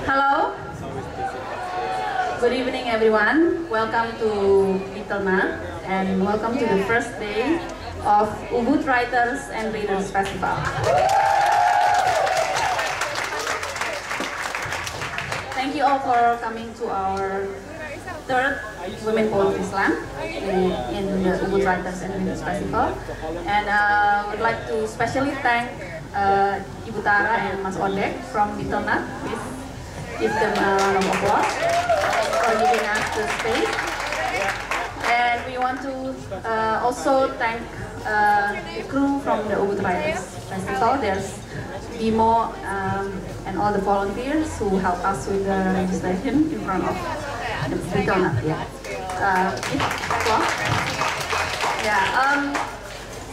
Hello. Good evening, everyone. Welcome to Daftarkan and welcome to the first day of Ubud Writers and Readers Festival. Thank you all for coming to our third Women Poetry Slam in the Ubud Writers and Readers Festival. And I would like to specially thank Ibu Tara and Mas Odek from Daftarkan. Please give them a round of applause for giving us the space. And we want to also thank the crew from the Ubud Writers Festival. There's Bimo and all the volunteers who help us with the registration in front of the Daftarkan.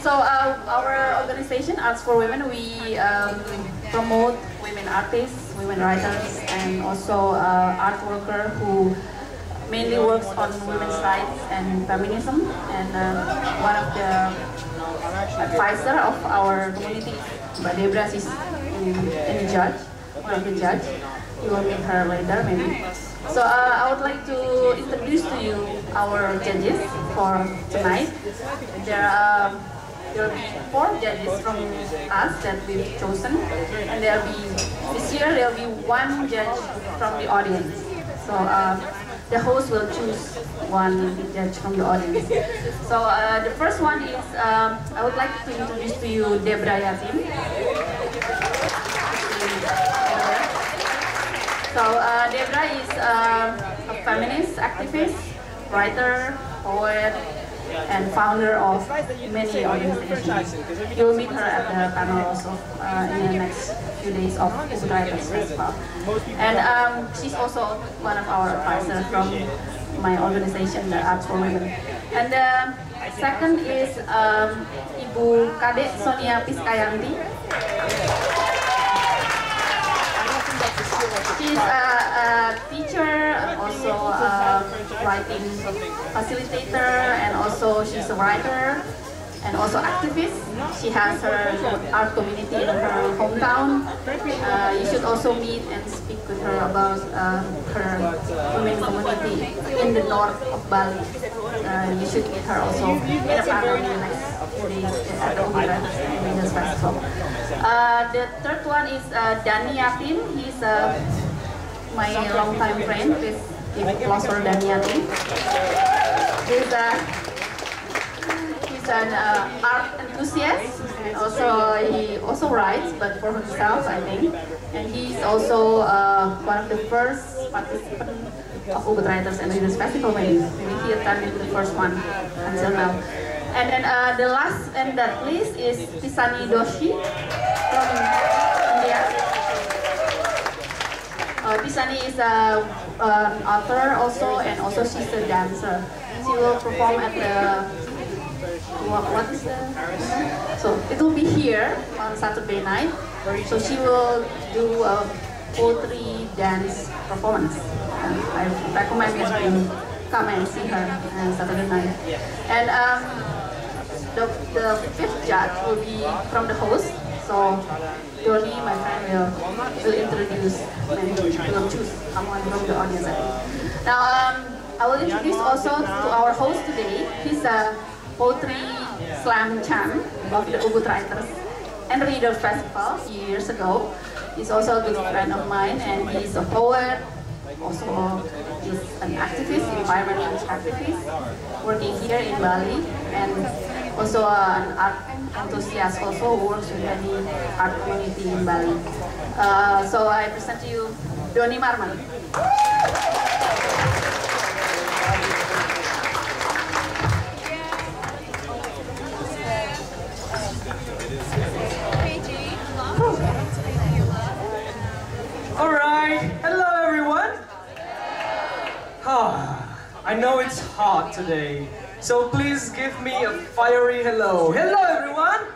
So our organization, Arts for Women, we promote women artists, women writers, and also art worker who mainly works on women's rights and feminism. And one of the advisor of our community, Mbak Debra, is in judge, one of the judge. You will meet her later, maybe. So I would like to introduce to you our judges for tonight. There will be 4 judges from us that we've chosen, and this year there will be 1 judge from the audience. So the host will choose 1 judge from the audience. So the first one is, I would like to introduce to you Debra Yatim. So Debra is a feminist activist, writer, poet, and founder of many organizations. You will meet her at the panel also in the next few days of Ubud Writers Festival. And she's also one of our advisors from my organization, the Arts for Women. And the second is Ibu Kadek Sonia Piskayanti. She's a teacher, also a writing facilitator, and also she's a writer and also activist. She has her art community in her hometown. You should also meet and speak with her about her women community in the north of Bali. You should meet her also in a panel in the next few days at the Ubud Writers Festival. The third one is Dani Yatin. He's my long-time friend. Please give applause for Dani Yatin. He's an art enthusiast, and also he also writes, but for himself, I think. And he's also one of the first participants of Ubud Writers and Readers Festival. Maybe he attended the first one until now. And then the last and that least is Tisani Doshi from India. Tisani is an author also, and also she's a dancer. She will perform at the what is the? So it will be here on Saturday night. So she will do a poetry dance performance. And I recommend you to come and see her on Saturday night. And the fifth judge will be from the host. So Doni, my friend, will introduce and will choose someone from the audience, I think. Now I will introduce also to our host today. He's a poetry slam champ of the Ubud Writers and Readers Festival a few years ago. He's also a good friend of mine, and he's a poet. Also, he's an activist, environmental activist, working here in Bali, and also an art enthusiast, also works with many art community in Bali. So I present to you Doni Marman. All right, hello everyone. I know it's hot today, so please give me a fiery hello. Hello everyone.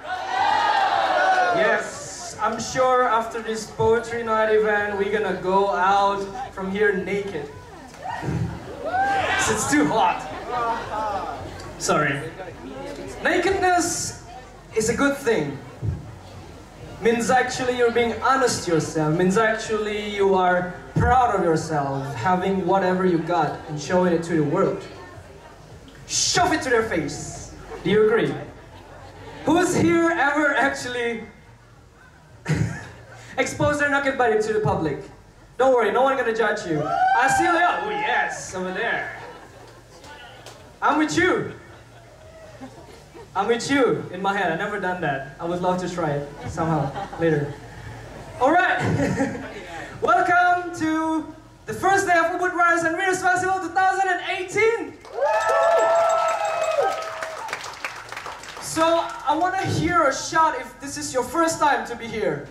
Yes, I'm sure after this poetry night event, we're gonna go out from here naked. It's too hot. Sorry. Nakedness is a good thing. means actually you're being honest to yourself, means actually you are proud of yourself, having whatever you got and showing it to the world. Shove it to their face. Do you agree? Who's here ever actually exposed their naked body to the public? Don't worry, no one gonna judge you. I see you. Oh yes, over there. I'm with you. I'm with you in my head. I've never done that. I would love to try it somehow later. All right. Welcome to the first day of Ubud bali Festival 2018. So I want to hear a shout if this is your first time to be here.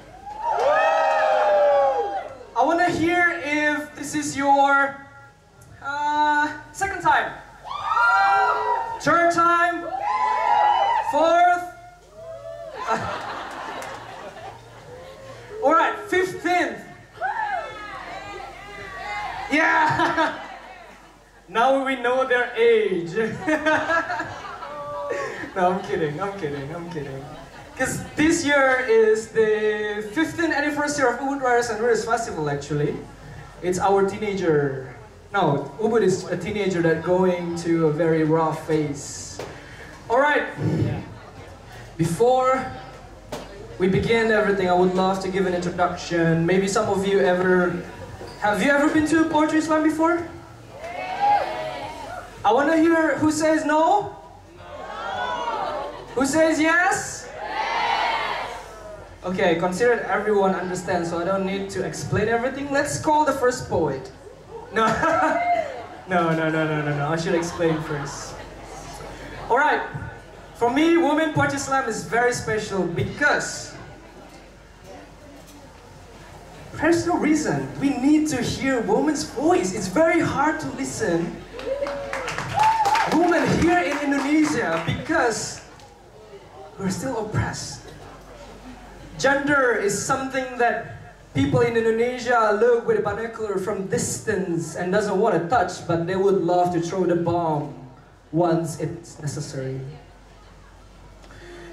I want to hear if this is your second time, third time, fourth, all right, 15th. Yeah. Now we know their age. No, I'm kidding. Because this year is the 15th anniversary of Ubud bali Festival, actually. It's our teenager. No, Ubud is a teenager that going to a very rough phase. Alright. Before we begin everything, I would love to give an introduction. Maybe some of you have you ever been to a poetry slam before? I want to hear who says no? Who says yes? Okay, consider everyone understands, so I don't need to explain everything. Let's call the first poet. No, no. I should explain first. All right. For me, Women Poetry Slam is very special because there's no reason. We need to hear women's voice. It's very hard to listen women here in Indonesia because we're still oppressed. Gender is something that people in Indonesia look with a binocular from distance and doesn't want to touch, but they would love to throw the bomb once it's necessary.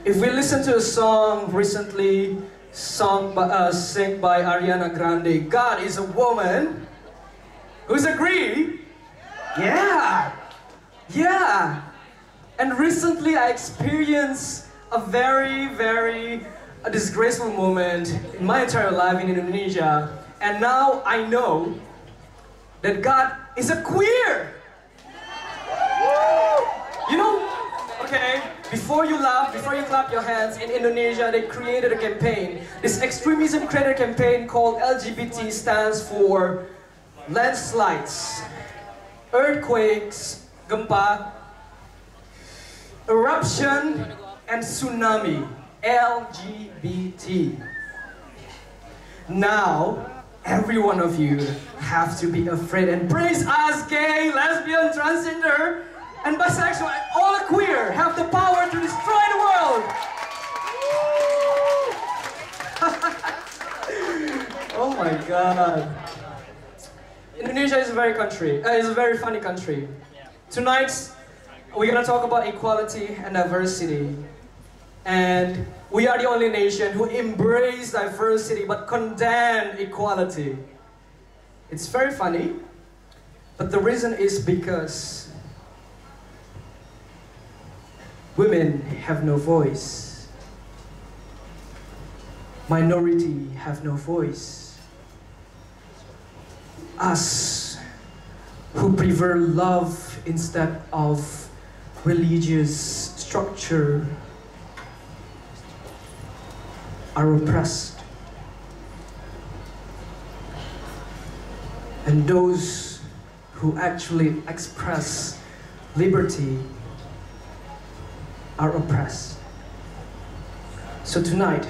If we listen to a song recently sung by Ariana Grande, God is a woman, who's agree? Yeah. And recently I experienced a very disgraceful moment in my entire life in Indonesia, and now I know that God is a queer. You know, okay, before you laugh, before you clap your hands, in Indonesia they created a campaign. This extremism created a campaign called LGBT, stands for landslides, earthquakes, gempa, eruption, and tsunami. LGBT. Now, every one of you have to be afraid and praise us, gay, lesbian, transgender, and bisexual, and all queer have the power to destroy the world. Oh my God. Indonesia is a very funny country. Tonight, we're gonna talk about equality and diversity. And we are the only nation who embrace diversity but condemn equality. It's very funny, but the reason is because women have no voice. Minority have no voice. Us, who prefer love instead of religious structure, are oppressed. And those who actually express liberty are oppressed. So tonight,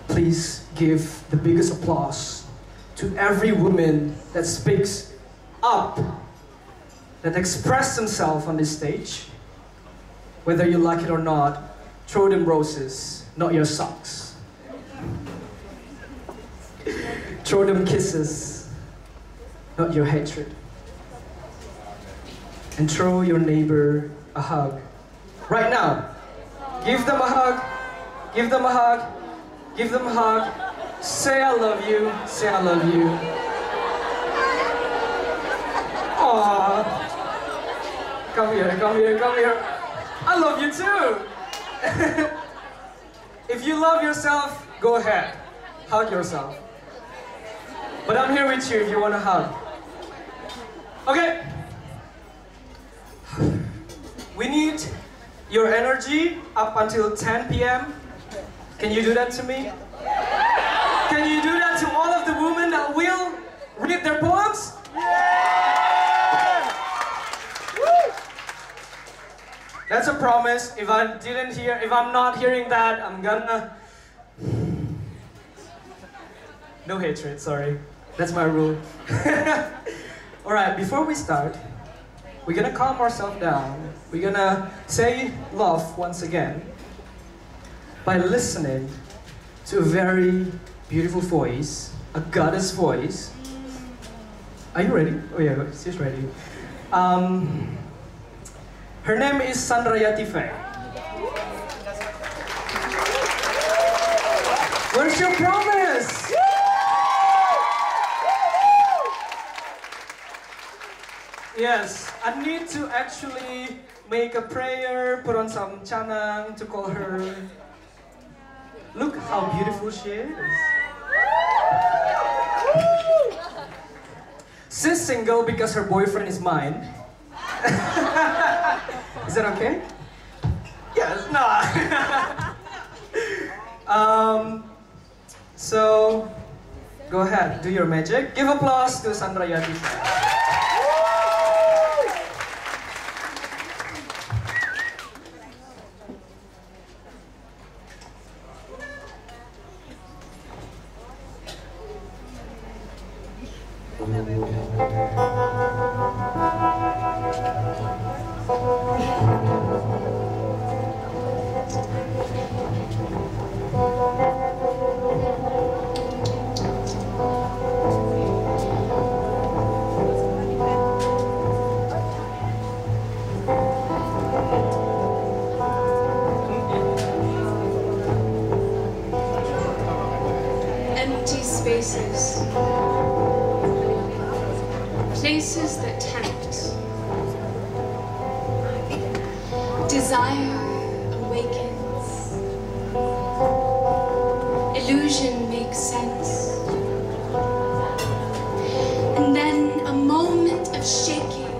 please give the biggest applause to every woman that speaks up, that express themselves on this stage. Whether you like it or not, throw them roses, not your socks. Throw them kisses, not your hatred. And throw your neighbor a hug. Right now, give them a hug, give them a hug, Give them a hug. Say I love you. Say I love you. Aww. Come here, come here, come here. I love you too. If you love yourself, go ahead. Hug yourself. But I'm here with you if you want to hug. Okay. We need your energy up until 10 p.m. Can you do that to me? Can you do that to all of the women that will read their poems? Yeah! That's a promise. If I'm not hearing that, I'm gonna... No hatred, sorry. That's my rule. Alright, before we start, we're gonna calm ourselves down. We're gonna say love once again by listening to a very beautiful voice, a goddess voice. Are you ready? Oh yeah, she's ready. Her name is Sandrayati Faye. Where's your promise? Yes, I need to actually make a prayer, put on some chanang to call her. Look how beautiful she is. She's single because her boyfriend is mine. Is that okay? Yes, no. So, go ahead, do your magic. Give applause to Sandrayati. Empty spaces, places that tempt. Desire awakens, illusion makes sense, and then a moment of shaking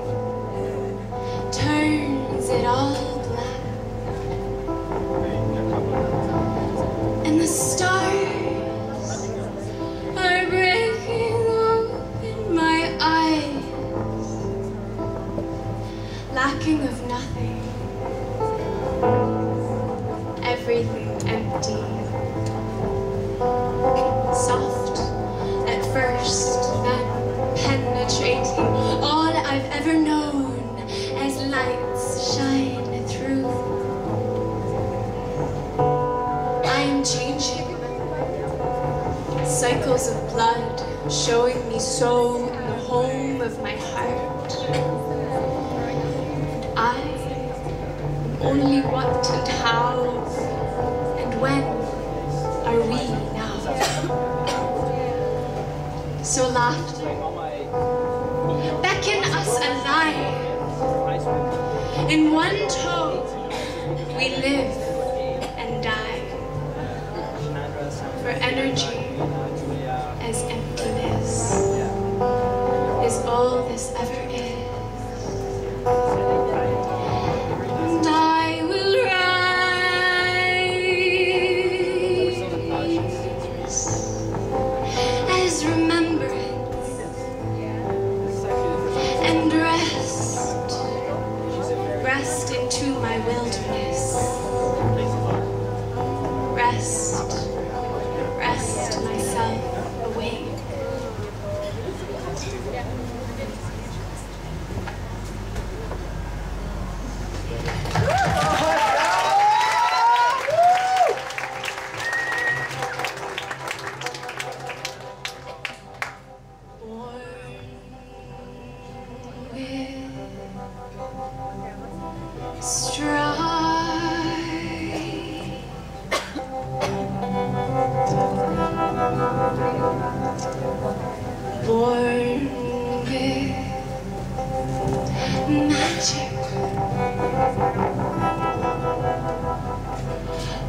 turns it all black, and the stars are breaking open my eyes, lacking of nothing, everything empty, soft at first, then penetrating all I've ever known as lights shine through. I am changing, cycles of blood showing me so in the home of my heart. I only what and how and when are we now? So laughter, beckon us alive. In one tone we live and die. For energy as emptiness is all this ever is. And I will rise as remembrance and rest into my wilderness. Rest myself awake. born with magic,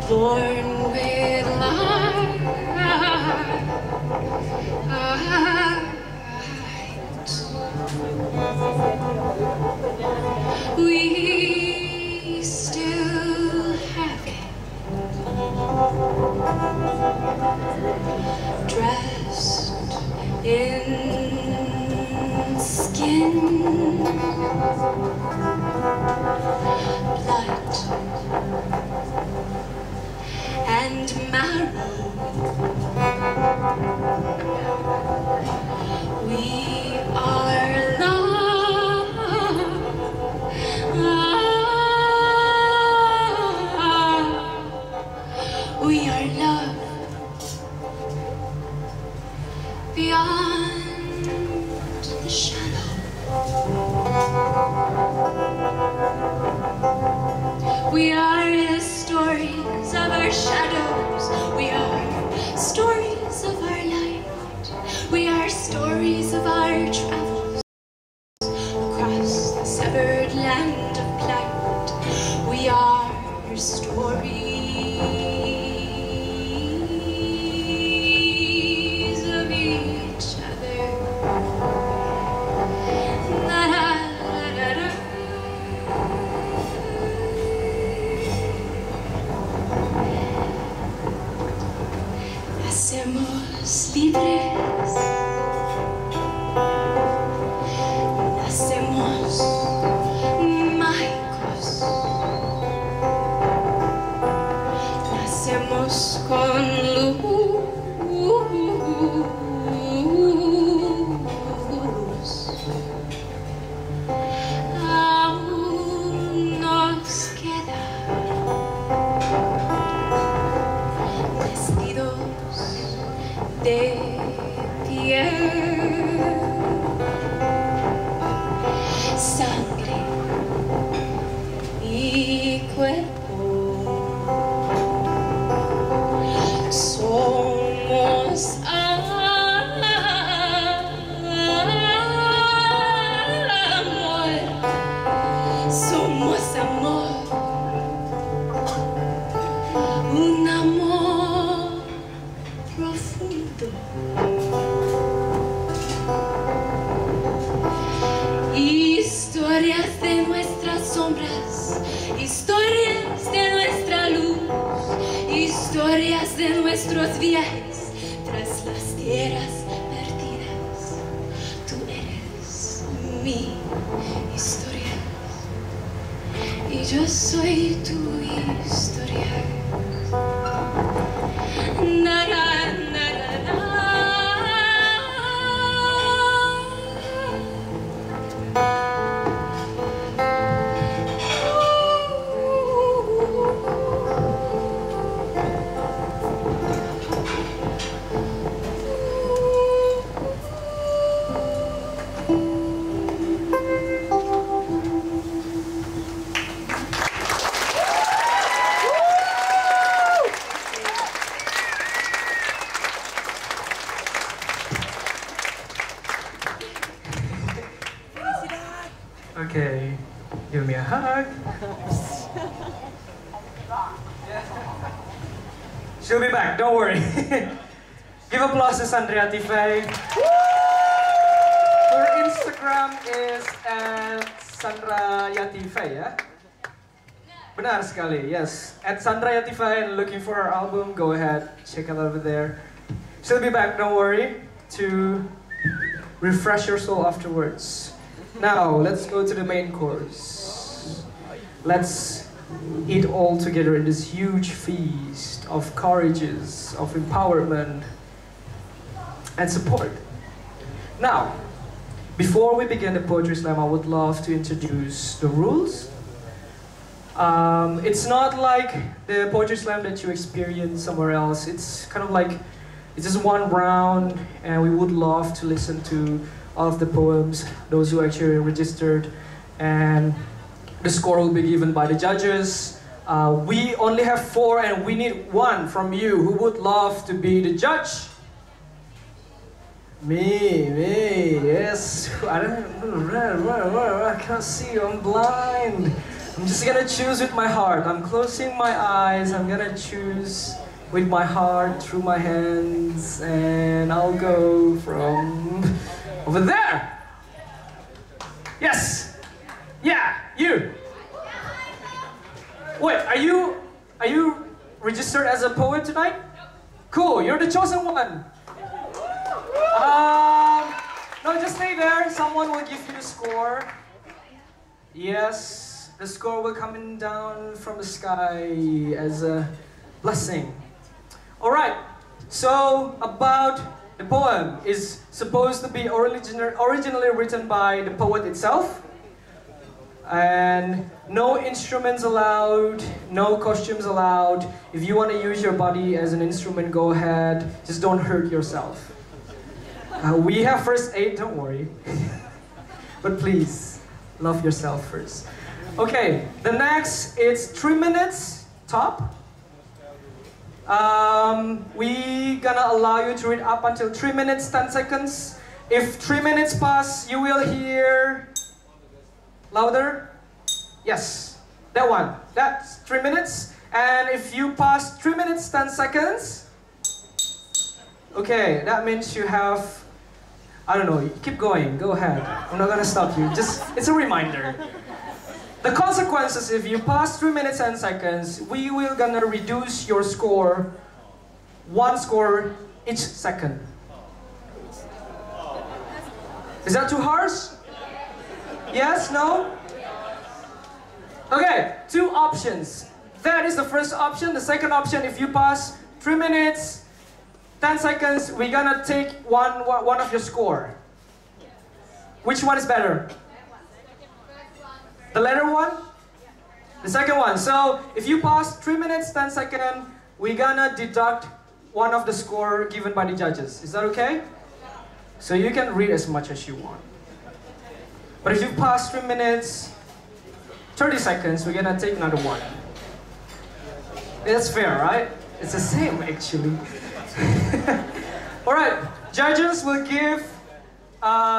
born with light. We still have it, dressed in skin, blood, and marrow. We are love. We are love beyond the shadow. We are stories of our shadows. We are stories of our light. We are stories of our travels across the severed land of plight. We are stories of each other. La, la, la, la, la. Nacemos libres, nacemos mágicos, nacemos con luz. Aún nos queda vestidos de piel, sangre y cuerpo. Somos amor, somos amor, un amor profundo. Historias de nuestras sombras, historias de nuestra luz, historias de nuestros viajes tras las tierras perdidas. Tú eres mi historia y yo soy tu historia. Na, na, na, na, na. Okay, give me a hug. She'll be back, don't worry. Give applause to Sandria Tifay. Her Instagram is @sandrayatifay, ya? Benar sekali, yes. @sandrayatifay, and looking for her album, go ahead, check it over there. She'll be back, don't worry, to refresh your soul afterwards. Now, let's go to the main course. Let's eat all together in this huge feast of courages, of empowerment, and support. Now, before we begin the Poetry Slam, I would love to introduce the rules. It's not like the Poetry Slam that you experience somewhere else. It's kind of like, it's just one round, and we would love to listen to all of the poems, those who actually registered, and the score will be given by the judges. We only have 4, and we need 1 from you. Who would love to be the judge? Me, yes. I can't see you, I'm blind. I'm just gonna choose with my heart. I'm closing my eyes, I'm gonna choose with my heart through my hands, and I'll go from over there. Yes. Yeah, you. Wait, are you registered as a poet tonight? Cool, you're the chosen one. No, just stay there. Someone will give you the score. Yes, the score will come down from the sky as a blessing. All right, so about the poem is supposed to be originally written by the poet itself. And no instruments allowed, no costumes allowed. If you want to use your body as an instrument, go ahead. Just don't hurt yourself. We have first aid, don't worry. But please, love yourself first. Okay, the next is 3 minutes top. We gonna allow you to read up until 3 minutes, 10 seconds. If 3 minutes pass, you will hear louder. Yes, that one. That's 3 minutes. And if you pass 3 minutes, 10 seconds, okay, that means you have, I don't know, keep going, go ahead. I'm not gonna stop you, just, it's a reminder. The consequences, if you pass 3 minutes, 10 seconds, we will gonna reduce your score, 1 score each second. Is that too harsh? Yes, no? Okay, 2 options. That is the first option. The second option, if you pass 3 minutes, 10 seconds, we're gonna take one of your score. Which one is better? The latter one? The second one. So if you pass 3 minutes, 10 seconds, we're gonna deduct one of the score given by the judges. Is that okay? So you can read as much as you want. But if you pass 3 minutes, 30 seconds, we're gonna take another one. That's fair, right? It's the same actually. Alright, judges will give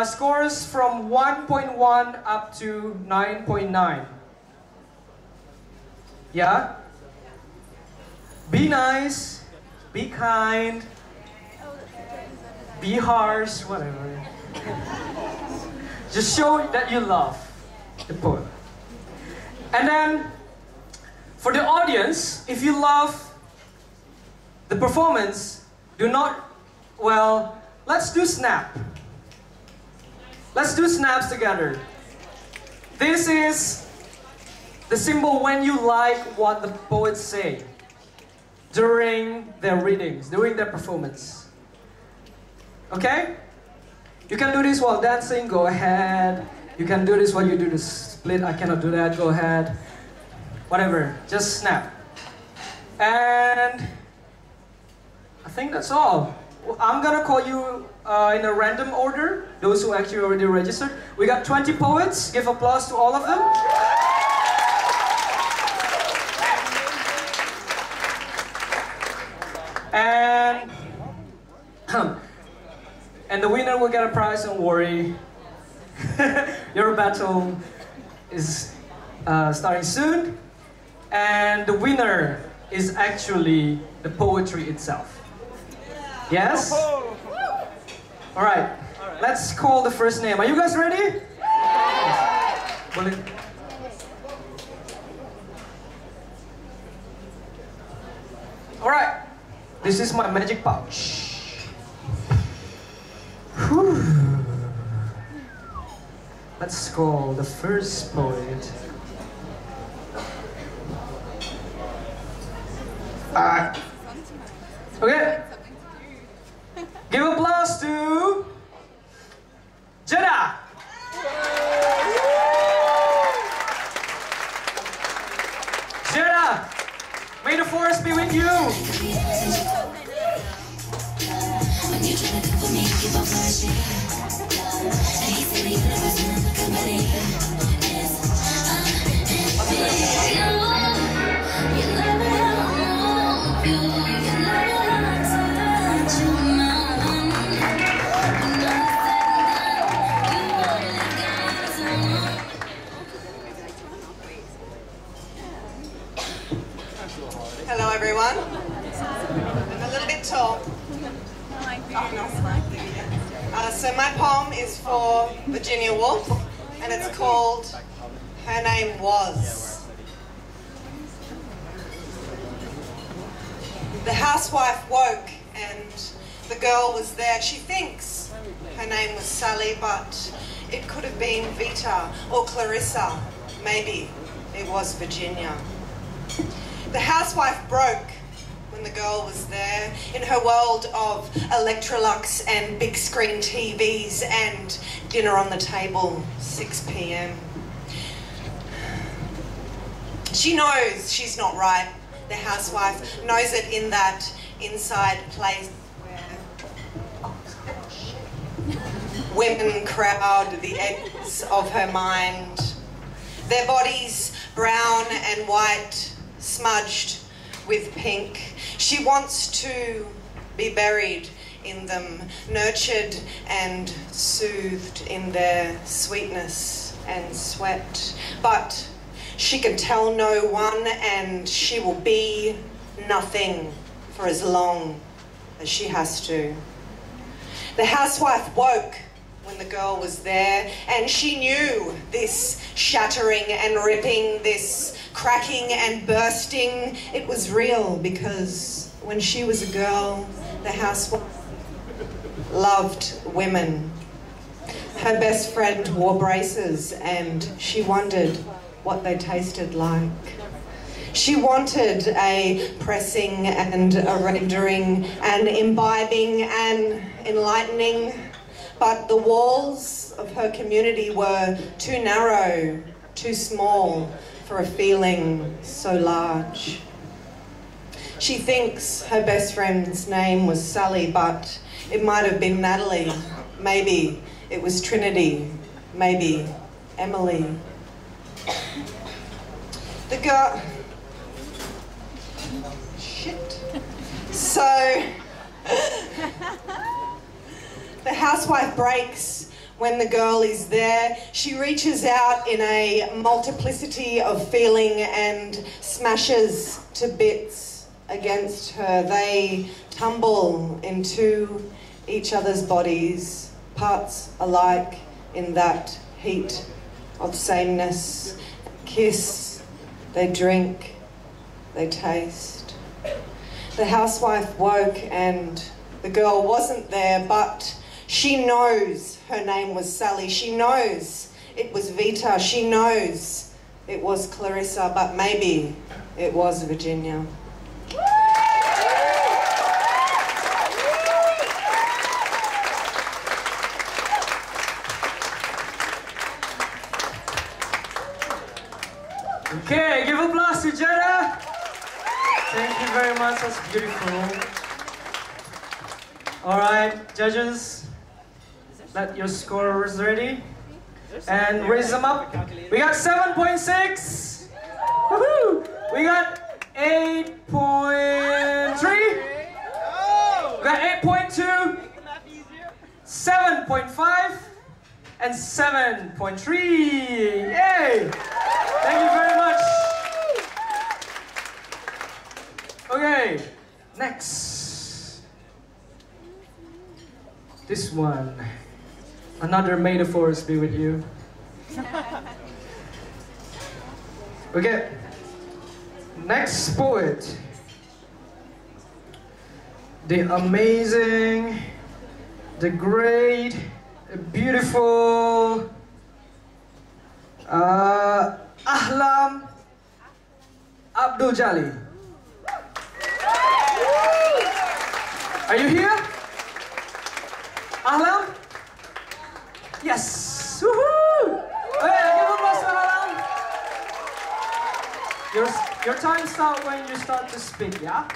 scores from 1.1 up to 9.9. Yeah? Be nice, be kind, be harsh, whatever. Just show that you love the poem. And then, for the audience, if you love the performance, do not, well, let's do snap. Let's do snaps together. This is the symbol when you like what the poets say during their readings, during their performance. Okay? You can do this while dancing, go ahead. You can do this while you do the split, I cannot do that, go ahead. Whatever, just snap. And I think that's all. I'm gonna call you in a random order, those who actually already registered. We got 20 poets, give applause to all of them. And the winner will get a prize, don't worry. Your battle is starting soon. And the winner is actually the poetry itself. Yes? Alright, let's call the first name. Are you guys ready? Alright, this is my magic pouch. Whew. Let's call the first poet. Okay. Give applause to Jeddah. Jeddah, may the force be with you. So my poem is for Virginia Woolf, and it's called Her Name Was. The housewife woke and the girl was there. She thinks her name was Sally, but it could have been Vita or Clarissa. Maybe it was Virginia. The housewife broke when the girl was there in her world of Electrolux and big screen TVs and dinner on the table, 6 p.m. She knows she's not right. The housewife knows it in that inside place where women crowd the edges of her mind. Their bodies brown and white, smudged with pink. She wants to be buried in them, nurtured and soothed in their sweetness and sweat. But she can tell no one, and she will be nothing for as long as she has to. The housewife woke when the girl was there, and she knew this shattering and ripping, this cracking and bursting, it was real, because when she was a girl, the housewife loved women. Her best friend wore braces, and she wondered what they tasted like. She wanted a pressing and a rendering, an imbibing and enlightening, but the walls of her community were too narrow, too small for a feeling so large. She thinks her best friend's name was Sally, but it might have been Natalie. Maybe it was Trinity. Maybe Emily. The girl... Shit. So... The housewife breaks when the girl is there. She reaches out in a multiplicity of feeling and smashes to bits against her. They tumble into each other's bodies, parts alike in that heat of sameness. Kiss, they drink, they taste. The housewife woke and the girl wasn't there, but she knows her name was Sally. She knows it was Vita. She knows it was Clarissa, but maybe it was Virginia. Okay, give applause to Jenna. Thank you very much, that's beautiful. All right, judges, let your scores ready and raise them up. We got 7.6. Woohoo! We got 8.3. We got 8.2, 7.5, and 7.3. Yay! Thank you very much. Okay, next. This one. Another metaphors be with you. Okay. Next poet. The amazing, the great, the beautiful Ahlam Abdul Jali. Are you here? Ahlam? Yes! Woohoo! Hey, give applause to Ahlam. Your time starts when you start to speak, yeah?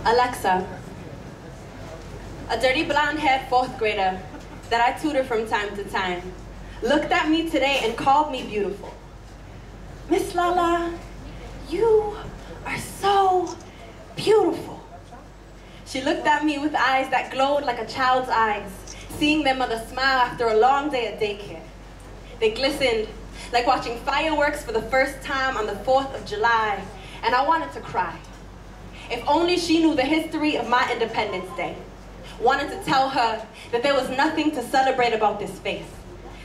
Alexa, a dirty blonde-haired fourth grader that I tutor from time to time. looked at me today and called me beautiful. Miss Lala, you are so beautiful. She looked at me with eyes that glowed like a child's eyes, seeing their mother smile after a long day at daycare. They glistened like watching fireworks for the first time on the 4th of July, and I wanted to cry. If only she knew the history of my Independence Day. Wanted to tell her that there was nothing to celebrate about this face,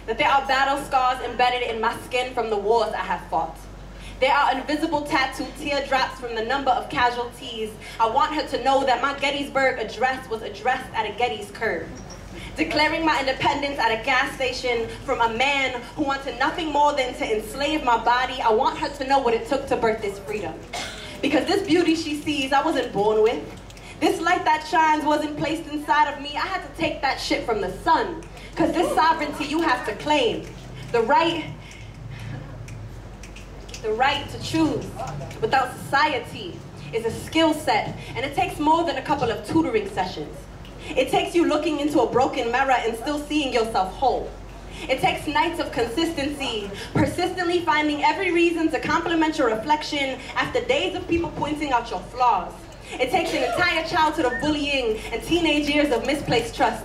that there are battle scars embedded in my skin from the wars I have fought. There are invisible tattooed teardrops from the number of casualties. I want her to know that my Gettysburg address was addressed at a Getty's curb. Declaring my independence at a gas station from a man who wanted nothing more than to enslave my body. I want her to know what it took to birth this freedom. Because this beauty she sees, I wasn't born with. This light that shines wasn't placed inside of me. I had to take that shit from the sun. Because this sovereignty you have to claim. The right to choose without society is a skill set, and it takes more than a couple of tutoring sessions. It takes you looking into a broken mirror and still seeing yourself whole. It takes nights of consistency, persistently finding every reason to compliment your reflection after days of people pointing out your flaws. It takes an entire childhood of bullying and teenage years of misplaced trust.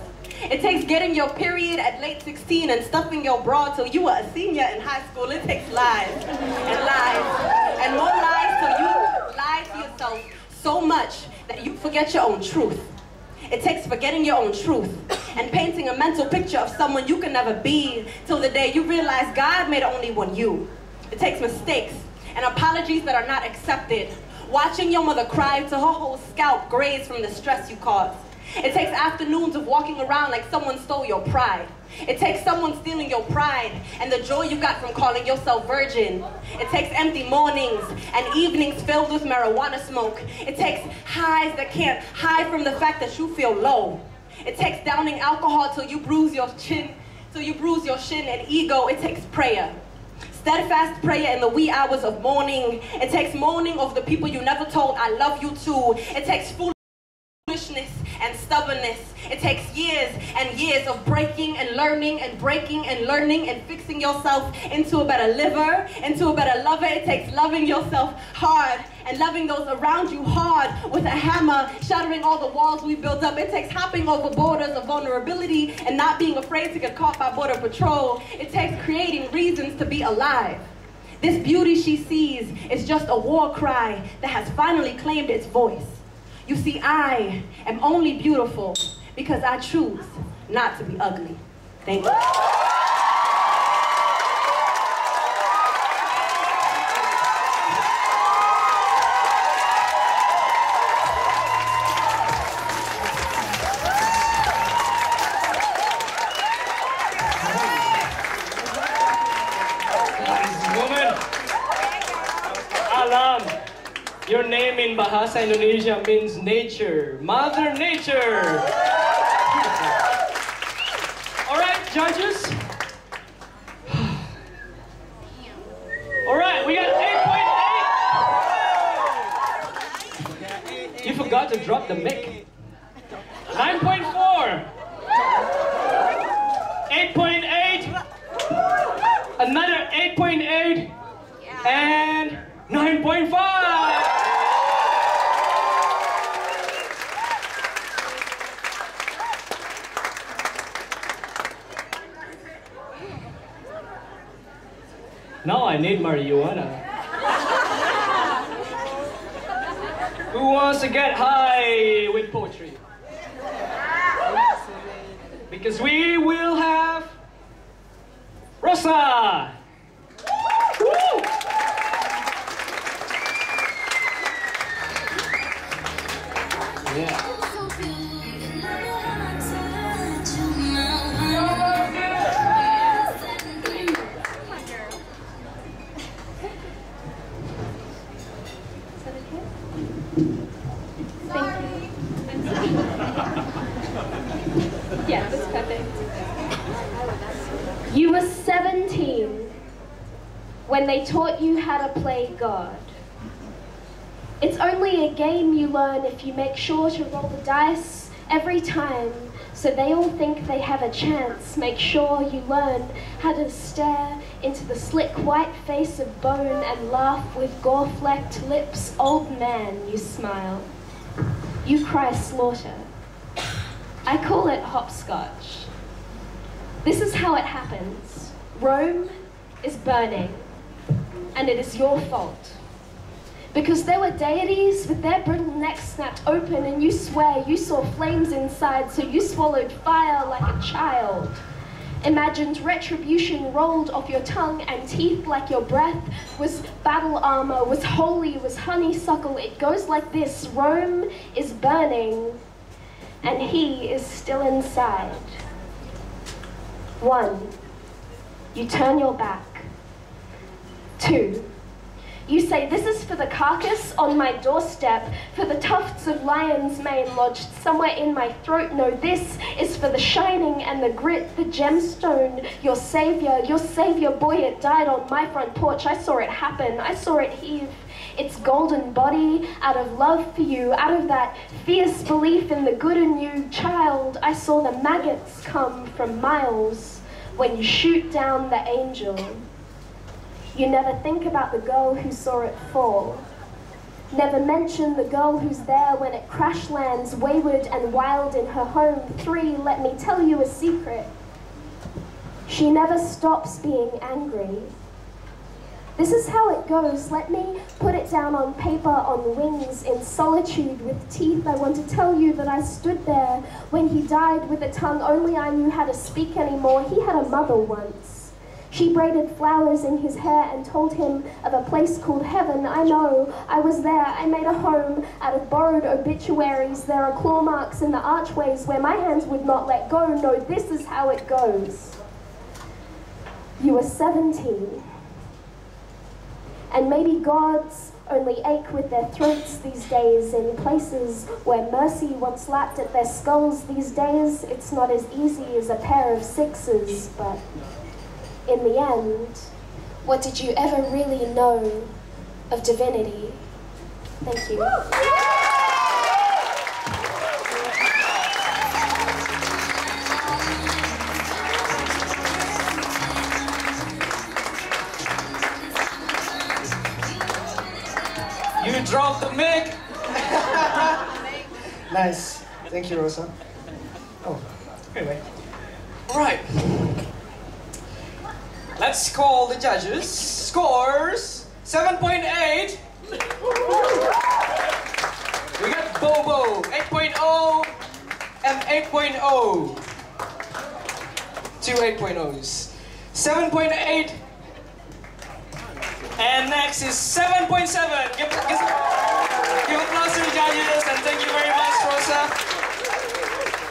It takes getting your period at late 16 and stuffing your bra till you were a senior in high school. It takes lies and lies and more lies till you lie to yourself so much that you forget your own truth. It takes forgetting your own truth and painting a mental picture of someone you can never be till the day you realize God made only one you. It takes mistakes and apologies that are not accepted. Watching your mother cry till her whole scalp grazed from the stress you caused. It takes afternoons of walking around like someone stole your pride. It takes someone stealing your pride and the joy you got from calling yourself virgin. It takes empty mornings and evenings filled with marijuana smoke. It takes highs that can't hide from the fact that you feel low. It takes downing alcohol till you bruise your shin and ego. It takes prayer. Steadfast prayer in the wee hours of morning. It takes mourning over the people you never told I love you to. It takes foolishness and stubbornness. It takes years and years of breaking and learning and breaking and learning and fixing yourself into a better liver, into a better lover. It takes loving yourself hard and loving those around you hard with a hammer, shattering all the walls we built up. It takes hopping over borders of vulnerability and not being afraid to get caught by border patrol. It takes creating reasons to be alive. This beauty she sees is just a war cry that has finally claimed its voice. You see, I am only beautiful because I choose not to be ugly. Thank you. Your name in Bahasa Indonesia means nature, Mother Nature. All right, judges. All right, we got 8.8. You forgot to drop the mic. 9.4. 8.8. Another 8.8. And 9.5. Now I need marijuana. Who wants to get high with poetry? Because we will have Rosa. Woo! Yeah. Yeah, that's perfect. You were 17 when they taught you how to play God. It's only a game you learn if you make sure to roll the dice every time So they all think they have a chance. Make sure you learn how to stare into the slick white face of bone and laugh with gore-flecked lips. Old man, you smile. You cry slaughter. I call it hopscotch. This is how it happens. Rome is burning, and it is your fault. Because there were deities with their brittle necks snapped open, and you swear you saw flames inside, so you swallowed fire like a child. Imagined retribution rolled off your tongue, and teeth like your breath was battle armor, was holy, was honeysuckle. It goes like this: Rome is burning, and he is still inside. 1. You turn your back. 2. You say, this is for the carcass on my doorstep, for the tufts of lion's mane lodged somewhere in my throat. No, this is for the shining and the grit, the gemstone, your savior, boy, it died on my front porch. I saw it happen, I saw it heave its golden body out of love for you, out of that fierce belief in the good in you. Child, I saw the maggots come from miles when you shoot down the angel. You never think about the girl who saw it fall. Never mention the girl who's there when it crash lands, wayward and wild in her home. 3, let me tell you a secret. She never stops being angry. This is how it goes. Let me put it down on paper, on wings, in solitude with teeth. I want to tell you that I stood there when he died with a tongue only I knew how to speak anymore. He had a mother once. She braided flowers in his hair and told him of a place called heaven. I know, I was there. I made a home out of borrowed obituaries. There are claw marks in the archways where my hands would not let go. No, this is how it goes. You were 17. And maybe gods only ache with their throats these days in places where mercy once lapped at their skulls. These days, it's not as easy as a pair of 6s, but in the end, what did you ever really know of divinity? Thank you. You dropped the mic! Nice. Thank you, Rosa. Oh, anyway. Alright. Let's call the judges. Scores 7.8. We got Bobo 8.0 and 8.0. 2 8.0s. 7.8. And next is 7.7. Give applause to the judges, and thank you very much, Rosa.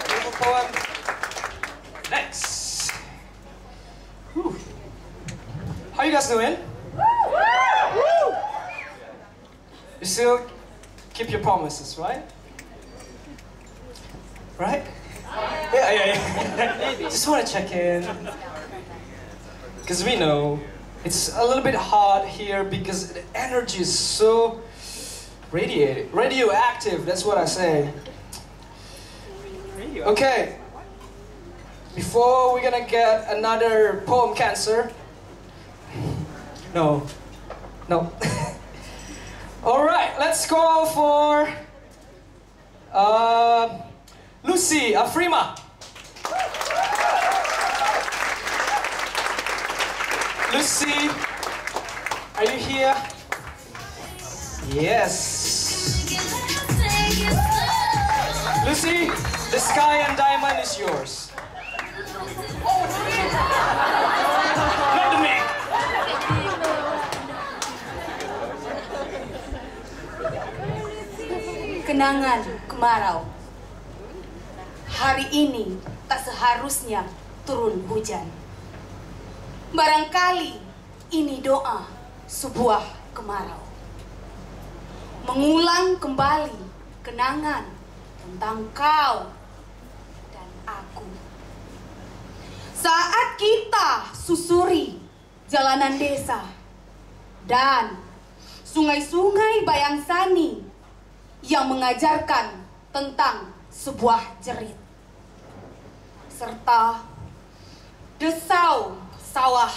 Beautiful poem. Next. Whew. How you guys doing? You still keep your promises, right? Right? Yeah. Just want to check in. Because we know it's a little bit hard here because the energy is so radioactive, that's what I say. Okay. Before we're gonna get another poem cancer. No. Alright, let's go for Lucy Afrima. Lucy, are you here? Yes. Lucy, the sky and diamond is yours. Not me. Kenangan kemarau. Hari ini tak seharusnya turun hujan. Barangkali ini doa sebuah kemarau. Mengulang kembali kenangan tentang kau dan aku. Saat kita susuri jalanan desa dan sungai-sungai bayang sani yang mengajarkan tentang sebuah jerit. serta desau sawah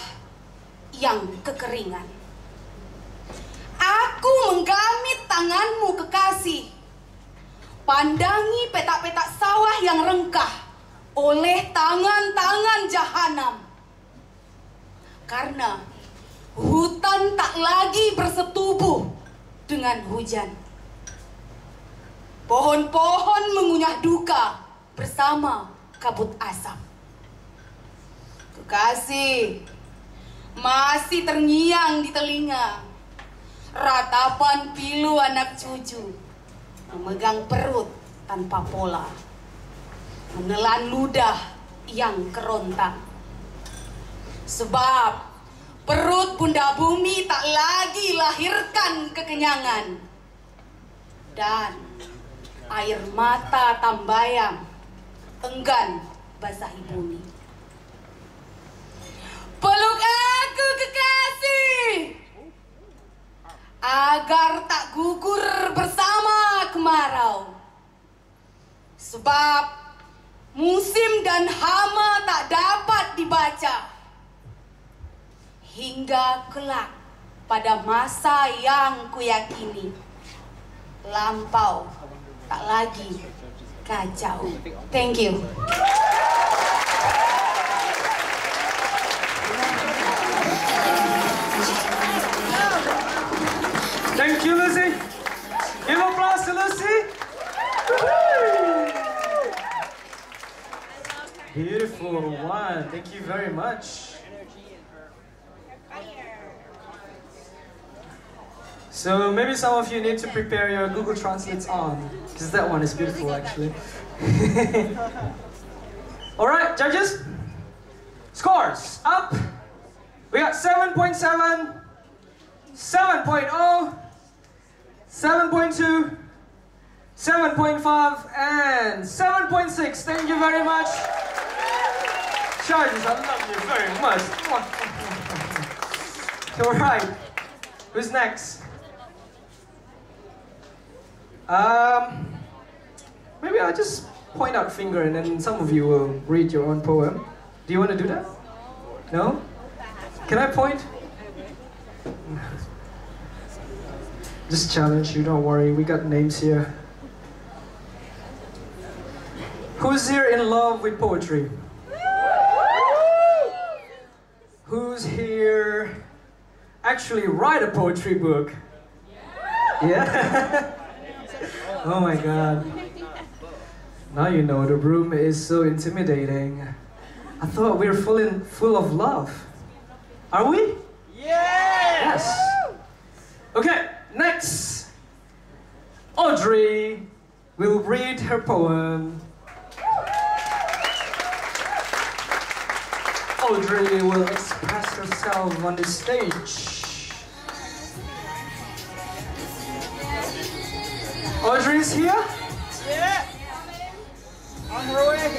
yang kekeringan. Aku menggamit tanganmu kekasih, pandangi petak-petak sawah yang rengkah oleh tangan-tangan jahanam. Karena hutan tak lagi bersetubuh dengan hujan. Pohon-pohon mengunyah duka bersama kabut asap. Kekasih, masih terngiang di telinga ratapan pilu anak cucu memegang perut tanpa pola, menelan ludah yang kerontang. Sebab perut bunda bumi tak lagi lahirkan kekenyangan, dan air mata tambayang enggan basahi bumi. Peluk aku kekasih, agar tak gugur bersama kemarau. Sebab musim dan hama tak dapat dibaca hingga kelak pada masa yang kuyakini lampau tak lagi kacau. Thank you. Thank you, Lucy. Give applause to Lucy. Beautiful one. Thank you very much. So maybe some of you need to prepare your Google Translates on, because that one is beautiful actually. All right, judges. Scores up. We got 7.7, 7.0, 7.2, 7.5, and 7.6. Thank you very much. Judges, I love you very much. All right, who's next? Maybe I'll just point out finger and then some of you will read your own poem. Do you want to do that? No? Can I point? Just challenge you, don't worry, we got names here. Who's here in love with poetry? Who's here actually write a poetry book? Yeah? Oh my god. Now you know the room is so intimidating. I thought we were full of love. Are we? Yes! Okay, next. Audrey will read her poem. Audrey will express herself on the stage. Audrey's here? Yeah. On her way.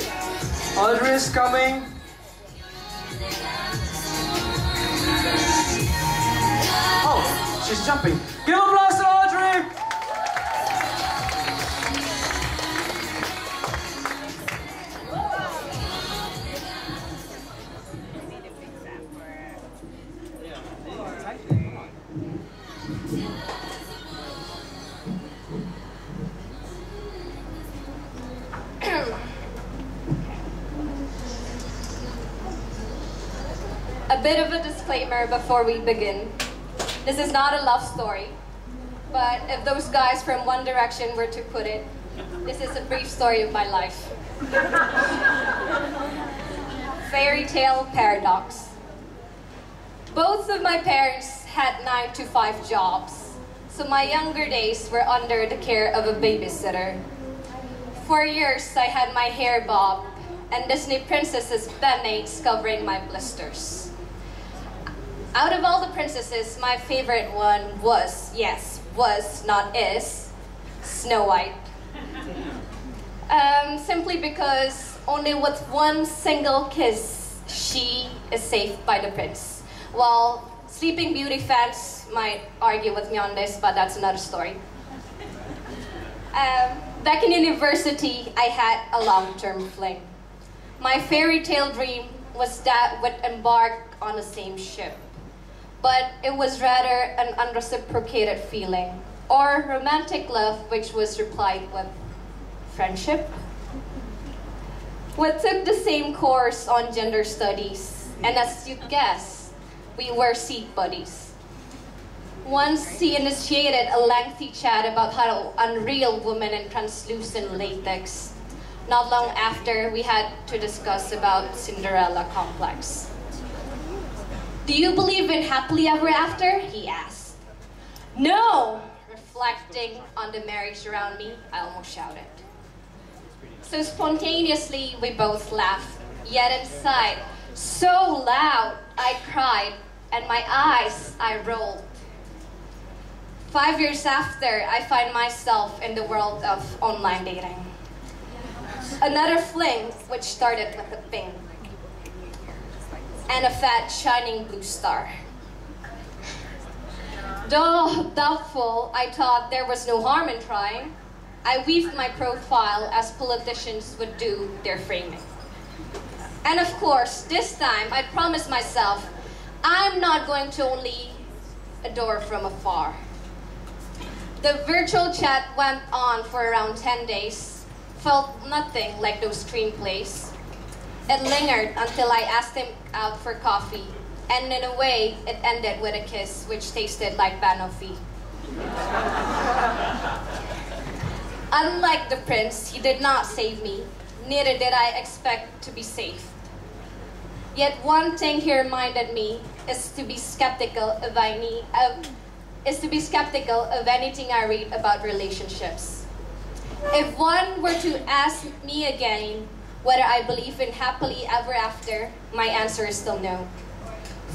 Audrey is coming. Oh, she's jumping. Give applause to Audrey! A bit of a disclaimer before we begin. This is not a love story, but if those guys from One Direction were to put it, this is a brief story of my life. Fairy tale paradox. Both of my parents had 9-to-5 jobs, so my younger days were under the care of a babysitter. For years, I had my hair bobbed and Disney princesses band-aids covering my blisters. Out of all the princesses, my favorite one was, yes, was, not is, Snow White. Simply because only with one single kiss, she is saved by the prince. While Sleeping Beauty fans might argue with me on this, but that's another story. Back in university, I had a long-term fling. My fairy tale dream was that would embark on the same ship. But it was rather an unreciprocated feeling, or romantic love which was replied with friendship. We took the same course on gender studies, and as you'd guess, we were seat buddies. Once he initiated a lengthy chat about how unreal women in translucent latex. Not long after, we had to discuss about Cinderella complex. Do you believe in happily ever after? He asked. No! Reflecting on the marriage around me, I almost shouted. So spontaneously, we both laughed, yet inside, so loud, I cried, and my eyes, I rolled. 5 years after, I find myself in the world of online dating. Another fling, which started with a ping. And a fat, shining blue star. Though doubtful, I thought there was no harm in trying. I weaved my profile as politicians would do their framing. And of course, this time, I promised myself, I'm not going to only adore from afar. The virtual chat went on for around 10 days, felt nothing like those screenplays. It lingered until I asked him out for coffee, and in a way, it ended with a kiss which tasted like banoffee. Unlike the prince, he did not save me, neither did I expect to be saved. Yet one thing he reminded me is to be skeptical of anything I read about relationships. If one were to ask me again whether I believe in happily ever after, my answer is still no.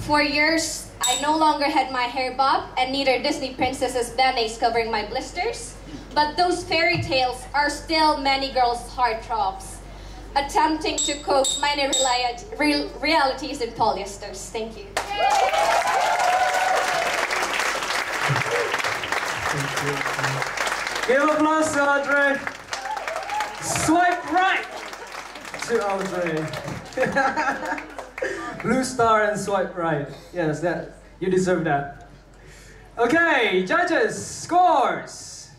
For years, I no longer had my hair bob, and neither Disney princesses band-aids covering my blisters, but those fairy tales are still many girls' heartthrobs, attempting to cope many realities in polyesters. Thank you. Give applause to Audrey. Swipe right to Audrey. Blue star and swipe right. Yes, that you deserve that. Okay, judges, scores.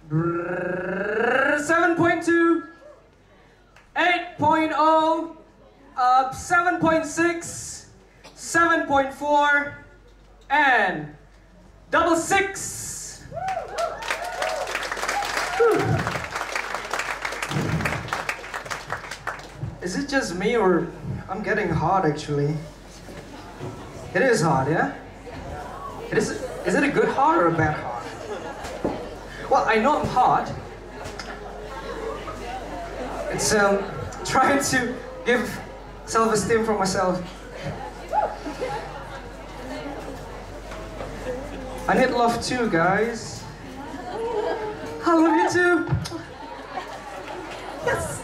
7.2, 8.0, 7.6, 7.4, and double 6. Is it just me, or I'm getting hot actually? It is hot, yeah? Is it a good hot or a bad hot? Well, I know I'm hot. It's trying to give self-esteem for myself. I need love too, guys. I love you too. Yes.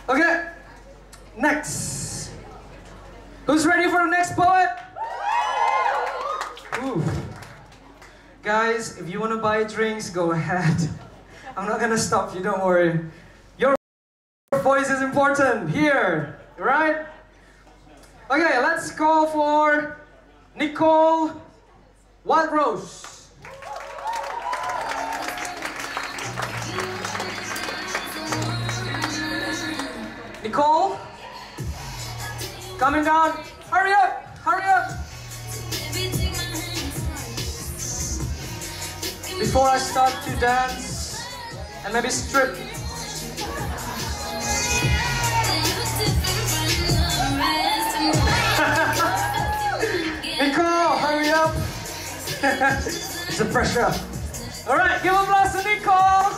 Okay, next. Who's ready for the next poet? Ooh. Guys, if you want to buy drinks, go ahead. I'm not gonna stop you, don't worry. Your voice is important here, right? Okay, let's go for Nicole Wildrose. Nicole, coming down. Hurry up, hurry up. Before I start to dance and maybe strip. Nicole, hurry up. It's the pressure. All right, give a blast to Nicole.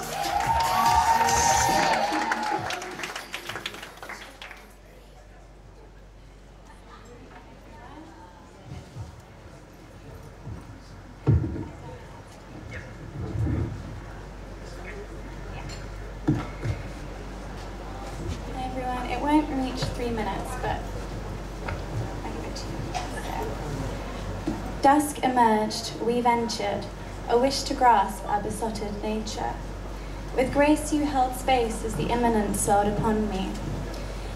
It won't reach 3 minutes, but I'll give it to you. Dusk emerged, we ventured, a wish to grasp our besotted nature. With grace you held space as the imminent swelled upon me.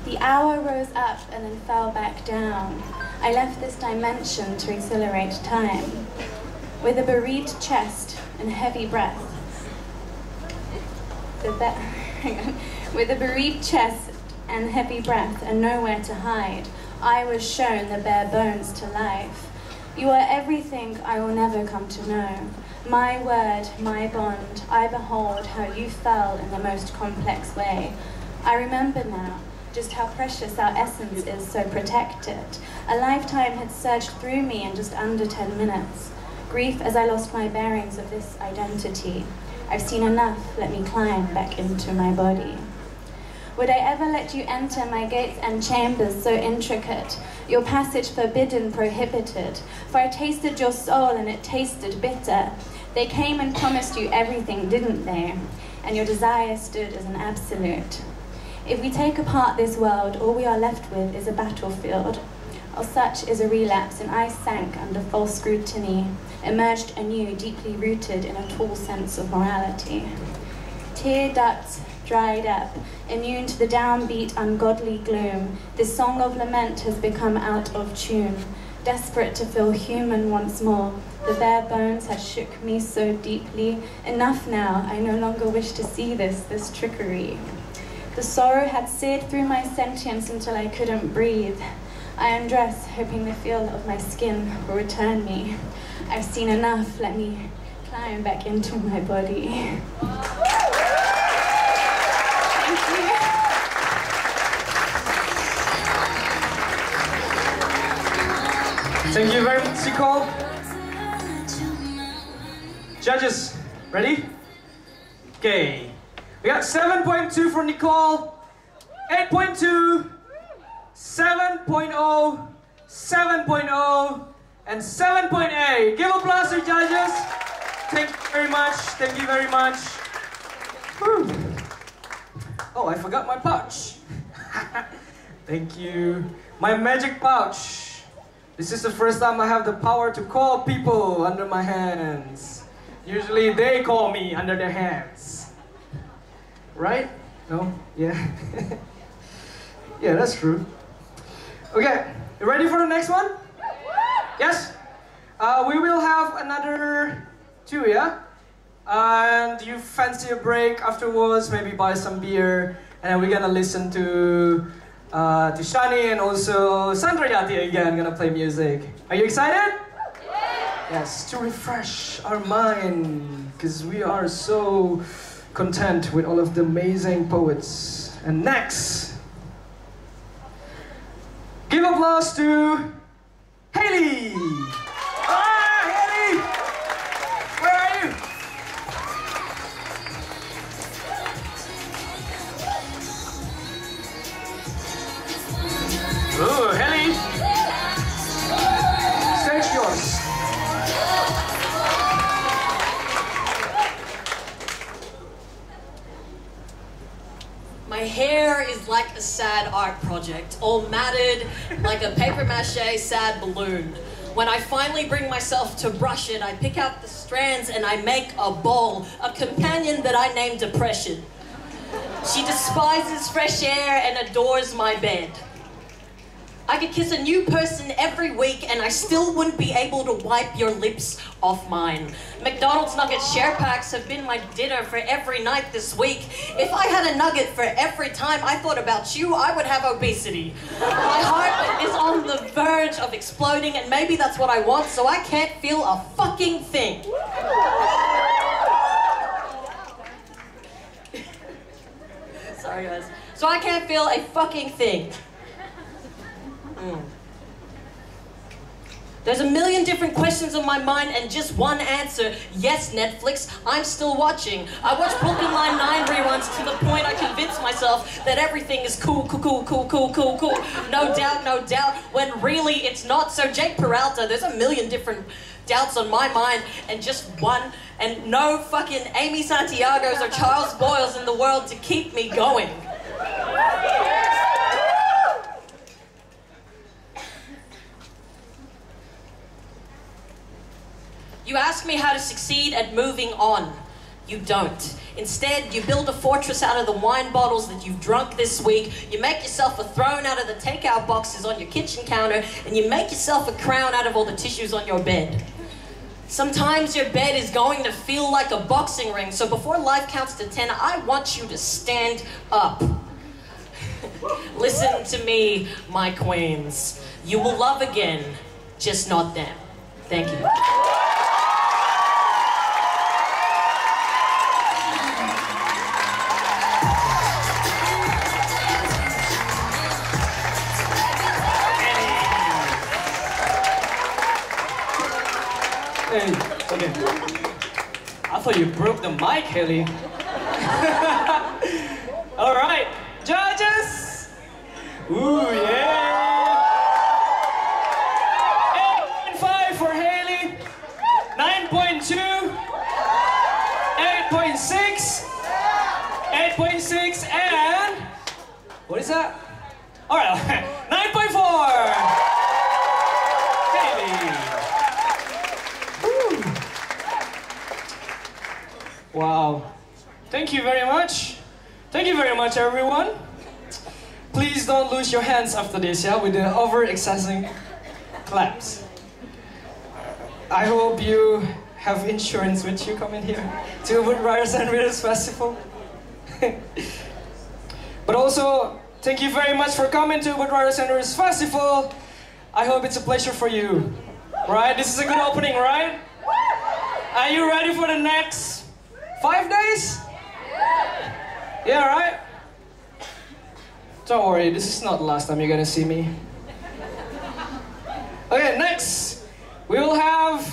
The hour rose up and then fell back down. I left this dimension to accelerate time. With a bereaved chest and heavy breath. With a bereaved chest and heavy breath and nowhere to hide, I was shown the bare bones to life. You are everything I will never come to know. My word, my bond, I behold how you fell in the most complex way. I remember now just how precious our essence is so protected. A lifetime had surged through me in just under 10 minutes. Grief as I lost my bearings of this identity. I've seen enough, let me climb back into my body. Would I ever let you enter my gates and chambers so intricate, your passage forbidden, prohibited? For I tasted your soul and it tasted bitter. They came and promised you everything, didn't they? And your desire stood as an absolute. If we take apart this world, all we are left with is a battlefield. Oh, such is a relapse, and I sank under false scrutiny, emerged anew, deeply rooted in a tall sense of morality. Tear ducts dried up, immune to the downbeat, ungodly gloom. This song of lament has become out of tune. Desperate to feel human once more, the bare bones had shook me so deeply. Enough now, I no longer wish to see this trickery. The sorrow had seared through my sentience until I couldn't breathe. I undress, hoping the feel of my skin will return me. I've seen enough, let me climb back into my body. Thank you very much, Nicole. Judges, ready? Okay. We got 7.2 for Nicole, 8.2, 7.0, 7.0, and 7.8. Give applause to judges. Thank you very much. Thank you very much. Whew. Oh, I forgot my pouch. Thank you. My magic pouch. This is the first time I have the power to call people under my hands. Usually they call me under their hands. Right? No? Yeah. Yeah, that's true. Okay, you ready for the next one? Yes? We will have another 2, yeah? And you fancy a break afterwards, maybe buy some beer, and then we're gonna listen to Shani and also Sandra Yati again, gonna play music. Are you excited? Yes, to refresh our mind, because we are so content with all of the amazing poets. And next, give applause to Haley! Ah, Haley! Where are you? Ooh, Haley! Stage yours. My hair is like a sad art project, all matted like a paper mache sad balloon. When I finally bring myself to brush it, I pick out the strands and I make a ball, a companion that I name Depression. She despises fresh air and adores my bed. I could kiss a new person every week and I still wouldn't be able to wipe your lips off mine. McDonald's nugget share packs have been my dinner for every night this week. If I had a nugget for every time I thought about you, I would have obesity. My heart is on the verge of exploding and maybe that's what I want, so I can't feel a fucking thing. Sorry guys. So I can't feel a fucking thing. There's a million different questions on my mind and just one answer. Yes, Netflix, I'm still watching. I watch Brooklyn Nine-Nine reruns to the point I convince myself that everything is cool. No doubt, when really it's not. So Jake Peralta, there's a million different doubts on my mind and just one, and no fucking Amy Santiago's or Charles Boyles in the world to keep me going. You ask me how to succeed at moving on. You don't. Instead, you build a fortress out of the wine bottles that you've drunk this week, you make yourself a throne out of the takeout boxes on your kitchen counter, and you make yourself a crown out of all the tissues on your bed. Sometimes your bed is going to feel like a boxing ring, so before life counts to 10, I want you to stand up. Listen to me, my queens. You will love again, just not them. Thank you. Hey, okay. I thought you broke the mic, Haley. All right, judges. Ooh, yeah. 8.5 for Haley. 9.2. 8.6. 8.6 and what is that? All right, 9.4. Haley. Wow. Thank you very much. Thank you very much, everyone. Please don't lose your hands after this, yeah, with the over-excessive claps. I hope you have insurance with you coming here to Ubud and Readers Festival. But also, thank you very much for coming to Ubud and Readers Festival. I hope it's a pleasure for you. Right? This is a good opening, right? Are you ready for the next 5 days? Yeah, right? Don't worry, this is not the last time you're gonna see me. Okay, next, we will have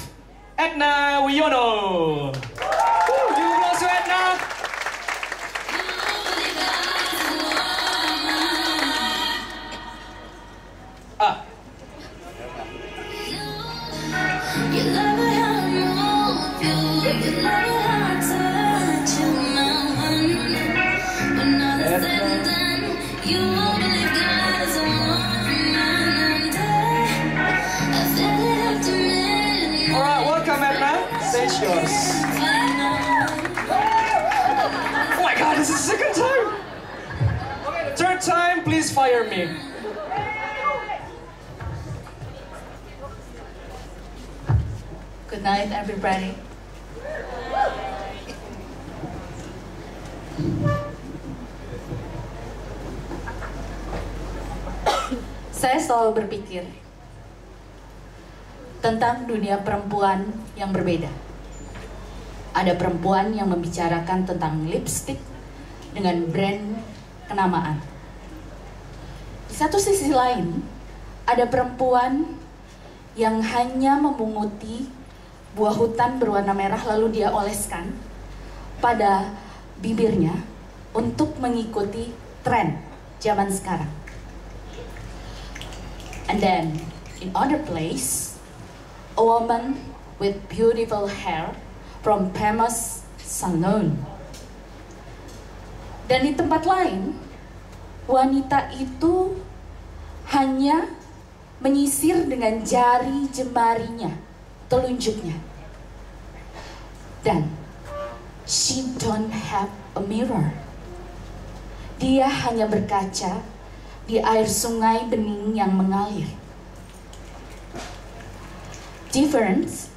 Edna Wiono. You will also Edna. Ah. Alright, welcome Edna. Stage yours. Oh my god, this is the second time! Third time, please fire me. Good night, everybody. Saya selalu berpikir tentang dunia perempuan yang berbeda. Ada perempuan yang membicarakan tentang lipstick dengan brand kenamaan. Di satu sisi lain, ada perempuan yang hanya memunguti buah hutan berwarna merah lalu dia oleskan pada bibirnya untuk mengikuti tren zaman sekarang. And then, in other place, a woman with beautiful hair from famous salon. Dan di tempat lain, wanita itu hanya menyisir dengan jari jemarinya, telunjuknya. Dan she don't have a mirror. Dia hanya berkaca di air sungai bening yang mengalir. Difference,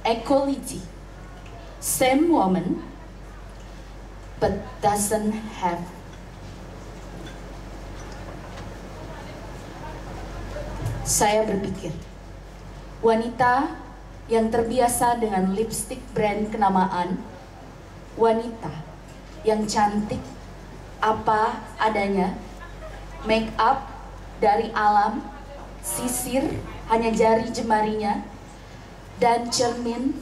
equality. Same woman, but doesn't have. Saya berpikir, wanita yang terbiasa dengan lipstick brand kenamaan, wanita yang cantik apa adanya, make up dari alam, sisir hanya jari jemarinya, dan cermin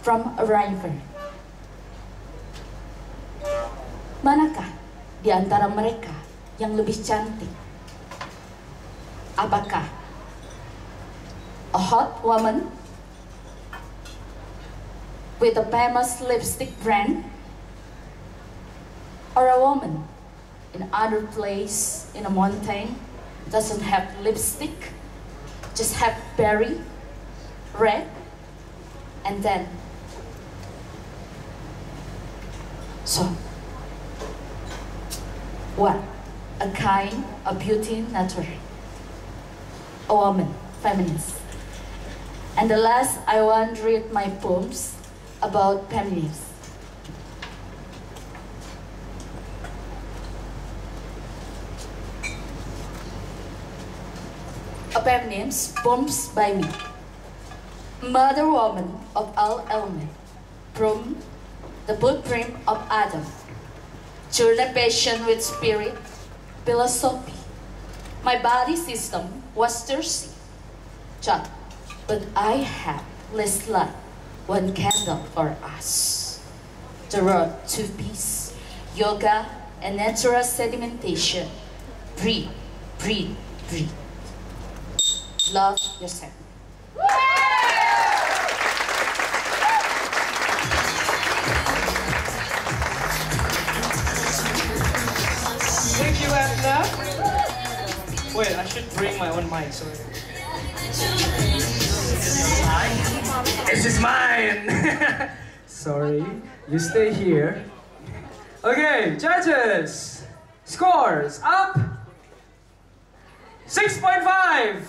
from a river. Manakah di antara mereka yang lebih cantik? Apakah a hot woman with a famous lipstick brand, or a woman in other place in a mountain doesn't have lipstick, just have berry red, and then So, what? A kind of beauty natural. A woman, feminist. And the last, I want to read my poems about feminism. A feminist, poems by me. Mother woman of all elements, from the footprint of Adam. Journey passion with spirit, philosophy. My body system was thirsty, John, but I have less light, one candle for us. The road to peace, yoga, and natural sedimentation. Breathe, breathe, breathe. Love yourself. Thank you, Edna. Wait, I should bring my own mic, sorry. This is mine! Sorry, you stay here. Okay, judges! Scores up! 6.5!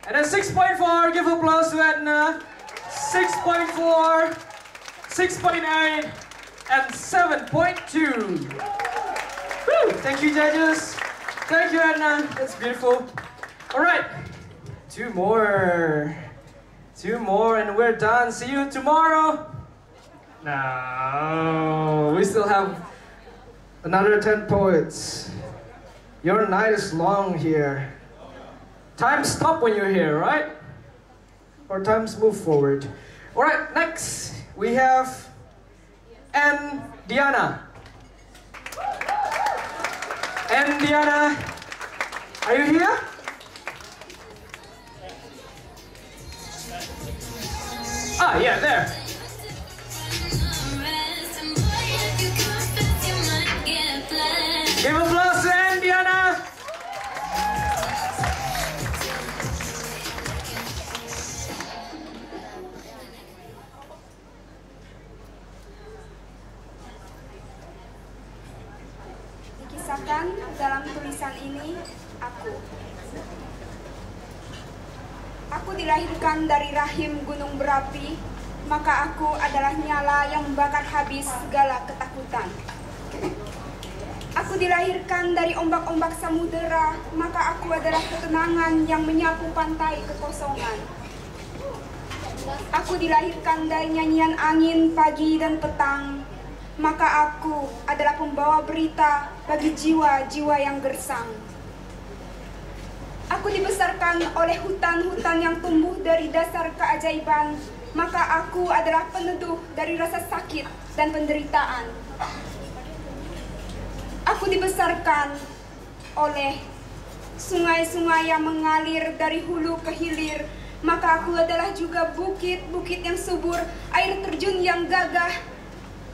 And then 6.4, give applause to Edna. 6.4, 6.8, and 7.2. Woo! Thank you, judges. Thank you, Edna. That's beautiful. All right, two more, and we're done. See you tomorrow. No, we still have another 10 poets. Your night is long here. Time stop when you're here, right? Or times move forward. All right, next we have N. Diana. And Diana, are you here? Ah, yeah, there. Give applause to N. Diana. Dikisahkan dalam tulisan ini, aku. Aku dilahirkan dari rahim gunung berapi, maka aku adalah nyala yang membakar habis segala ketakutan. Aku dilahirkan dari ombak-ombak samudera, maka aku adalah ketenangan yang menyapu pantai kekosongan. Aku dilahirkan dari nyanyian angin pagi dan petang, maka aku adalah pembawa berita bagi jiwa-jiwa yang gersang. Aku dibesarkan oleh hutan-hutan yang tumbuh dari dasar keajaiban, maka aku adalah peneduh dari rasa sakit dan penderitaan. Aku dibesarkan oleh sungai-sungai yang mengalir dari hulu ke hilir, maka aku adalah juga bukit-bukit yang subur, air terjun yang gagah,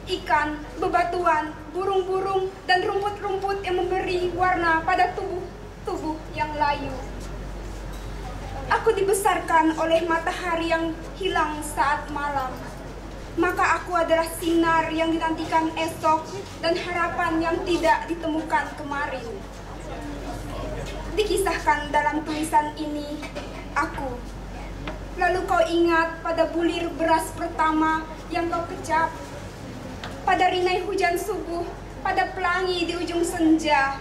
ikan, bebatuan, burung-burung, dan rumput-rumput yang memberi warna pada tubuh yang layu. Aku dibesarkan oleh matahari yang hilang saat malam, maka aku adalah sinar yang dinantikan esok dan harapan yang tidak ditemukan kemarin. Dikisahkan dalam tulisan ini, aku. Lalu kau ingat pada bulir beras pertama yang kau kecap, pada rinai hujan subuh, pada pelangi di ujung senja.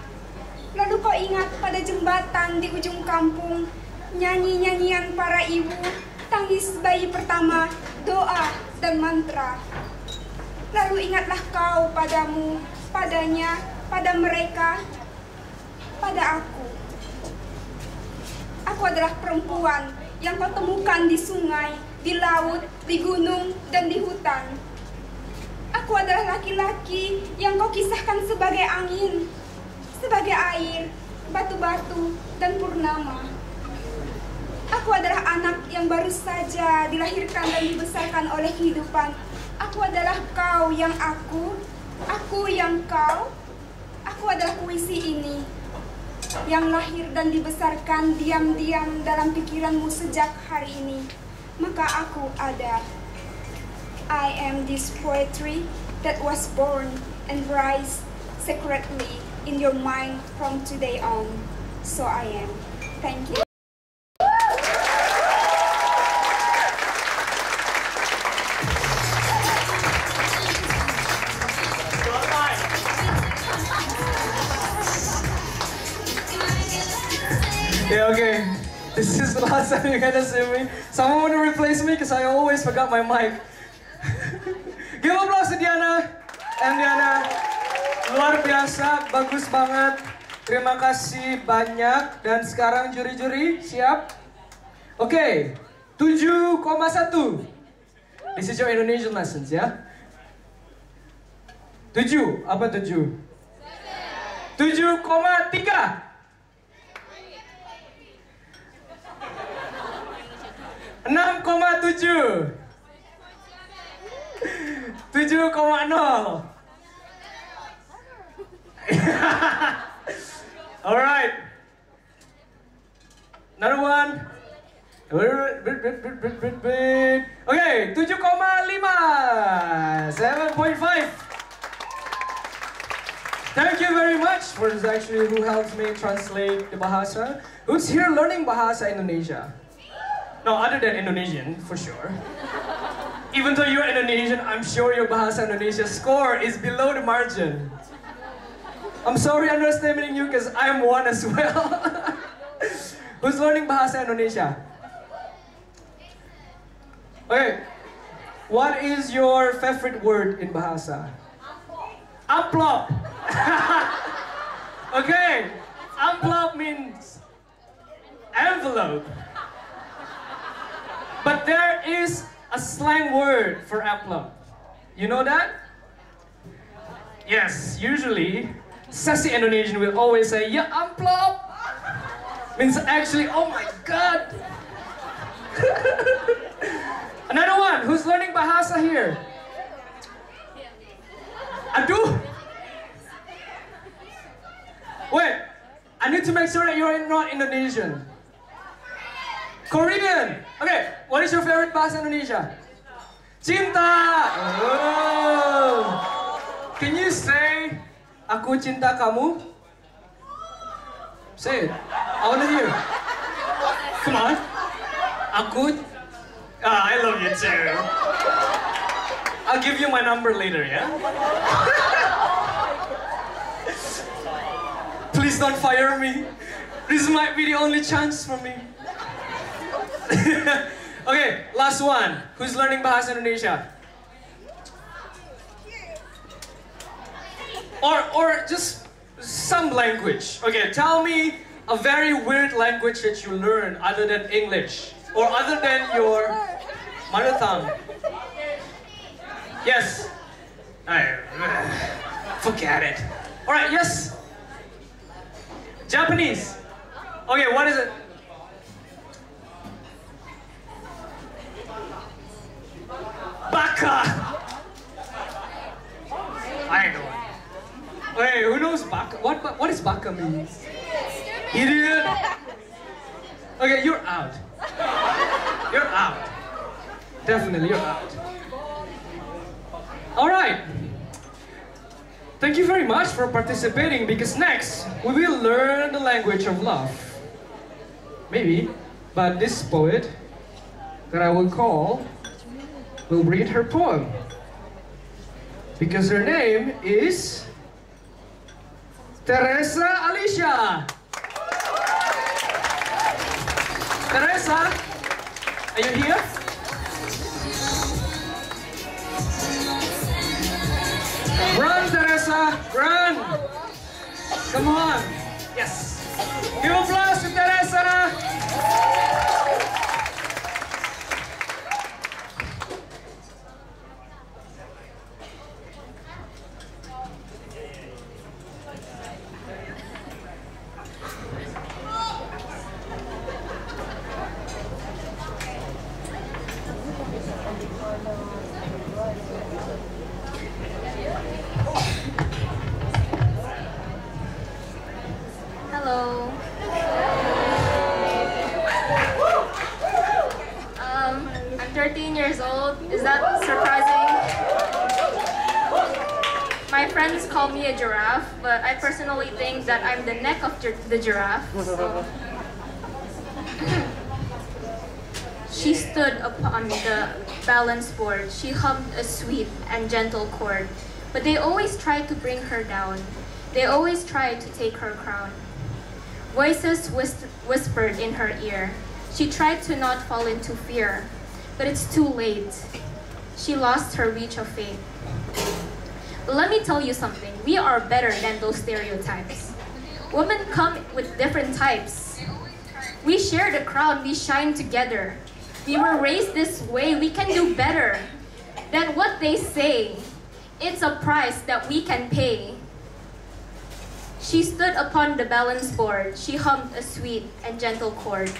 Lalu kau ingat pada jembatan di ujung kampung, nyanyi-nyanyian para ibu, tangis bayi pertama, doa dan mantra. Lalu ingatlah kau padamu, padanya, pada mereka, pada aku. Aku adalah perempuan yang kau temukan di sungai, di laut, di gunung, dan di hutan. Aku adalah laki-laki yang kau kisahkan sebagai angin, sebagai air, batu-batu, dan purnama. Aku adalah anak yang baru saja dilahirkan dan dibesarkan oleh kehidupan. Aku adalah kau yang aku yang kau. Aku adalah puisi ini yang lahir dan dibesarkan diam-diam dalam pikiranmu sejak hari ini. Maka aku ada. I am this poetry that was born and rise secretly in your mind from today on. So I am. Thank you. Yeah, okay. This is the last time you're gonna see me. Someone want to replace me because I always forgot my mic. Give applause to Diana. And Diana, luar biasa, bagus banget. Terima kasih banyak. Dan sekarang juri-juri siap? Oke, 7,1. This is your Indonesian lessons ya. 7, apa 7? 7,3. 6,7. 7,0. Alright. Another one. Okay, 7.5. 7.5. Thank you very much for this actually who helps me translate the Bahasa. Who's here learning Bahasa Indonesia? No, other than Indonesian, for sure. Even though you're Indonesian, I'm sure your Bahasa Indonesia score is below the margin. I'm sorry underestimating you because I'm one as well. Who's learning Bahasa Indonesia? Okay. What is your favorite word in Bahasa? Amplop. Okay. Amplop means envelope. But there is a slang word for envelope. You know that? Yes, usually, sassy Indonesian will always say, ya amplop. Means actually, oh my god. Another one, who's learning Bahasa here? Aduh. Wait, I need to make sure that you're not Indonesian. Korean. Okay, what is your favorite Bahasa Indonesia? Cinta. Oh. Can you say, aku cinta kamu? Say it. I want to hear. Come on. Aku. I love you too. I'll give you my number later, yeah? Please don't fire me. This might be the only chance for me. Okay, last one. Who's learning Bahasa Indonesia? Or just some language. Okay, tell me a very weird language that you learn other than English or other than your mother tongue. Yes. Forget it. All right. Yes. Japanese. Okay, what is it? Baka! I know. Wait, who knows baka? What does baka mean? Idiot! Okay, you're out. You're out. Definitely, you're out. Alright. Thank you very much for participating because next we will learn the language of love. Maybe, but this poet that I will call will read her poem because her name is Teresa Alicia. Teresa, are you here? Run, Teresa, run! Come on. Yes. Give applause to Teresa. Hello. I'm 13 years old. Is that surprising? My My friends call me a giraffe, but I personally think that I'm the neck of the giraffe. So. She stood upon the balance board. She hummed a sweet and gentle chord. But they always tried to bring her down. They always tried to take her crown. Voices whispered in her ear. She tried to not fall into fear, but it's too late. She lost her reach of faith. But let me tell you something. We are better than those stereotypes. Women come with different types. We share the crown. We shine together. We were raised this way. We can do better than what they say. It's a price that we can pay. She stood upon the balance board. She hummed a sweet and gentle chord.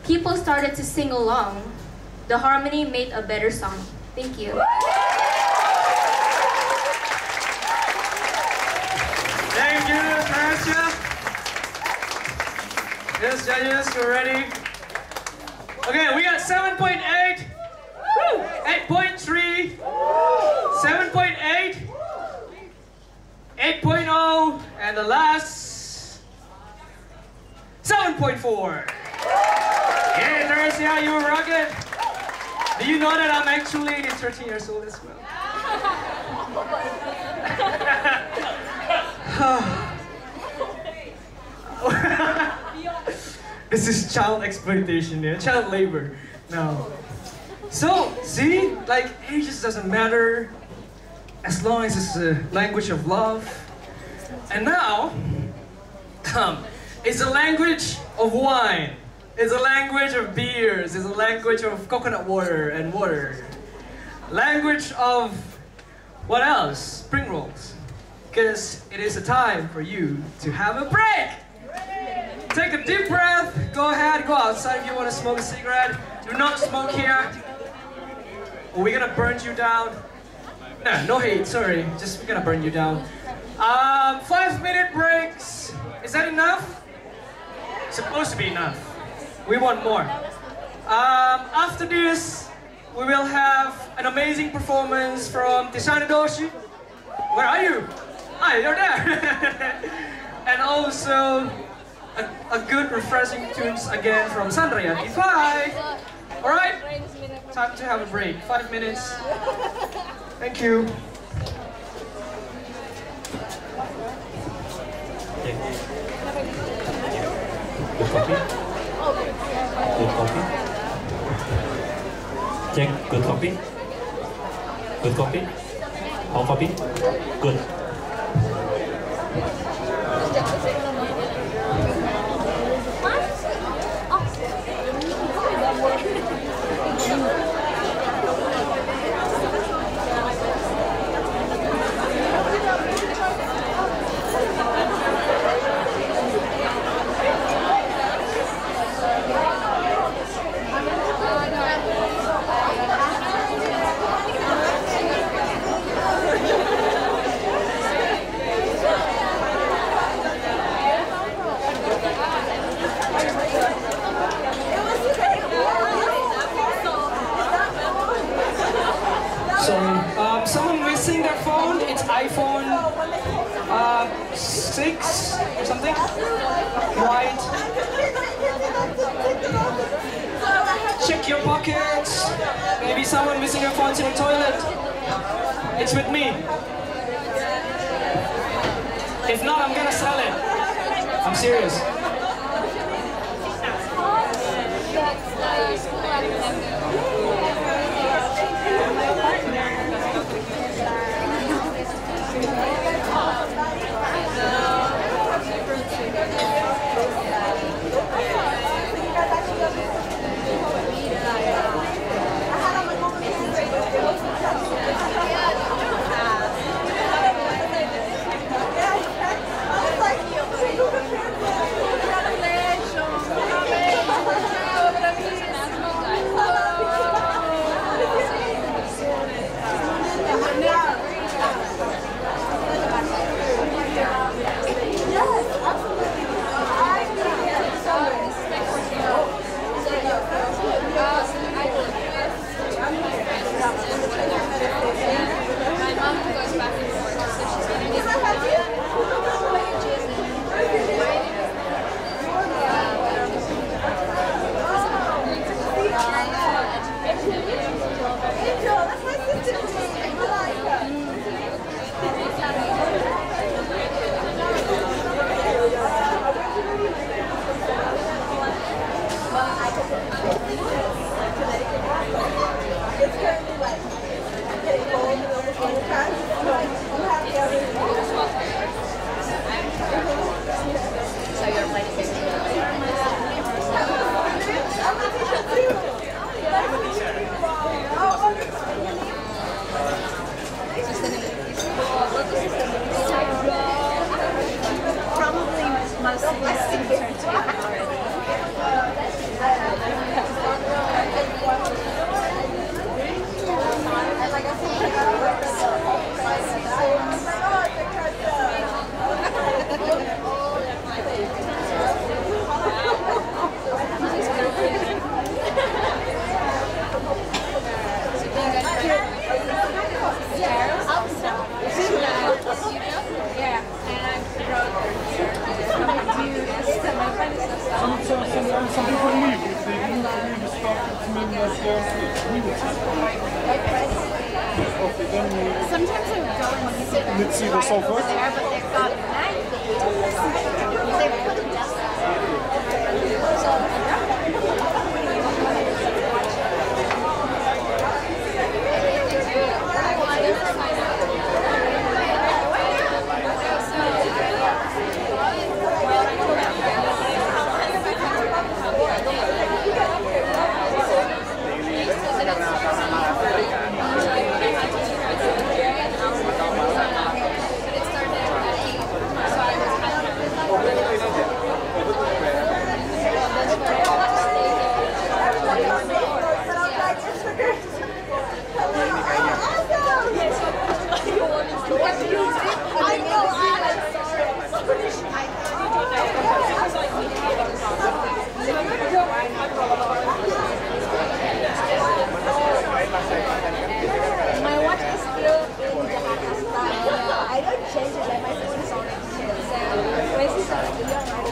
People started to sing along. The harmony made a better song. Thank you. Thank you, Tasha. Yes, judges, you're ready? Okay, we got 7.8, 8.3, 7.8, 8.0, and the last 7.4. Yeah, Teresa, you rock it. Do you know that I'm actually 13 years old as well? This is child exploitation, yeah? Child labor. No. So, see? Like, age just doesn't matter as long as it's a language of love. And now, it's a language of wine. It's a language of beers. It's a language of coconut water and water. Language of, what else? Spring rolls. Because it is a time for you to have a break. Take a deep breath. Go ahead, go outside if you want to smoke a cigarette. Do not smoke here, or we're gonna burn you down. No hate, sorry. Just we're gonna burn you down. 5-minute breaks. Is that enough? Supposed to be enough. We want more. After this, we will have an amazing performance from Tisana Doshi. Where are you? Hi, you're there. And also a good refreshing tunes again from Sandrayati 5. Alright, time to have a break. 5 minutes. Thank you. Good copy. Good copy. Check. Good copy. Good copy. All copy. Good. Someone missing their phone. It's iPhone 6 or something. White. Check your pockets. Maybe someone missing their phones in the toilet. It's with me. If not, I'm gonna sell it. I'm serious. Some people leave if they do not leave the stuff to mean that they're okay, then we... Sometimes I would go and sit Let's see the sofa. there, but they've got a knife. They put a desk My watch is still in Jakarta style. I don't change it, like my sister's already changed. My sister is the young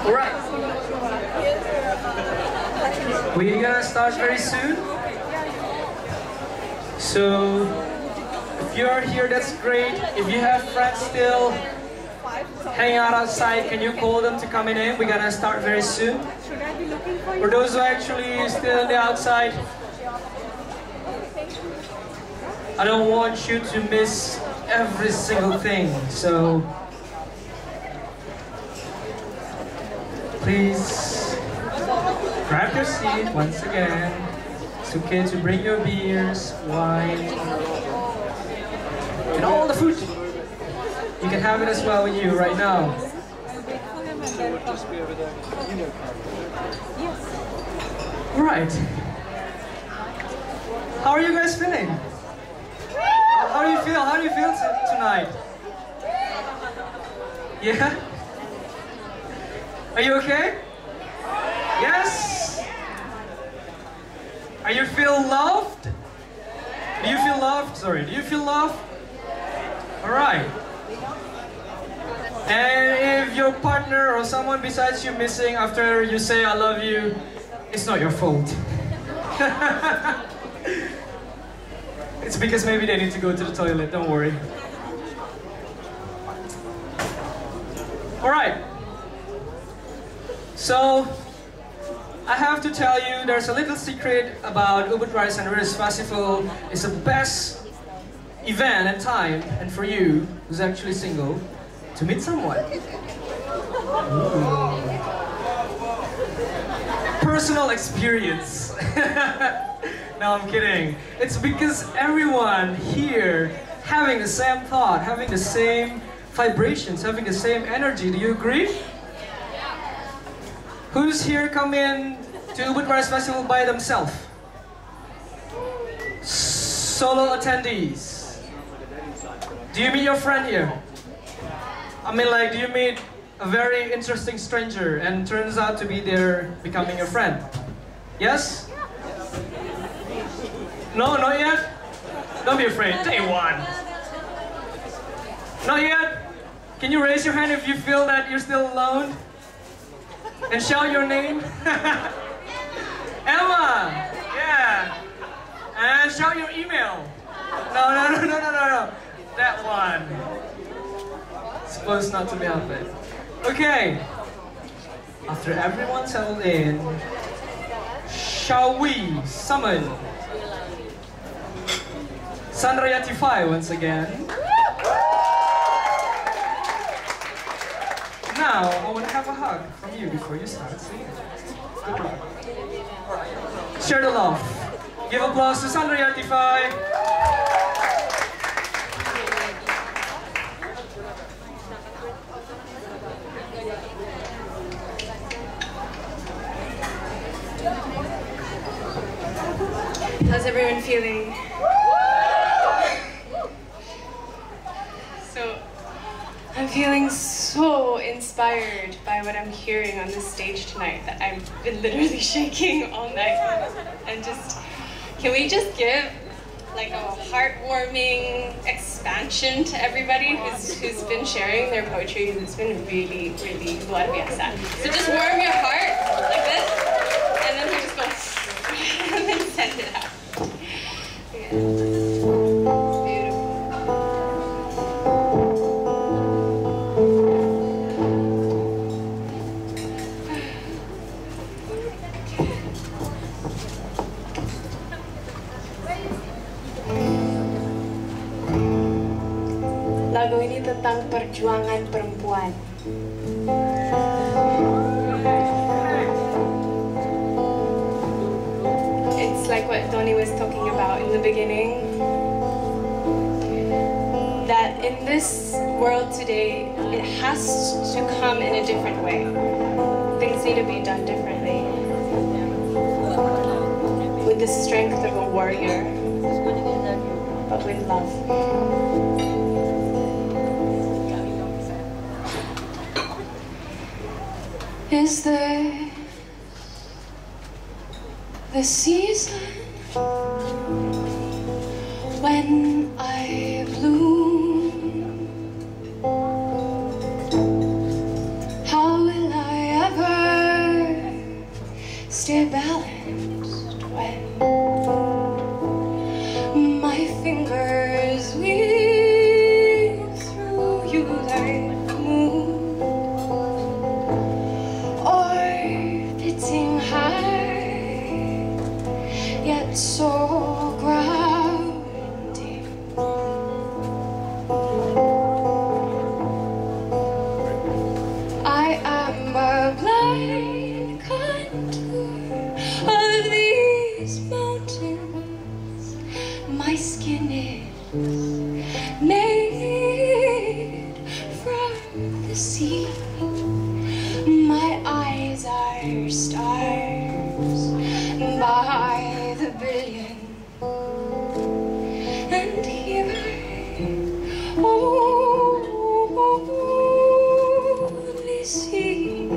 Alright. We're gonna start very soon. So, if you're here, that's great. If you have friends still hanging out outside, can you call them to come in? We're gonna start very soon. For those who are actually still on the outside, I don't want you to miss every single thing. So, please grab your seat once again. It's okay to bring your beers, wine, and all the food. You can have it as well with you right now. Right. How are you guys feeling? How do you feel? How do you feel tonight? Yeah? Are you okay? Yes? Are you feel loved? Do you feel loved? Sorry, do you feel loved? Alright. And if your partner or someone besides you missing after you say I love you, it's not your fault. It's because maybe they need to go to the toilet, don't worry. Alright. So, I have to tell you, there's a little secret about Ubud bali Festival. It's the best event and time, and for you, who's actually single, to meet someone. Ooh. Personal experience. No, I'm kidding. It's because everyone here having the same thought, having the same vibrations, having the same energy. Do you agree? Who's here come in to Ubud bali Festival by themselves? Solo attendees. Do you meet your friend here? I mean, like, do you meet a very interesting stranger and turns out to be there becoming your friend? Yes? No, not yet? Don't be afraid, day one. Not yet? Can you raise your hand if you feel that you're still alone? And shout your name? Emma! Yeah! And shout your email. No. That one. Supposed not to be happening. Okay. After everyone settled in, shall we summon Sandrayatify once again? Now, I want to have a hug from you before you start singing. Good luck. Share the love. Give applause to Sandrayatify. How's everyone feeling? So, I'm feeling so inspired by what I'm hearing on this stage tonight that I've been literally shaking all night. And just, can we just give like a heartwarming expansion to everybody who's been sharing their poetry? It's been really, really luar biasa. So just warm your heart like this, and then we just go and then send it out. Lagu ini tentang perjuangan perempuan. It's like what Donnie was talking about in the beginning, that in this world today, it has to come in a different way. Things need to be done differently. With the strength of a warrior, but with love. Is there the season when I bloom? How will I ever when my fingers weave through you like moon, orbiting high, yet so grounding. I am a blind contour of these mountains. My skin is made from the sea. My eyes are stars by the billion. And here I only see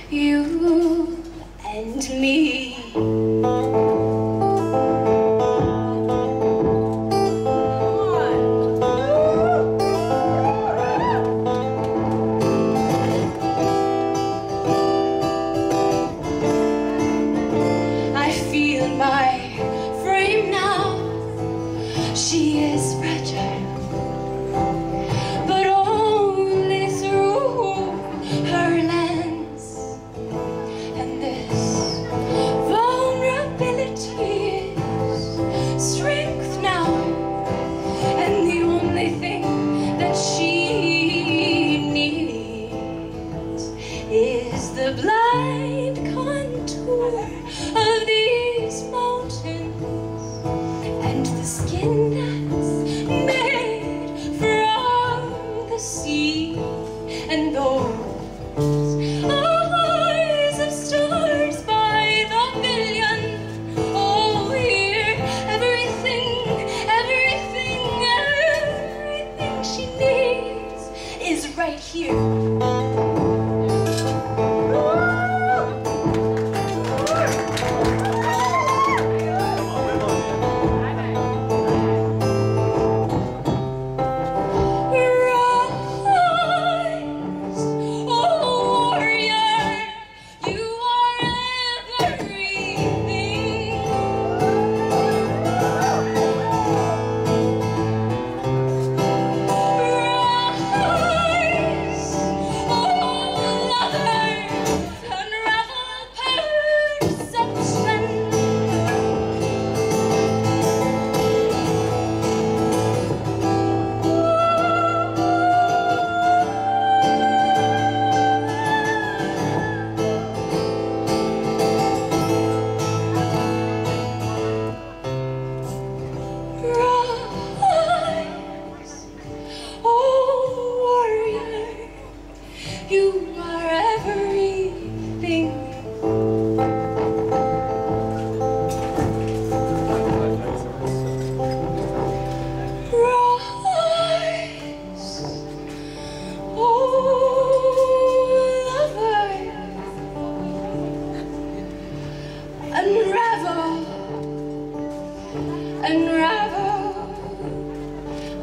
you and me. I feel my frame now. She is fragile, but only through her lens. And this vulnerability is strength now. And the only thing that she needs is the blind contour of these mountains and the skin that's made from the sea. And those eyes of stars by the billion. Oh, here, everything she needs is right here.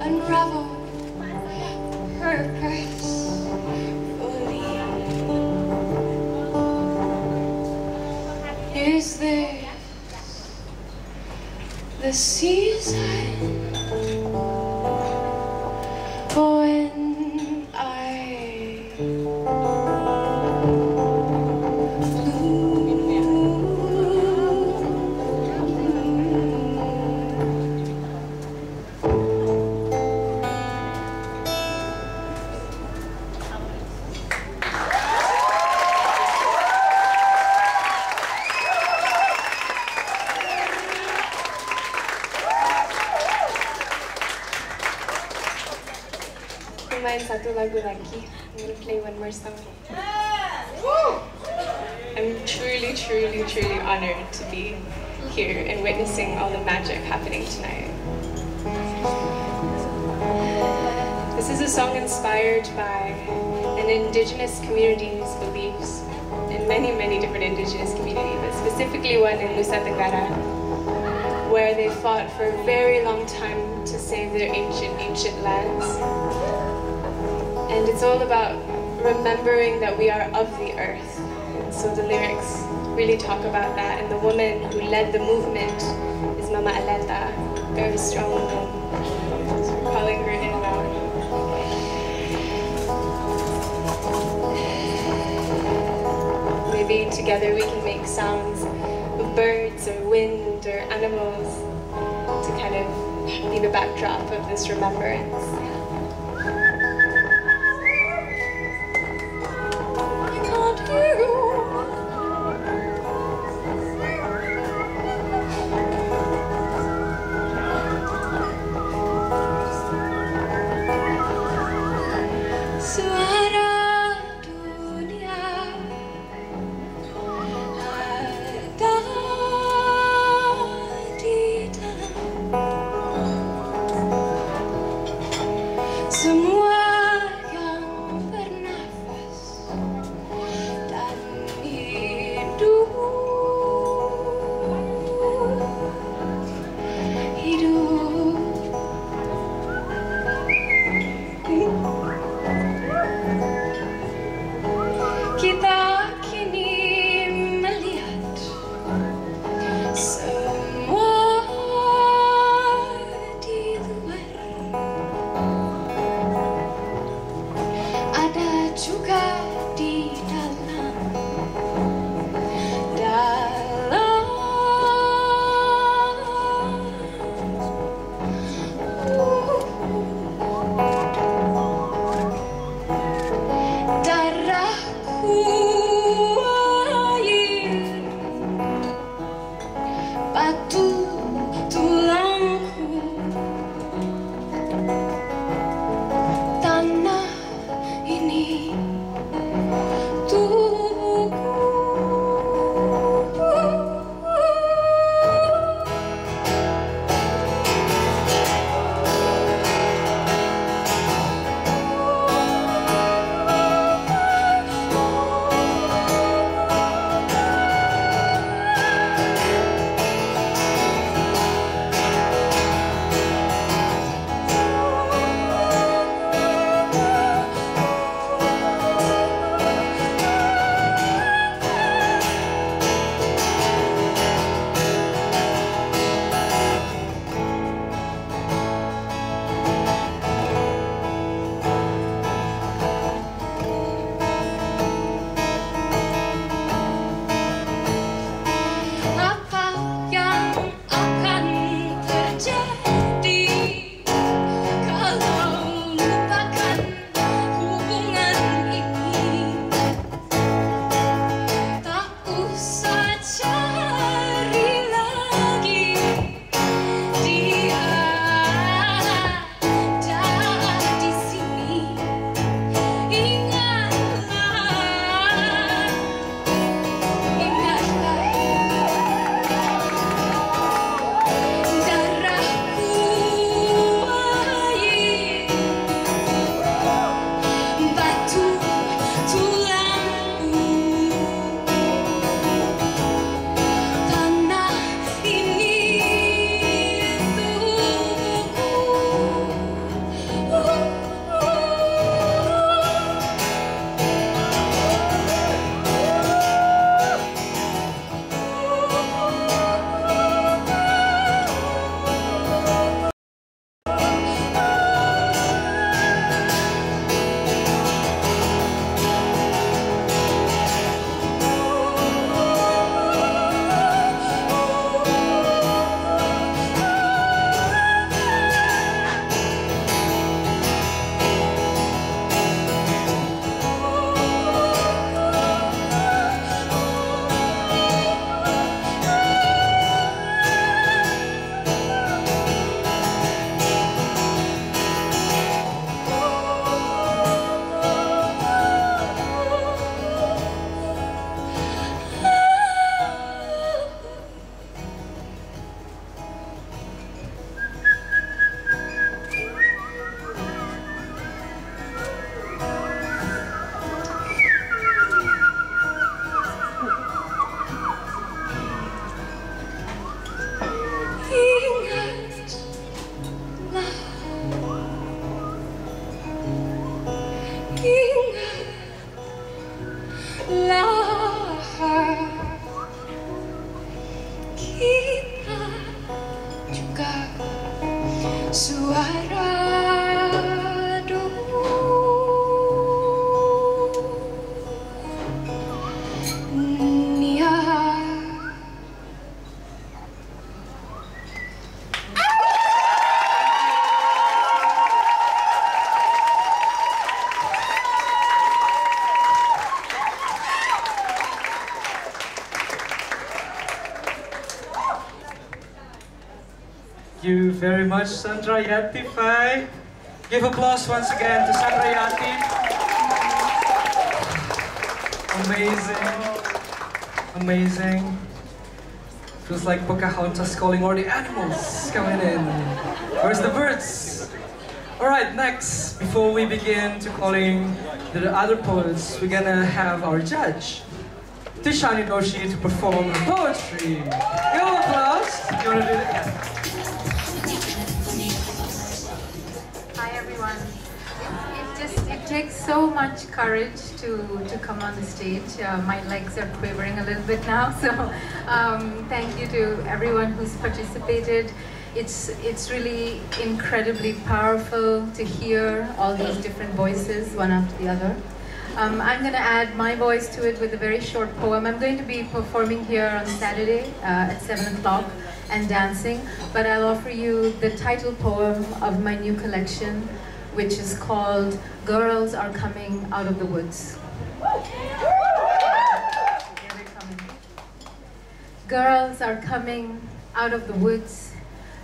Unravel purposefully. Is this the season when I main satu lagu lagi. I'm gonna play one more song. I'm truly, truly, truly honored to be here and witnessing all the magic happening tonight. This is a song inspired by an indigenous community's beliefs in many, many different indigenous communities, but specifically one in Nusa Tenggara, where they fought for a very long time to save their ancient lands. And it's all about remembering that we are of the earth. And so the lyrics really talk about that. And the woman who led the movement is Mama Aleta, very strong woman. So we're calling her in now. Maybe together we can make sounds of birds or wind or animals to kind of be the backdrop of this remembrance. I can't hear you. you very much, Sandra Yati Fai. Give applause once again to Sandra Yati. Amazing. Amazing. Feels like Pocahontas calling all the animals coming in. Where's the birds? Alright, next, before we begin to calling the other poets, we're gonna have our judge, Tishani Doshi, to perform her poetry. Give an applause. You wanna do that? Yeah. Hi everyone. It takes so much courage to come on the stage. My legs are quivering a little bit now, so thank you to everyone who's participated. It's really incredibly powerful to hear all these different voices, one after the other. I'm going to add my voice to it with a very short poem. I'm going to be performing here on Saturday at 7 o'clock and dancing, but I'll offer you the title poem of my new collection, which is called Girls Are Coming Out of the Woods. Girls are coming out of the woods,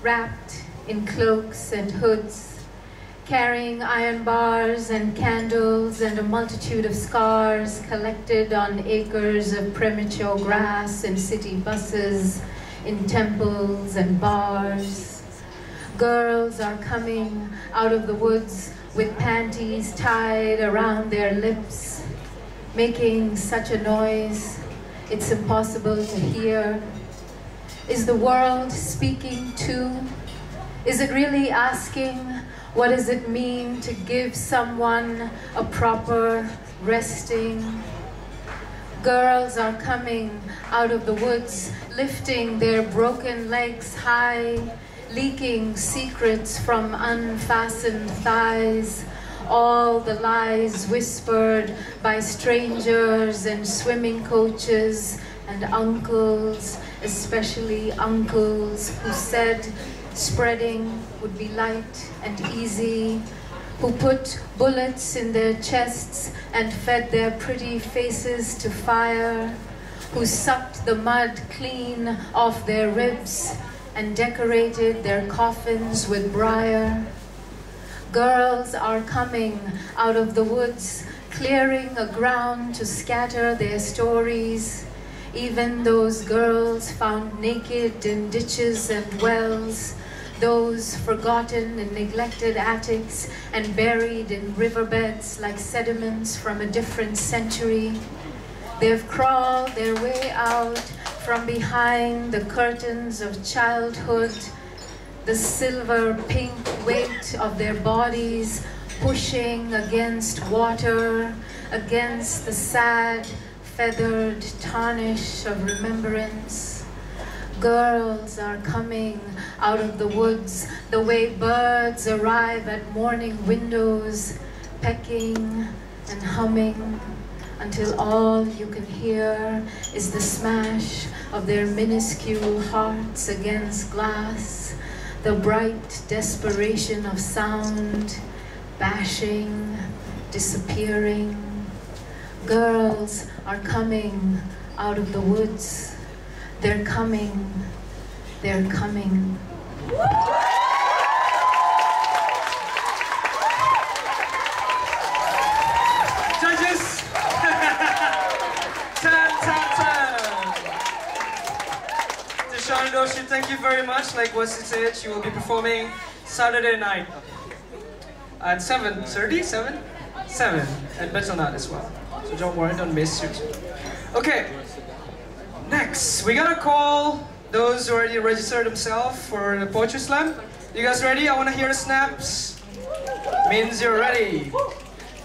wrapped in cloaks and hoods, carrying iron bars and candles and a multitude of scars collected on acres of premature grass in city buses, in temples and bars. Girls are coming out of the woods with panties tied around their lips, making such a noise it's impossible to hear. Is the world speaking too? Is it really asking, what does it mean to give someone a proper resting? Girls are coming out of the woods, lifting their broken legs high, leaking secrets from unfastened thighs, all the lies whispered by strangers and swimming coaches and uncles, especially uncles who said spreading would be light and easy, who put bullets in their chests and fed their pretty faces to fire, who sucked the mud clean off their ribs and decorated their coffins with briar. Girls are coming out of the woods, clearing a ground to scatter their stories. Even those girls found naked in ditches and wells, those forgotten in neglected attics and buried in riverbeds like sediments from a different century. They've crawled their way out from behind the curtains of childhood, the silver pink weight of their bodies pushing against water, against the sad feathered tarnish of remembrance. Girls are coming out of the woods the way birds arrive at morning windows, pecking and humming, until all you can hear is the smash of their minuscule hearts against glass, the bright desperation of sound, bashing, disappearing. Girls are coming out of the woods. They're coming. They're coming. Judges! Tishani Doshi, thank you very much. Like what she said, she will be performing Saturday night at 7:30, 7 at Betonat as well. So don't worry, don't miss it. Okay, next we're gonna call those who already registered themselves for the Poetry Slam. You guys ready? I wanna hear the snaps. Means you're ready.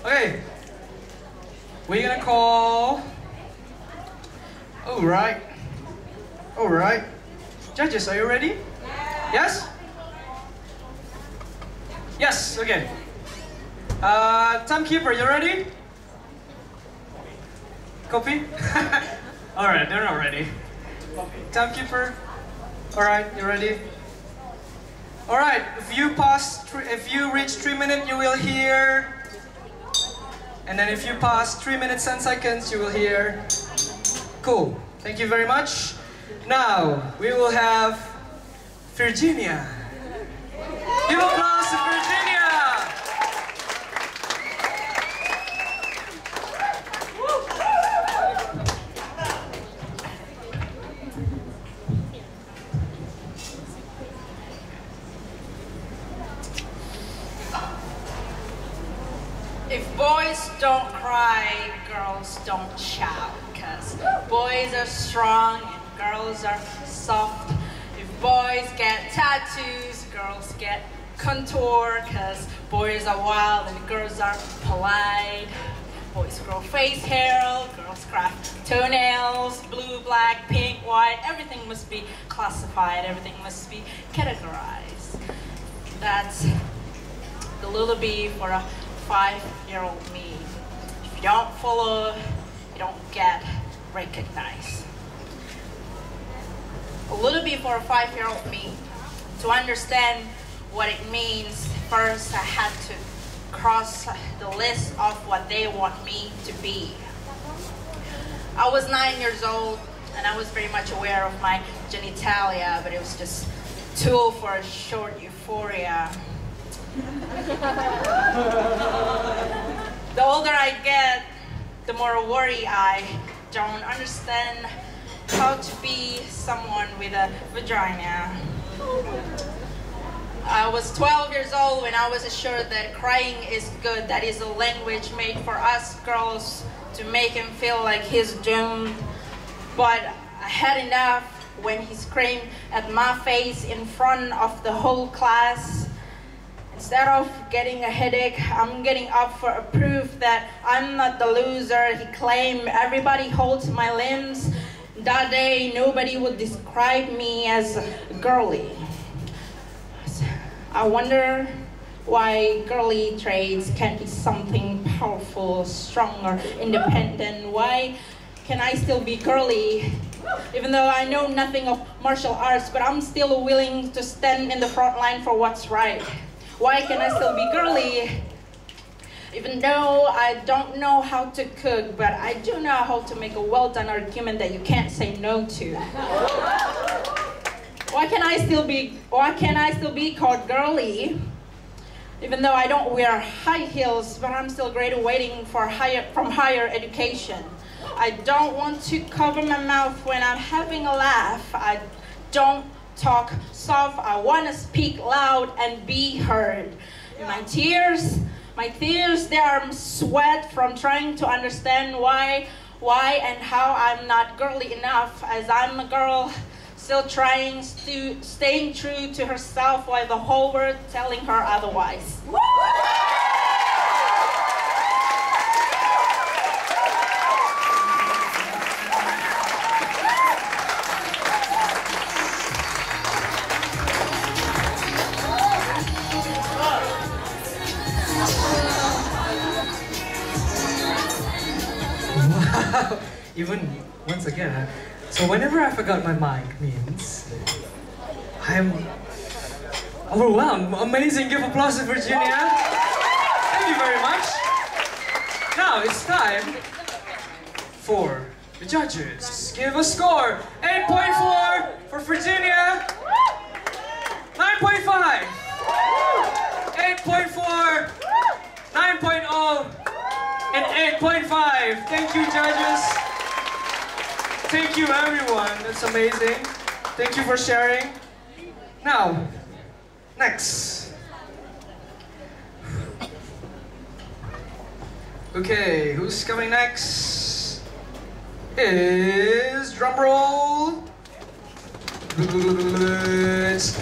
Okay, we're gonna call. All right. Judges, are you ready? Yes? Yes, okay. Timekeeper, you ready? Copy? Alright, they're not ready. Timekeeper? Alright, you ready? Alright, if you reach 3 minutes, you will hear. And then if you pass 3 minutes 10 seconds, you will hear. Cool. Thank you very much. Now, we will have Virginia. Give applause to Virginia! If boys don't cry, girls don't shout, cause boys are strong and girls are soft. If boys get tattoos, girls get contour, cause boys are wild and girls are polite. Boys grow face hair, girls craft toenails, blue, black, pink, white, everything must be classified, everything must be categorized. That's the lullaby for a 5-year-old me. If you don't follow, you don't get recognized. A little bit for a 5-year-old me. To understand what it means, first I had to cross the list of what they want me to be. I was 9 years old and I was very much aware of my genitalia, but it was just a tool for a short euphoria. The older I get, the more worry I don't understand how to be someone with a vagina. I was 12 years old when I was assured that crying is good, that is a language made for us girls to make him feel like he's doomed. But I had enough when he screamed at my face in front of the whole class. Instead of getting a headache, I'm getting up for a proof that I'm not the loser he claimed. Everybody holds my limbs. That day, nobody would describe me as girly. I wonder why girly traits can't be something powerful, strong, or independent. Why can I still be girly? Even though I know nothing of martial arts, but I'm still willing to stand in the front line for what's right. Why can I still be girly? Even though I don't know how to cook, but I do know how to make a well-done argument that you can't say no to. Why can I still be called girly? Even though I don't wear high heels, but I'm still graduating from higher education. I don't want to cover my mouth when I'm having a laugh. I don't talk soft. I want to speak loud and be heard. My tears, they are sweat from trying to understand why and how I'm not girly enough, as I'm a girl still trying to staying true to herself while the whole world telling her otherwise. Wow, even once again. So whenever I forgot my mic means I'm overwhelmed. Amazing, give applause to Virginia. Thank you very much. Now it's time for the judges. Give a score. 8.4 for Virginia. 9.5. 8.4. 9.0. And 8.5. Thank you, judges. Thank you, everyone. That's amazing. Thank you for sharing. Now, next. Okay, who's coming next? Is drum roll. It's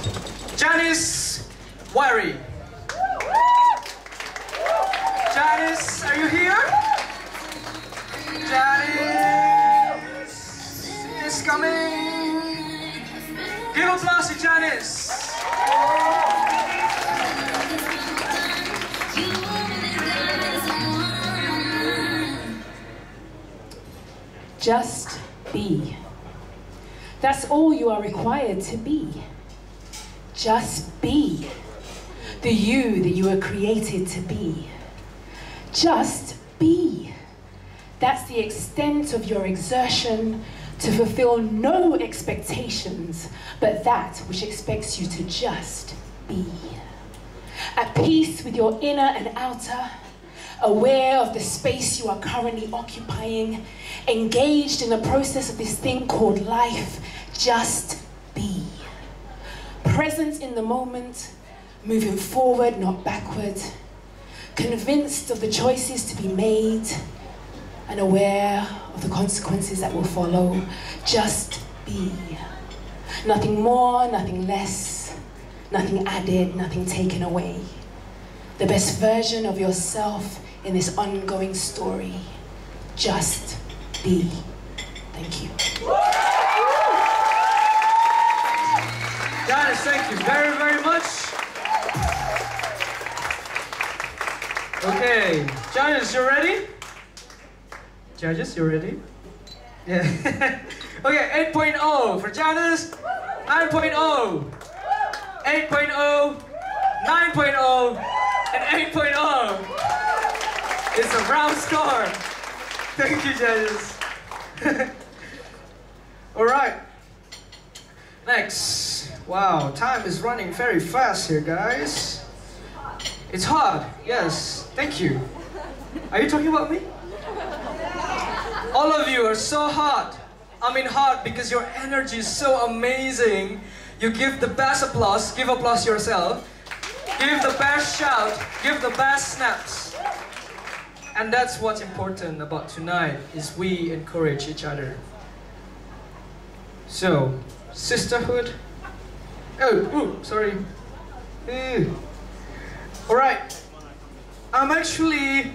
Janice Wary. Janice, are you here? Janice is coming. Give applause to Janice. Just be. That's all you are required to be. Just be the you that you were created to be. Just be. That's the extent of your exertion to fulfill no expectations, but that which expects you to just be. at peace with your inner and outer, aware of the space you are currently occupying, engaged in the process of this thing called life. Just be. Present in the moment, moving forward, not backward, convinced of the choices to be made, and aware of the consequences that will follow. Just be. Nothing more, nothing less, nothing added, nothing taken away. The best version of yourself in this ongoing story. Just be. Thank you. Janice, thank you very, very much. Okay, Janice, you ready? Judges, you ready? Yeah. Okay, 8.0 for Janice, 9.0, 8.0, 9.0, and 8.0. It's a round score. Thank you, judges. All right. Next. Wow, time is running very fast here, guys. It's hard. Yes. Thank you. Are you talking about me? All of you are so hot. I mean hot because your energy is so amazing. You give the best applause. Give applause yourself. Give the best shout. Give the best snaps. And that's what's important about tonight, is we encourage each other. So, sisterhood. Oh, sorry. Alright. I'm actually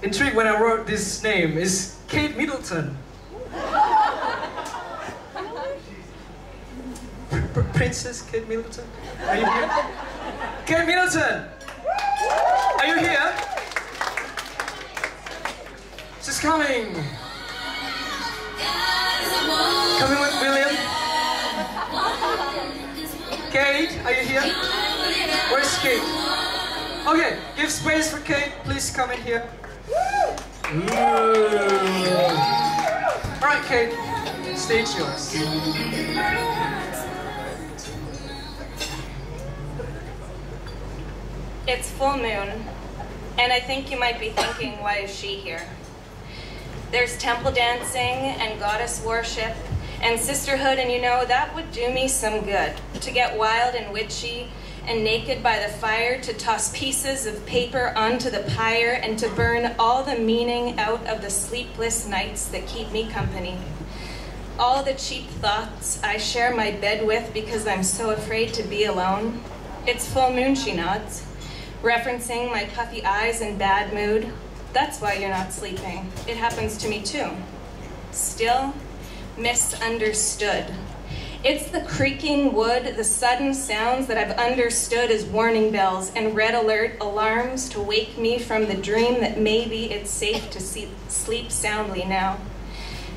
intrigued when I wrote this name. Is Kate Middleton. Princess Kate Middleton? Are you here? Kate Middleton! Are you here? She's coming! Coming with William? Kate, are you here? Where's Kate? Okay, give space for Kate. Please come in here. Alright, Kate. Stage yours. It's full moon, and I think you might be thinking, why is she here? There's temple dancing and goddess worship and sisterhood, and you know, that would do me some good. To get wild and witchy and naked by the fire, to toss pieces of paper onto the pyre, and to burn all the meaning out of the sleepless nights that keep me company. All the cheap thoughts I share my bed with because I'm so afraid to be alone. It's full moon, she nods, referencing my puffy eyes and bad mood. That's why you're not sleeping. It happens to me too. Still misunderstood. It's the creaking wood, the sudden sounds that I've understood as warning bells and red alert alarms to wake me from the dream that maybe it's safe to sleep soundly now.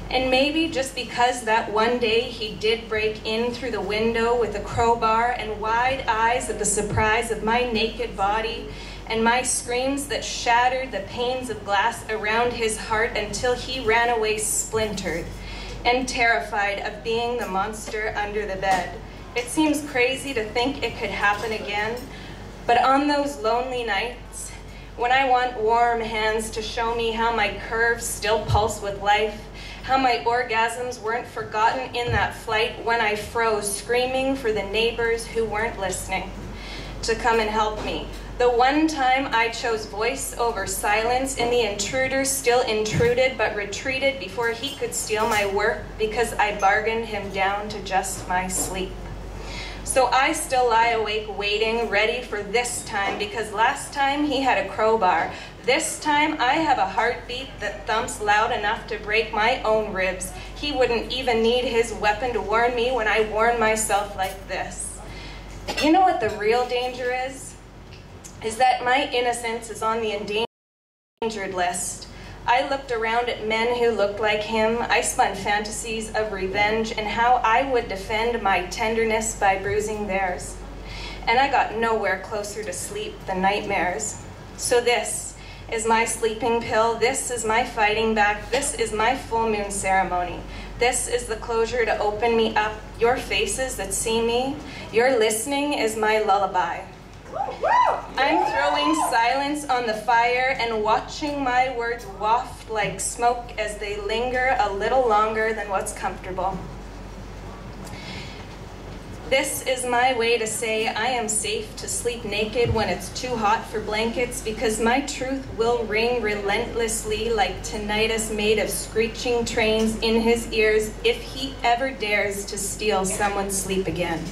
And maybe just because that one day he did break in through the window with a crowbar and wide eyes at the surprise of my naked body and my screams that shattered the panes of glass around his heart until he ran away splintered and terrified of being the monster under the bed. It seems crazy to think it could happen again, but on those lonely nights, when I want warm hands to show me how my curves still pulse with life, how my orgasms weren't forgotten in that flight when I froze, screaming for the neighbors who weren't listening to come and help me. The one time I chose voice over silence, and the intruder still intruded but retreated before he could steal my work because I bargained him down to just my sleep. So I still lie awake waiting, ready for this time, because last time he had a crowbar. This time I have a heartbeat that thumps loud enough to break my own ribs. He wouldn't even need his weapon to warn me when I warn myself like this. You know what the real danger is? Is that my innocence is on the endangered list. I looked around at men who looked like him. I spun fantasies of revenge and how I would defend my tenderness by bruising theirs. And I got nowhere closer to sleep than nightmares. So this is my sleeping pill. This is my fighting back. This is my full moon ceremony. This is the closure to open me up. Your faces that see me, your listening is my lullaby. I'm throwing silence on the fire and watching my words waft like smoke as they linger a little longer than what's comfortable. This is my way to say I am safe to sleep naked when it's too hot for blankets, because my truth will ring relentlessly like tinnitus made of screeching trains in his ears if he ever dares to steal someone's sleep again.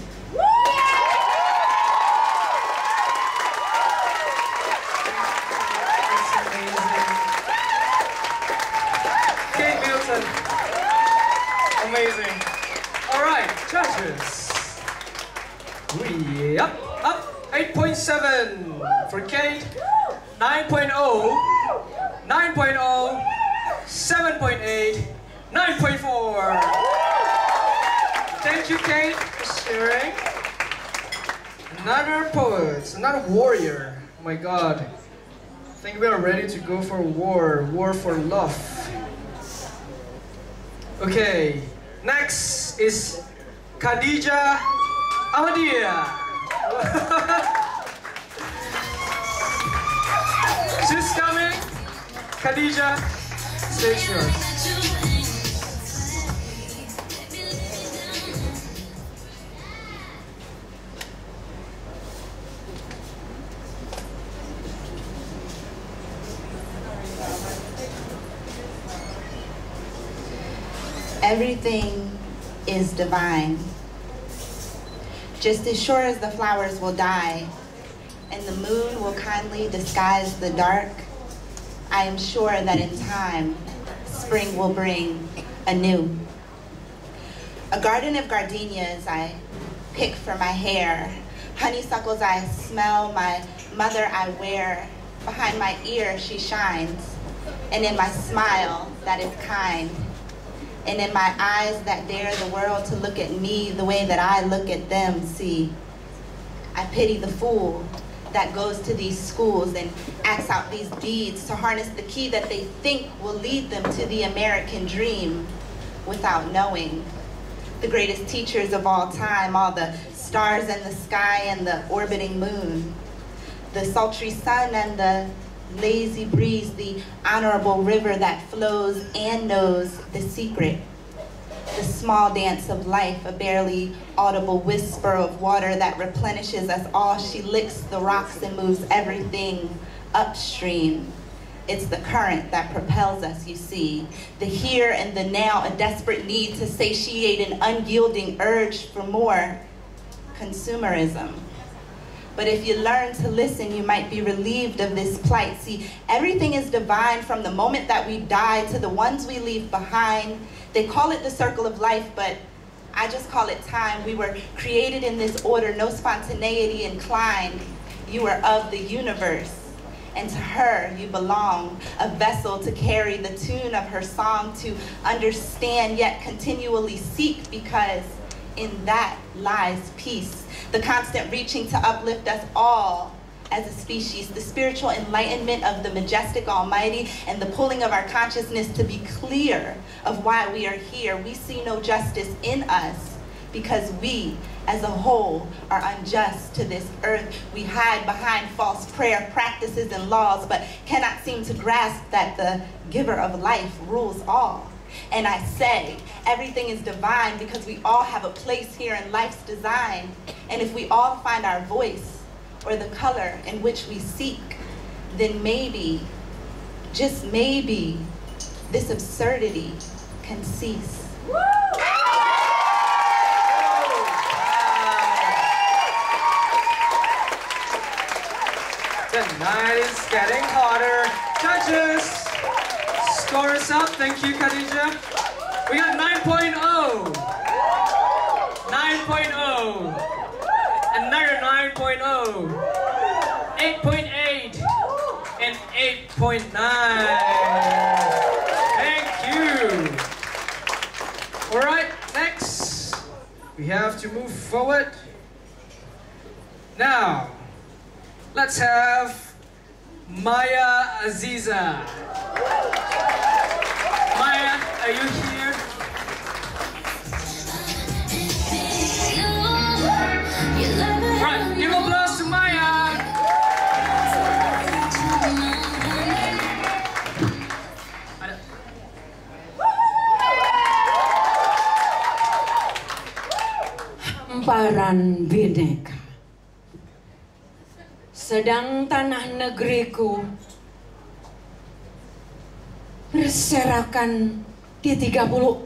Kate Milton. Amazing. All right, judges. Up. 8.7 for Kate. 9.0. 9.0. 7.8. 9.4. Thank you, Kate, for sharing. Another poet, another warrior. Oh my God. I think we are ready to go for war. War for love. Okay, next is Khadija Ahmadiyah. She's coming. Khadija, stage yours. Everything is divine. Just as sure as the flowers will die and the moon will kindly disguise the dark, I am sure that in time, spring will bring anew. A garden of gardenias I pick for my hair, honeysuckles I smell, my mother I wear, behind my ear she shines, and in my smile that is kind, and in my eyes that dare the world to look at me the way that I look at them, see. I pity the fool that goes to these schools and acts out these beads to harness the key that they think will lead them to the American dream without knowing. The greatest teachers of all time, all the stars in the sky and the orbiting moon, the sultry sun and the lazy breeze, the honorable river that flows and knows the secret, the small dance of life, a barely audible whisper of water that replenishes us all. She licks the rocks and moves everything upstream. It's the current that propels us, you see. The here and the now, a desperate need to satiate an unyielding urge for more. Consumerism. But if you learn to listen, you might be relieved of this plight. See, everything is divine from the moment that we die to the ones we leave behind. They call it the circle of life, but I just call it time. We were created in this order, no spontaneity inclined. You are of the universe, and to her you belong, a vessel to carry the tune of her song, to understand yet continually seek, because in that lies peace. The constant reaching to uplift us all as a species, the spiritual enlightenment of the majestic Almighty, and the pulling of our consciousness to be clear of why we are here. We see no justice in us because we, as a whole, are unjust to this earth. We hide behind false prayer practices and laws, but cannot seem to grasp that the giver of life rules all. And I say, everything is divine because we all have a place here in life's design. And if we all find our voice or the color in which we seek, then maybe, just maybe, this absurdity can cease. The night is getting hotter. Judges! Score us up. Thank you, Khadija. We got 9.0. 9.0. Another 9.0. 8.8. And 8.9. Thank you. All right, next. We have to move forward. Now, let's have Maya Aziza. Maya, are you here? Right, give applause to Maya. hamparan bineka. Sedang tanah negeriku berserakan di 34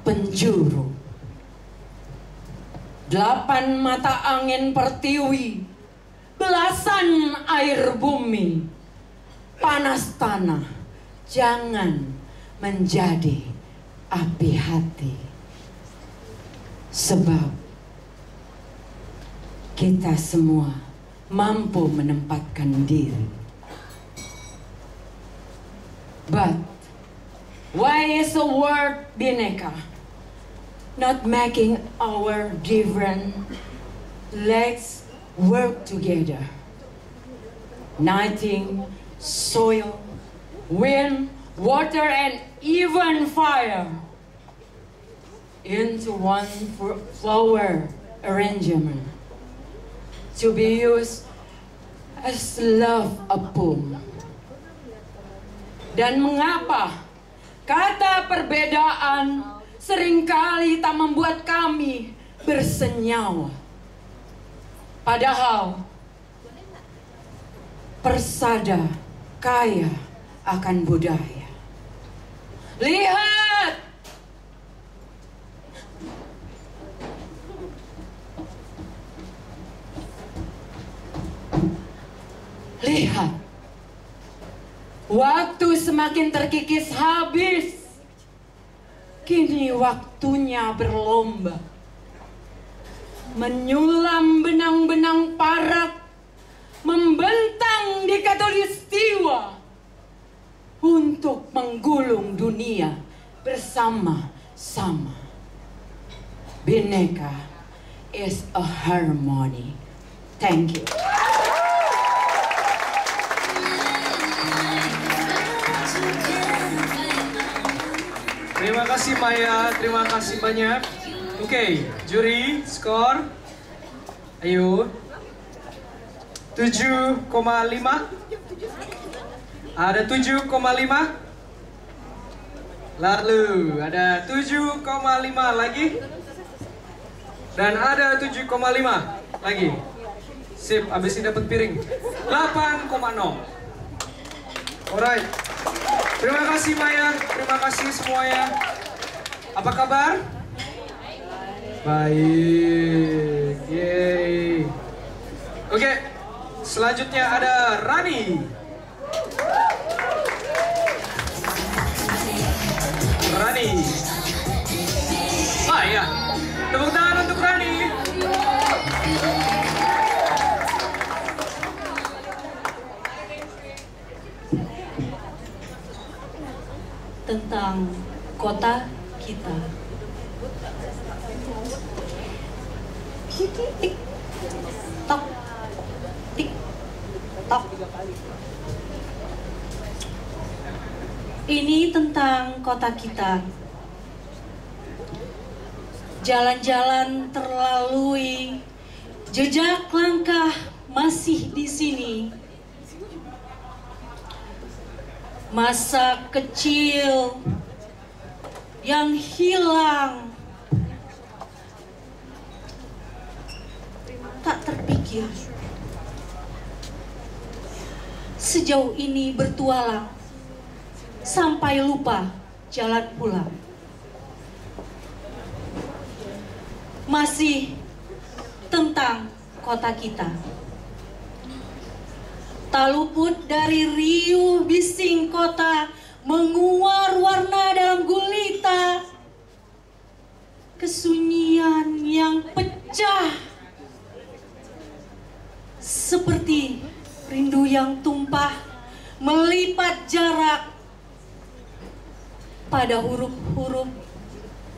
penjuru. 8 mata angin pertiwi, belasan air bumi, panas tanah, jangan menjadi api hati. Sebab kita semua mampu menempatkan diri. But why is the word bineka not making our different legs work together? Uniting soil, wind, water, and even fire into one flower arrangement to be used as love a poem. Dan mengapa kata perbedaan seringkali tak membuat kami bersenyawa? Padahal persada kaya akan budaya. Lihat! Lihat, waktu semakin terkikis habis. Kini waktunya berlomba, menyulam benang-benang parak, membentang di khatulistiwa untuk menggulung dunia bersama-sama. Bineka is a harmony. Thank you. Terima kasih Maya, terima kasih banyak. Oke, juri, skor. Ayo. 7,5. Ada 7,5. Lalu ada 7,5 lagi. Dan ada 7,5 lagi. Sip, abis ini dapat piring. 8,0. Alright. Terima kasih Maya, terima kasih semuanya. Apa kabar? Baik. Yeay. Oke, selanjutnya ada Rani. Rani. Ah ya, tepuk tangan untuk Rani. Tentang kota kita. Tik tok, tik tok. Ini tentang kota kita. Jalan-jalan terlalui, jejak langkah masih di sini. Masa kecil yang hilang, tak terpikir. Sejauh ini bertualang, sampai lupa jalan pulang. Masih tentang kota kita. Tak luput dari riuh bising kota, menguar warna dalam gulita. Kesunyian yang pecah, seperti rindu yang tumpah, melipat jarak pada huruf-huruf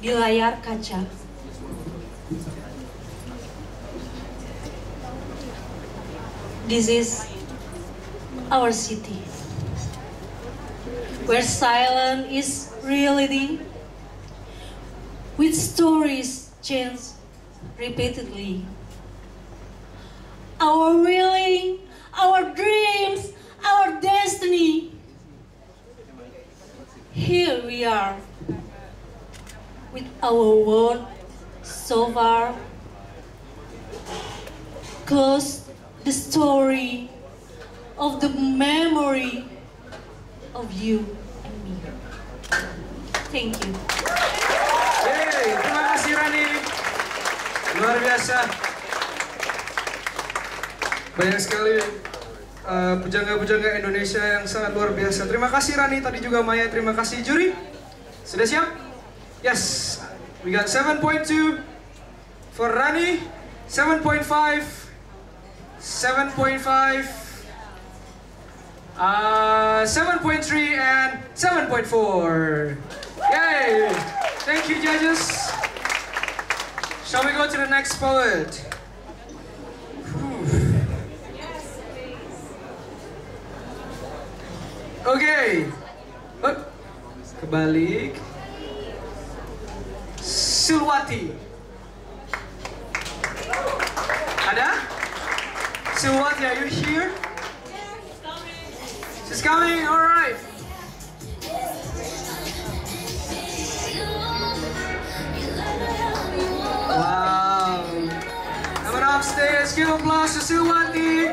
di layar kaca. This is our city, where silence is reality, with stories changed repeatedly. Our willing, our dreams, our destiny. Here we are, with our world so far close the story of the memory of you and me. Thank you. Yeay, terima kasih Rani. Luar biasa. Banyak sekali pujangga-pujangga Indonesia yang sangat luar biasa. Terima kasih Rani, tadi juga Maya. Terima kasih juri. Sudah siap? Yes. We got 7.2 for Rani, 7.5, 7.5, 7.3, and 7.4. Yay! Thank you, judges. Shall we go to the next poet? Okay. Kebalik. Silwati. Ada? Silwati, are you here? She's coming, all right. Wow. Coming upstairs, give applause to Silwati.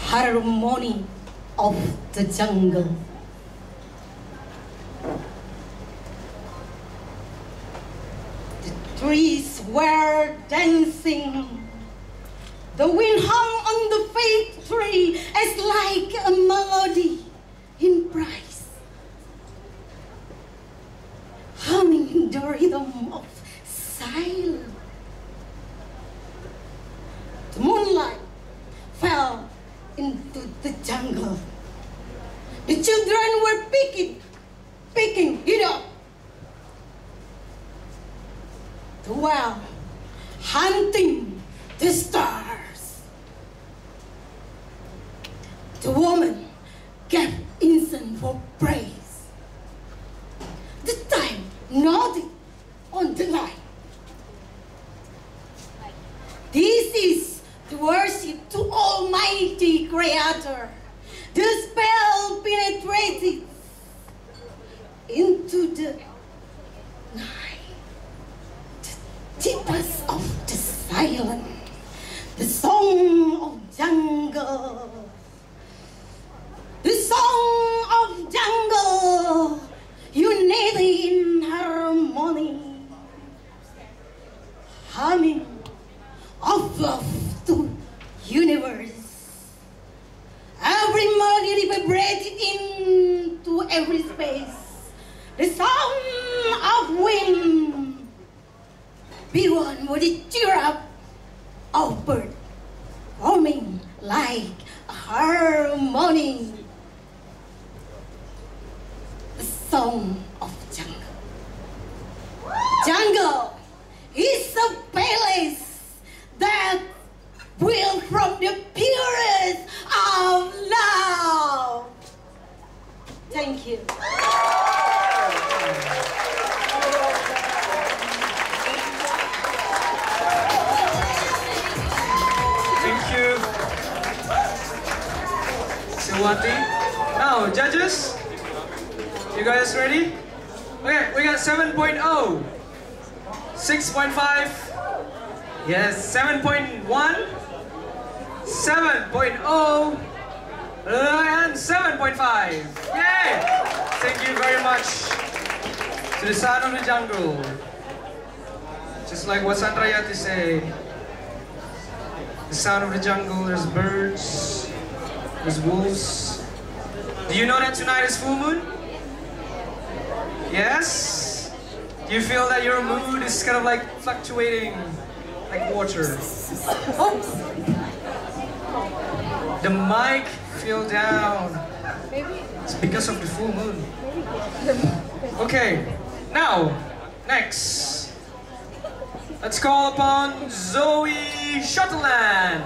Harmony of the jungle. The trees were dancing. The wind hung on the fig tree as like a melody in praise, humming the rhythm of silence. The moonlight fell into the jungle. The children were picking it up. While hunting the stars, the woman gave incense for praise. The time nodded on the line. This is the worship to Almighty Creator. The spell penetrated into the night, the deepest of the silence, the song of jungle, the song of jungle, unity in harmony, humming of love to universe. Every melody vibrated into every space. The sound of wind, be one with the chirp of bird, forming like a harmony. The song of jungle. Jungle is a palace that built from the purest of love. Thank you. Thank you, Silwati. Now, judges, you guys ready? Okay, we got 7.0, 6.5, yes, 7.1, 7.0, and 7.5. Yay! Thank you very much to the sound of the jungle. Just like what Sandrayati said, the sound of the jungle, there's birds, there's wolves. Do you know that tonight is full moon? Yes? Do you feel that your mood is kind of like fluctuating like water? Oh! The mic fell down. It's because of the full moon. Okay, now, next. Let's call upon Zoe Shutterland.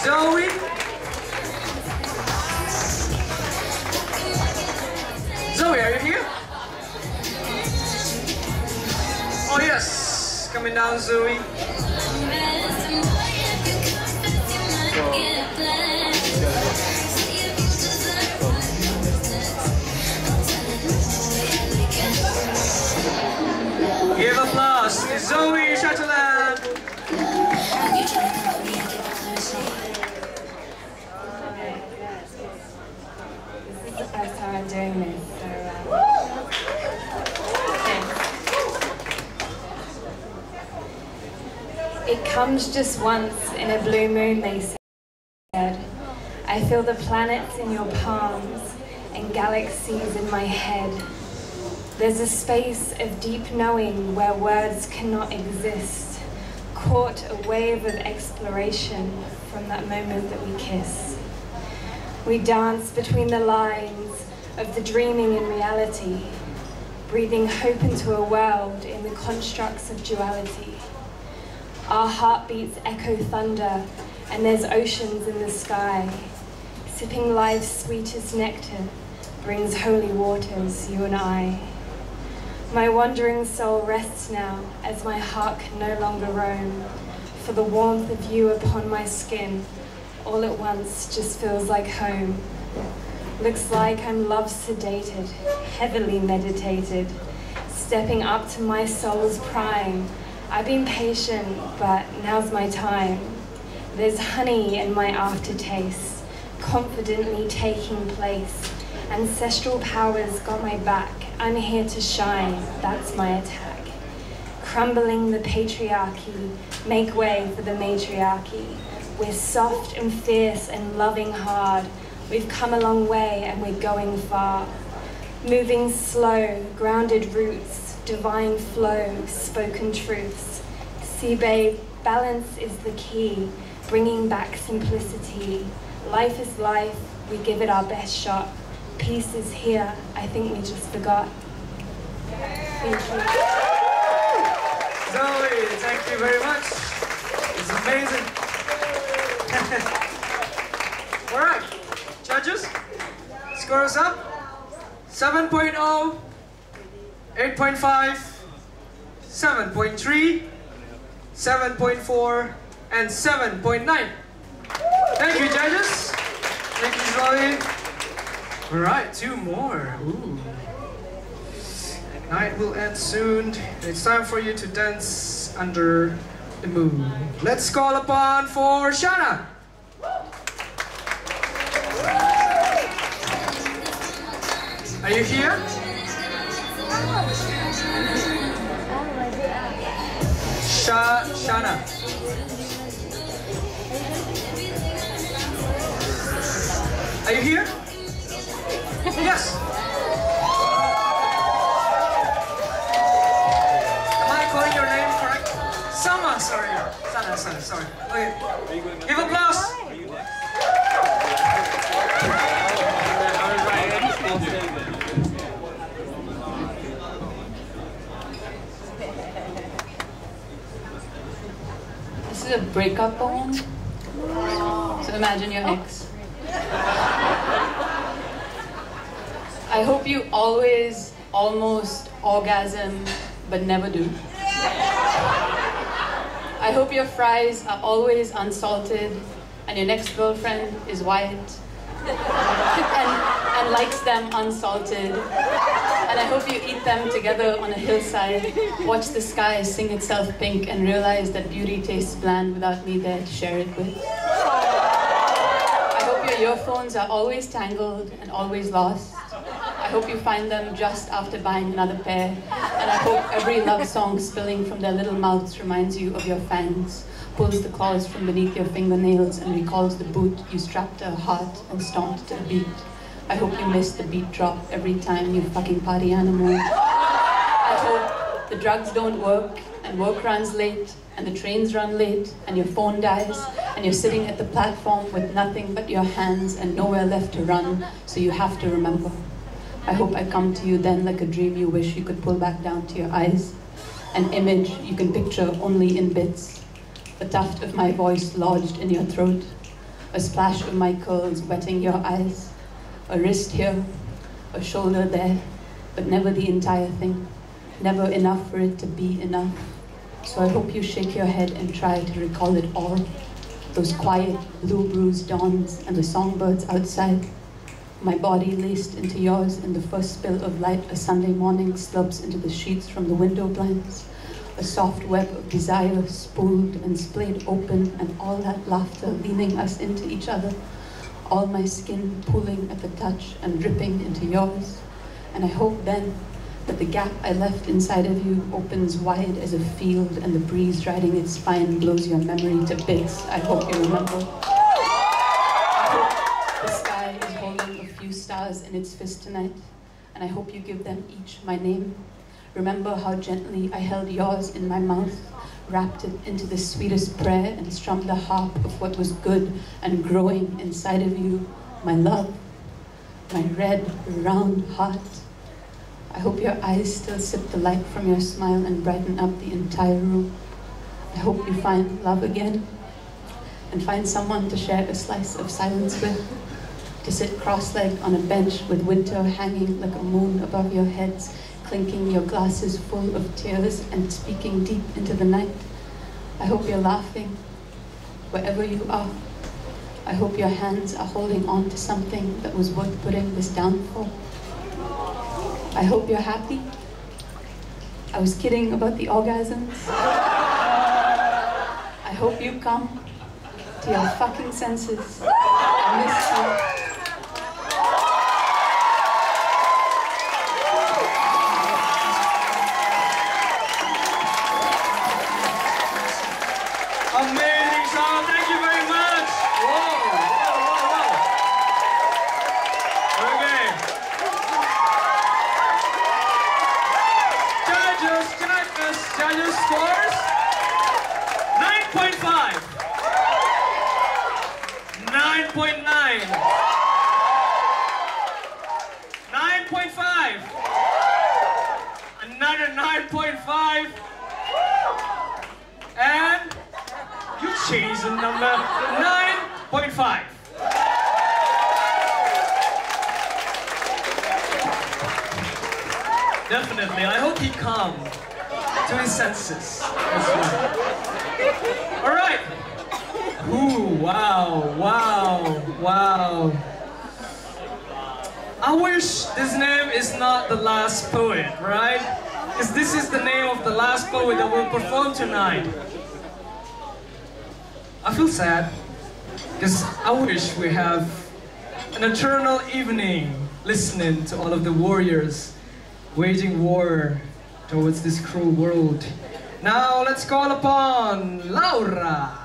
Zoe? Zoe, are you here? coming down, Zoe. Give applause to Zoe Shatterland. This is the first time I'm doing this, so it comes just once in a blue moon, they said. I feel the planets in your palms and galaxies in my head. There's a space of deep knowing where words cannot exist, caught a wave of exploration from that moment that we kiss. We dance between the lines of the dreaming and reality, breathing hope into a world in the constructs of duality. Our heartbeats echo thunder, and there's oceans in the sky. Sipping life's sweetest nectar brings holy waters, you and I. My wandering soul rests now as my heart can no longer roam, for the warmth of you upon my skin all at once just feels like home. Looks like I'm love sedated, heavily meditated, stepping up to my soul's prime. I've been patient, but now's my time. There's honey in my aftertaste, confidently taking place. Ancestral powers got my back. I'm here to shine, that's my attack. Crumbling the patriarchy, make way for the matriarchy. We're soft and fierce and loving hard. We've come a long way and we're going far. Moving slow, grounded roots, divine flow, spoken truths. See babe, balance is the key, bringing back simplicity. Life is life, we give it our best shot. Peace is here, I think we just forgot. Thank you. Zoe, thank you very much. It's amazing. All right, judges, score us up. 7.0, 8.5, 7.3, 7.4, and 7.9. Thank you, judges. Thank you, Zoe. All right, 2 more. Ooh. Night will end soon. It's time for you to dance under the moon. Let's call upon for Shana. Are you here? Shana. Are you here? Yes. Am I calling your name correct? Sama, sorry. Sana, sorry. Okay. Give applause. This is a breakup poem. So imagine your ex. I hope you always almost orgasm, but never do. I hope your fries are always unsalted and your next girlfriend is white and likes them unsalted. And I hope you eat them together on a hillside, watch the sky sing itself pink and realize that beauty tastes bland without me there to share it with. I hope your earphones are always tangled and always lost. I hope you find them just after buying another pair. And I hope every love song spilling from their little mouths reminds you of your fangs, pulls the claws from beneath your fingernails and recalls the boot you strapped to her heart and stomped to the beat. I hope you miss the beat drop every time you fucking party animal. I hope the drugs don't work and work runs late and the trains run late and your phone dies and you're sitting at the platform with nothing but your hands and nowhere left to run, so you have to remember. I hope I come to you then like a dream you wish you could pull back down to your eyes. An image you can picture only in bits. A tuft of my voice lodged in your throat. A splash of my curls wetting your eyes. A wrist here, a shoulder there, but never the entire thing. Never enough for it to be enough. So I hope you shake your head and try to recall it all. Those quiet, blue bruised dawns and the songbirds outside. My body laced into yours in the first spill of light a Sunday morning slopes into the sheets from the window blinds. A soft web of desire spooled and splayed open, and all that laughter leaning us into each other. All my skin pulling at the touch and dripping into yours. And I hope then that the gap I left inside of you opens wide as a field, and the breeze riding its spine blows your memory to bits. I hope you remember. I hope the sky is holding a few stars in its fist tonight, and I hope you give them each my name. Remember how gently I held yours in my mouth, wrapped it into the sweetest prayer, and strummed the harp of what was good and growing inside of you, my love, my red, round heart. I hope your eyes still sip the light from your smile and brighten up the entire room. I hope you find love again, and find someone to share a slice of silence with, to sit cross-legged on a bench with winter hanging like a moon above your heads, clinking your glasses full of tears and speaking deep into the night. I hope you're laughing, wherever you are. I hope your hands are holding on to something that was worth putting this down for. I hope you're happy. I was kidding about the orgasms. I hope you come to your fucking senses. I miss you. Amazing song, thank you very much. Whoa. Okay. Judges, can I ask judges scores? 9.5. 9.9. 9.5. Another 9.5. And you changed the number. 9.5. Definitely. I hope he comes to his senses. That's right. All right. Ooh, wow. I wish this name is not the last poet, right? Because this is the name of the last poet that will perform tonight. I feel sad, because I wish we have an eternal evening listening to all of the warriors waging war towards this cruel world. Now let's call upon Laura.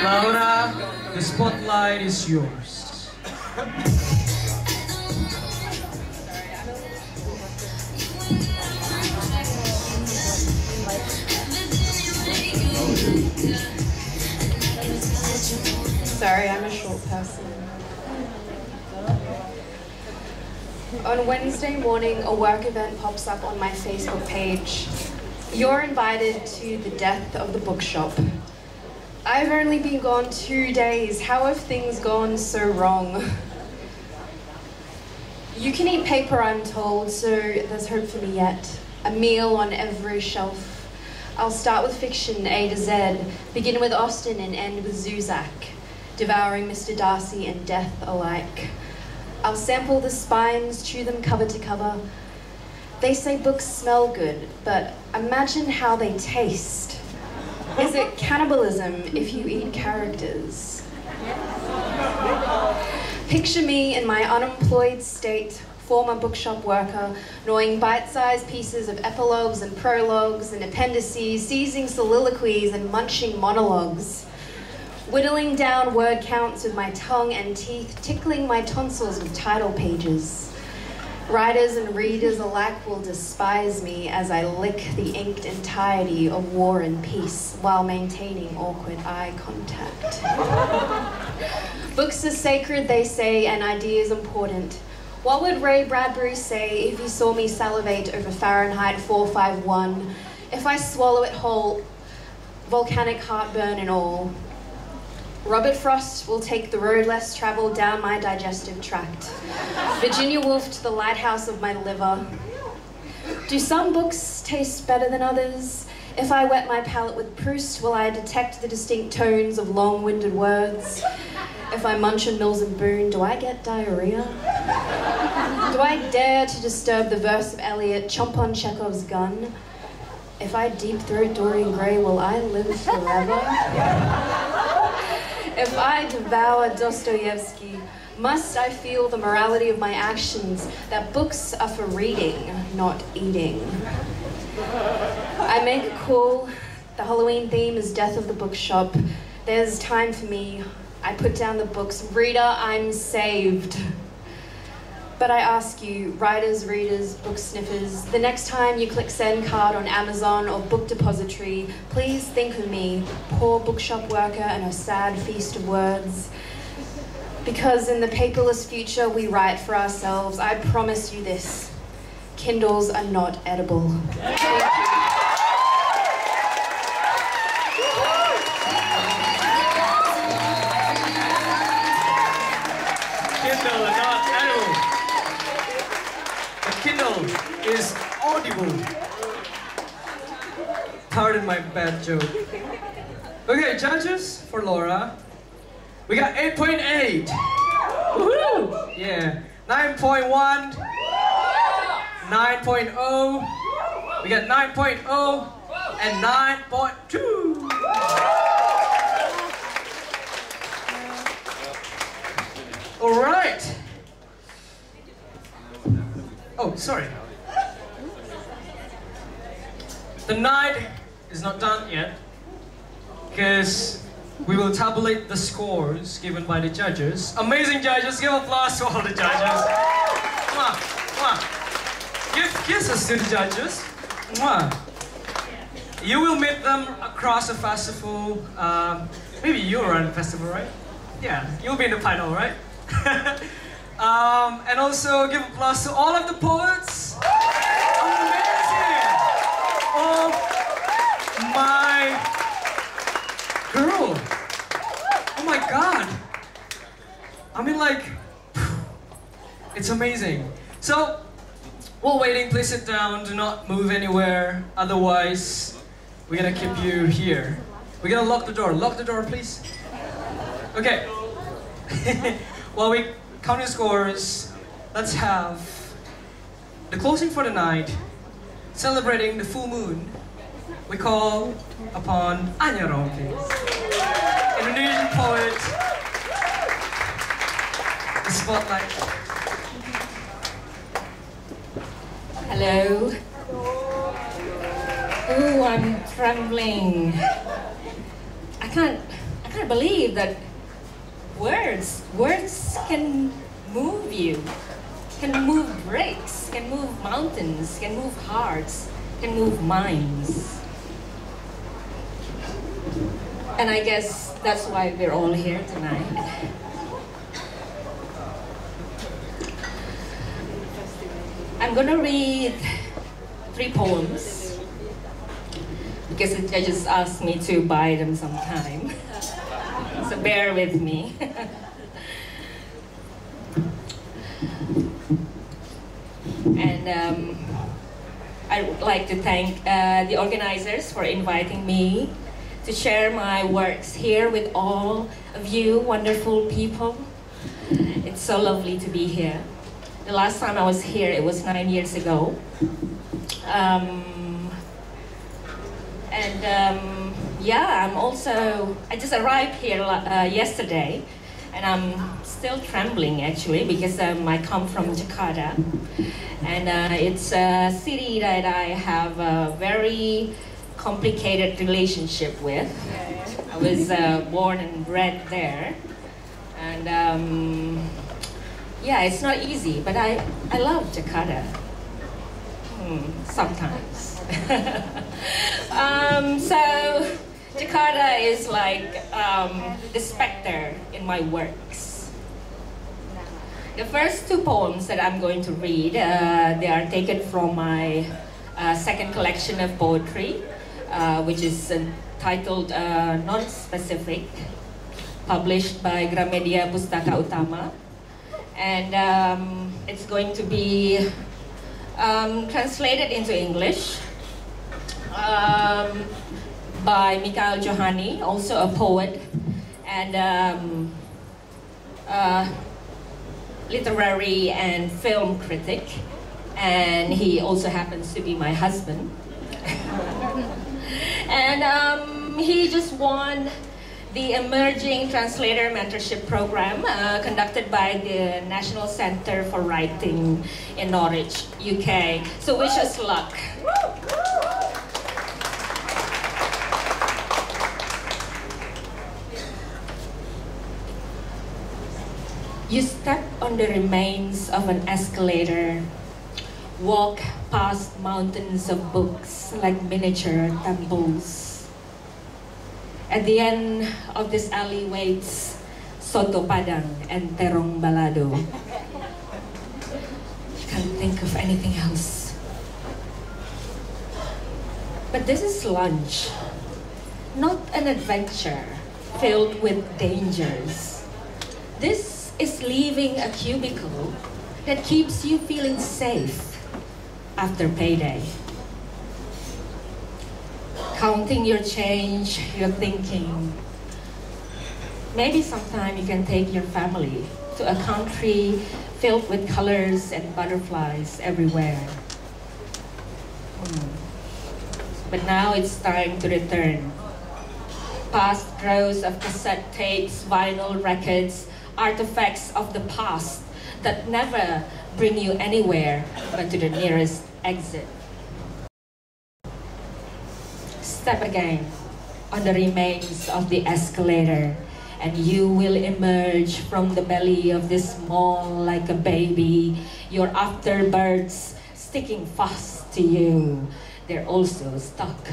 Laura, the spotlight is yours. Sorry, I'm a short person. On Wednesday morning, a work event pops up on my Facebook page. You're invited to the death of the bookshop. I've only been gone 2 days. How have things gone so wrong? You can eat paper, I'm told, so there's hope for me yet. A meal on every shelf. I'll start with fiction A to Z, begin with Austen and end with Zuzak, devouring Mr. Darcy and death alike. I'll sample the spines, chew them cover to cover. They say books smell good, but imagine how they taste. Is it cannibalism if you eat characters? Picture me in my unemployed state, former bookshop worker, gnawing bite-sized pieces of epilogues and prologues and appendices, seizing soliloquies and munching monologues, whittling down word counts with my tongue and teeth, tickling my tonsils with title pages. Writers and readers alike will despise me as I lick the inked entirety of War and Peace while maintaining awkward eye contact. Books are sacred, they say, and ideas important. What would Ray Bradbury say if he saw me salivate over Fahrenheit 451, if I swallow it whole, volcanic heartburn and all? Robert Frost will take the road less traveled down my digestive tract. Virginia Woolf to the lighthouse of my liver. Do some books taste better than others? If I wet my palate with Proust, will I detect the distinct tones of long-winded words? If I munch on Mills and Boon, do I get diarrhea? Do I dare to disturb the verse of Eliot, chomp on Chekhov's gun? If I deep-throat Dorian Gray, will I live forever? If I devour Dostoevsky, must I feel the morality of my actions, that books are for reading, not eating? I make it cool. The Halloween theme is Death of the Bookshop. There's time for me. I put down the books. Reader, I'm saved. But I ask you, writers, readers, book sniffers, the next time you click send card on Amazon or Book Depository, please think of me, poor bookshop worker and her sad feast of words. Because in the paperless future we write for ourselves, I promise you this, Kindles are not edible. Thank you. Kindle is not edible. The Kindle is audible. Pardon my bad joke. Okay, judges for Laura. We got 8.8. Woohoo! Yeah. 9.1. 9.0. We got 9.0 and 9.2. All right. Oh, sorry. The night is not done yet because we will tabulate the scores given by the judges. Amazing judges, give applause to all the judges. Mwah, mwah. Give kisses to the judges. Mwah. You will meet them across the festival. Maybe you'll run the festival, right? Yeah, you'll be in the final, right? And also give applause to all of the poets. Amazing! Oh my girl! Oh my God! I mean, like, it's amazing. So, while waiting, please sit down. Do not move anywhere. Otherwise, we're gonna keep you here. We're gonna lock the door. Lock the door, please. Okay. While we count the scores, let's have the closing for the night, celebrating the full moon. We call upon Anya Rompis, Indonesian poet. The spotlight. Hello. Oh, I'm trembling. I can't believe that words can move you, can move bricks, can move mountains, can move hearts, can move minds. And I guess that's why we're all here tonight. I'm gonna read 3 poems because the judges asked me to buy them sometime. So bear with me. And I would like to thank the organizers for inviting me to share my works here with all of you wonderful people. It's so lovely to be here. The last time I was here, it was 9 years ago. Yeah, I just arrived here yesterday, and I'm still trembling actually because I come from Jakarta, and it's a city that I have a very complicated relationship with. I was born and bred there, and yeah, it's not easy, but I love Jakarta. Sometimes. So Jakarta is like the specter in my works. The first 2 poems that I'm going to read, they are taken from my second collection of poetry, which is titled Non-Specific. published by Gramedia Pustaka Utama. And it's going to be translated into English by Mikhail Johani, also a poet and literary and film critic, and he also happens to be my husband. And he just won the Emerging Translator Mentorship Program conducted by the National Centre for Writing in Norwich, UK. So wish us luck. You step on the remains of an escalator, walk past mountains of books like miniature temples. At the end of this alley waits soto padang and terong balado. You can't think of anything else. But this is lunch, not an adventure filled with dangers. This is leaving a cubicle that keeps you feeling safe after payday. Counting your change, you're thinking, maybe sometime you can take your family to a country filled with colors and butterflies everywhere. But now it's time to return. Past rows of cassette tapes, vinyl records, artifacts of the past that never bring you anywhere but to the nearest exit. Step again on the remains of the escalator, and you will emerge from the belly of this mall like a baby, your afterbirds sticking fast to you. They're also stuck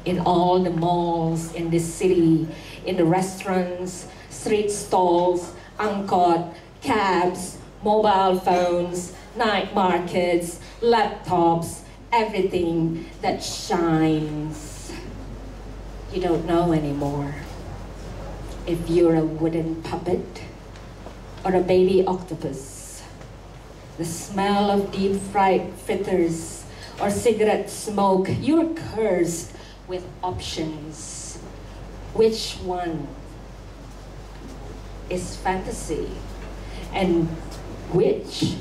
in all the malls in this city, in the restaurants, street stalls, angkot, cabs, mobile phones, night markets, laptops, everything that shines. You don't know anymore if you're a wooden puppet or a baby octopus. The smell of deep fried fritters or cigarette smoke, you're cursed with options. Which one is fantasy, and which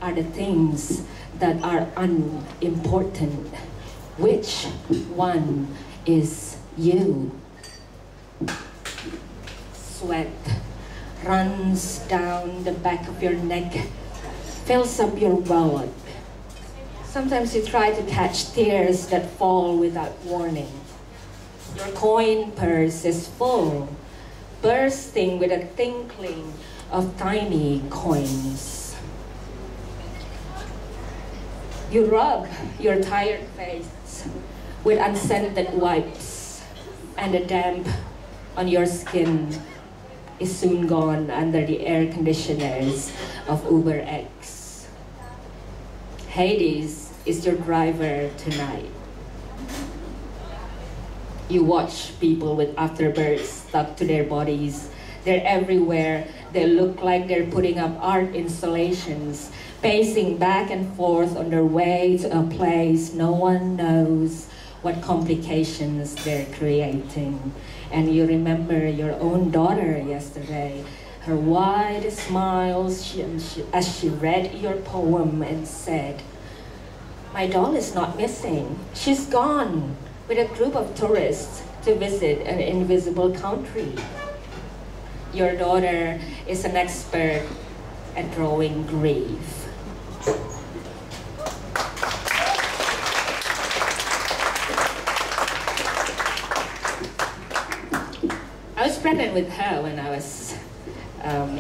are the things that are unimportant? Which one is you? Sweat runs down the back of your neck, fills up your wallet. Sometimes you try to catch tears that fall without warning. Your coin purse is full, bursting with a tinkling of tiny coins. You rub your tired face with unscented wipes, and the damp on your skin is soon gone under the air conditioners of UWRF. Hades is your driver tonight. You watch people with afterbirds stuck to their bodies. They're everywhere. They look like they're putting up art installations, pacing back and forth on their way to a place no one knows what complications they're creating. And you remember your own daughter yesterday, her wide smiles as she read your poem and said, "My doll is not missing. She's gone with a group of tourists to visit an invisible country." Your daughter is an expert at drawing grief. I was pregnant with her when I was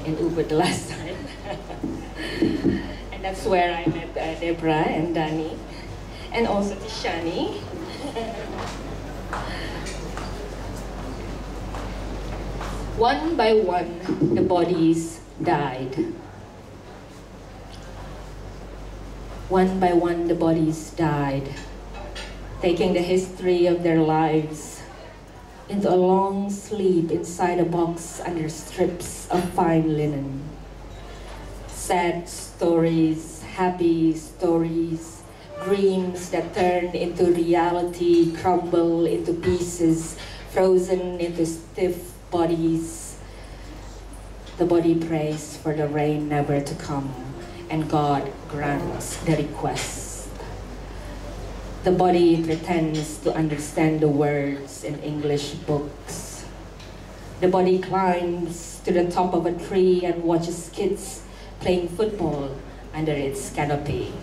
in Ubud the last time. And that's where I met Deborah and Dani, and also Tishani. One by one, the bodies died. One by one, the bodies died, taking the history of their lives into a long sleep inside a box under strips of fine linen. Sad stories, happy stories, dreams that turn into reality, crumble into pieces, frozen into stiff bodies. The body prays for the rain never to come, and God grants the request. The body pretends to understand the words in English books. The body climbs to the top of a tree and watches kids playing football under its canopy.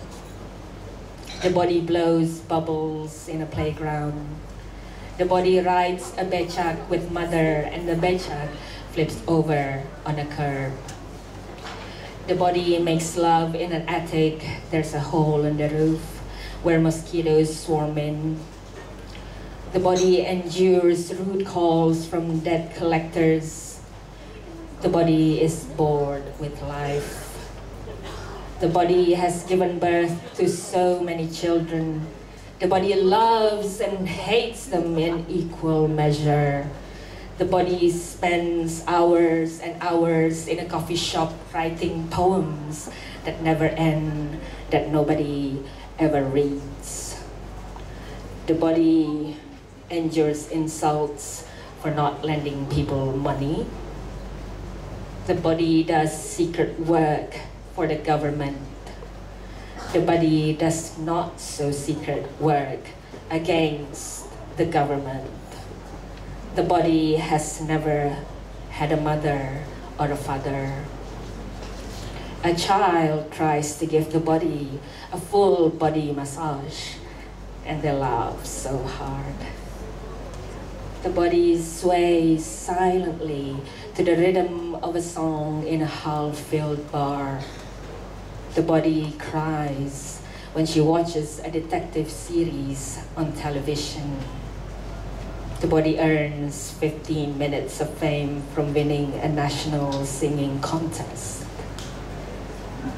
The body blows bubbles in a playground. The body rides a becak with mother, and the becak flips over on a curb. The body makes love in an attic. There's a hole in the roof where mosquitoes swarm in. The body endures rude calls from debt collectors. The body is bored with life. The body has given birth to so many children. The body loves and hates them in equal measure. The body spends hours and hours in a coffee shop writing poems that never end, that nobody ever reads. The body endures insults for not lending people money. The body does secret work for the government. The body does not so secret work against the government. The body has never had a mother or a father. A child tries to give the body a full body massage, and they laugh so hard. The body sways silently to the rhythm of a song in a half-filled bar. The body cries when she watches a detective series on television. The body earns 15 minutes of fame from winning a national singing contest.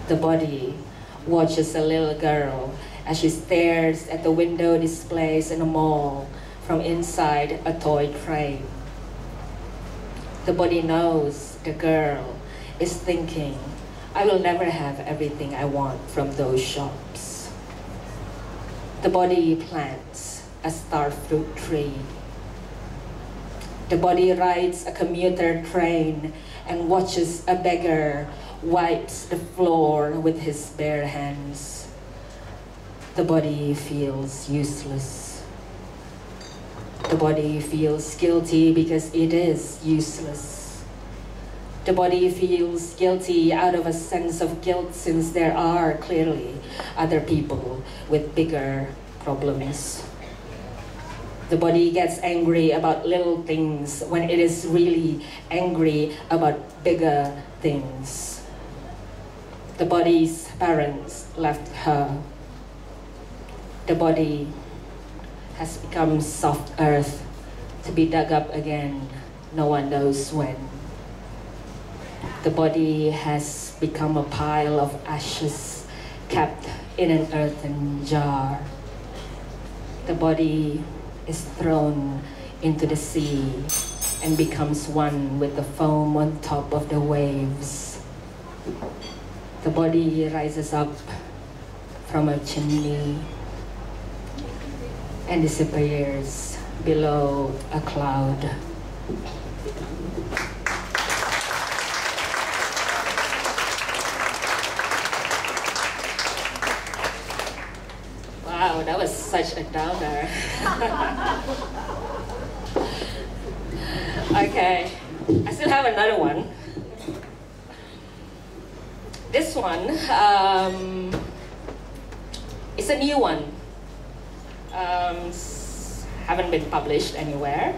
The body watches a little girl as she stares at the window displays in a mall from inside a toy train. The body knows the girl is thinking, I will never have everything I want from those shops. The body plants a starfruit tree. The body rides a commuter train and watches a beggar wipes the floor with his bare hands. The body feels useless. The body feels guilty because it is useless. The body feels guilty out of a sense of guilt since there are clearly other people with bigger problems. The body gets angry about little things when it is really angry about bigger things. The body's parents left her. The body has become soft earth to be dug up again, no one knows when. The body has become a pile of ashes kept in an earthen jar. The body is thrown into the sea and becomes one with the foam on top of the waves. The body rises up from a chimney and disappears below a cloud. Wow, that was such a downer. Okay, I still have another one. This one is a new one. Haven't been published anywhere.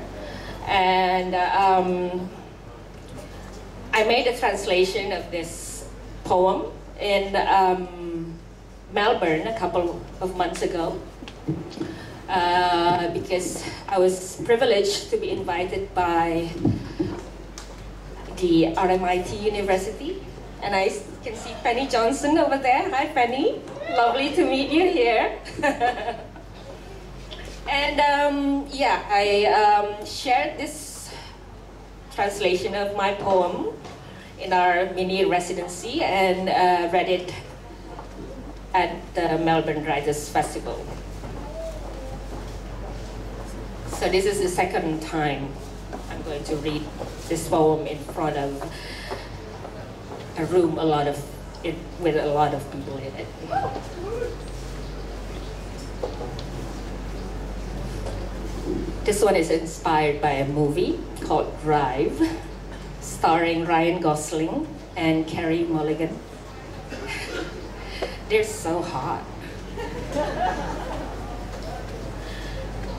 And I made a translation of this poem in Melbourne a couple of months ago because I was privileged to be invited by the RMIT University, and I can see Penny Johnson over there. Hi Penny, lovely to meet you here. And yeah, I shared this translation of my poem in our mini residency and read it at the Melbourne Writers Festival. So this is the second time I'm going to read this poem in front of a room with a lot of people in it. This one is inspired by a movie called Drive, starring Ryan Gosling and Carey Mulligan. They're so hot.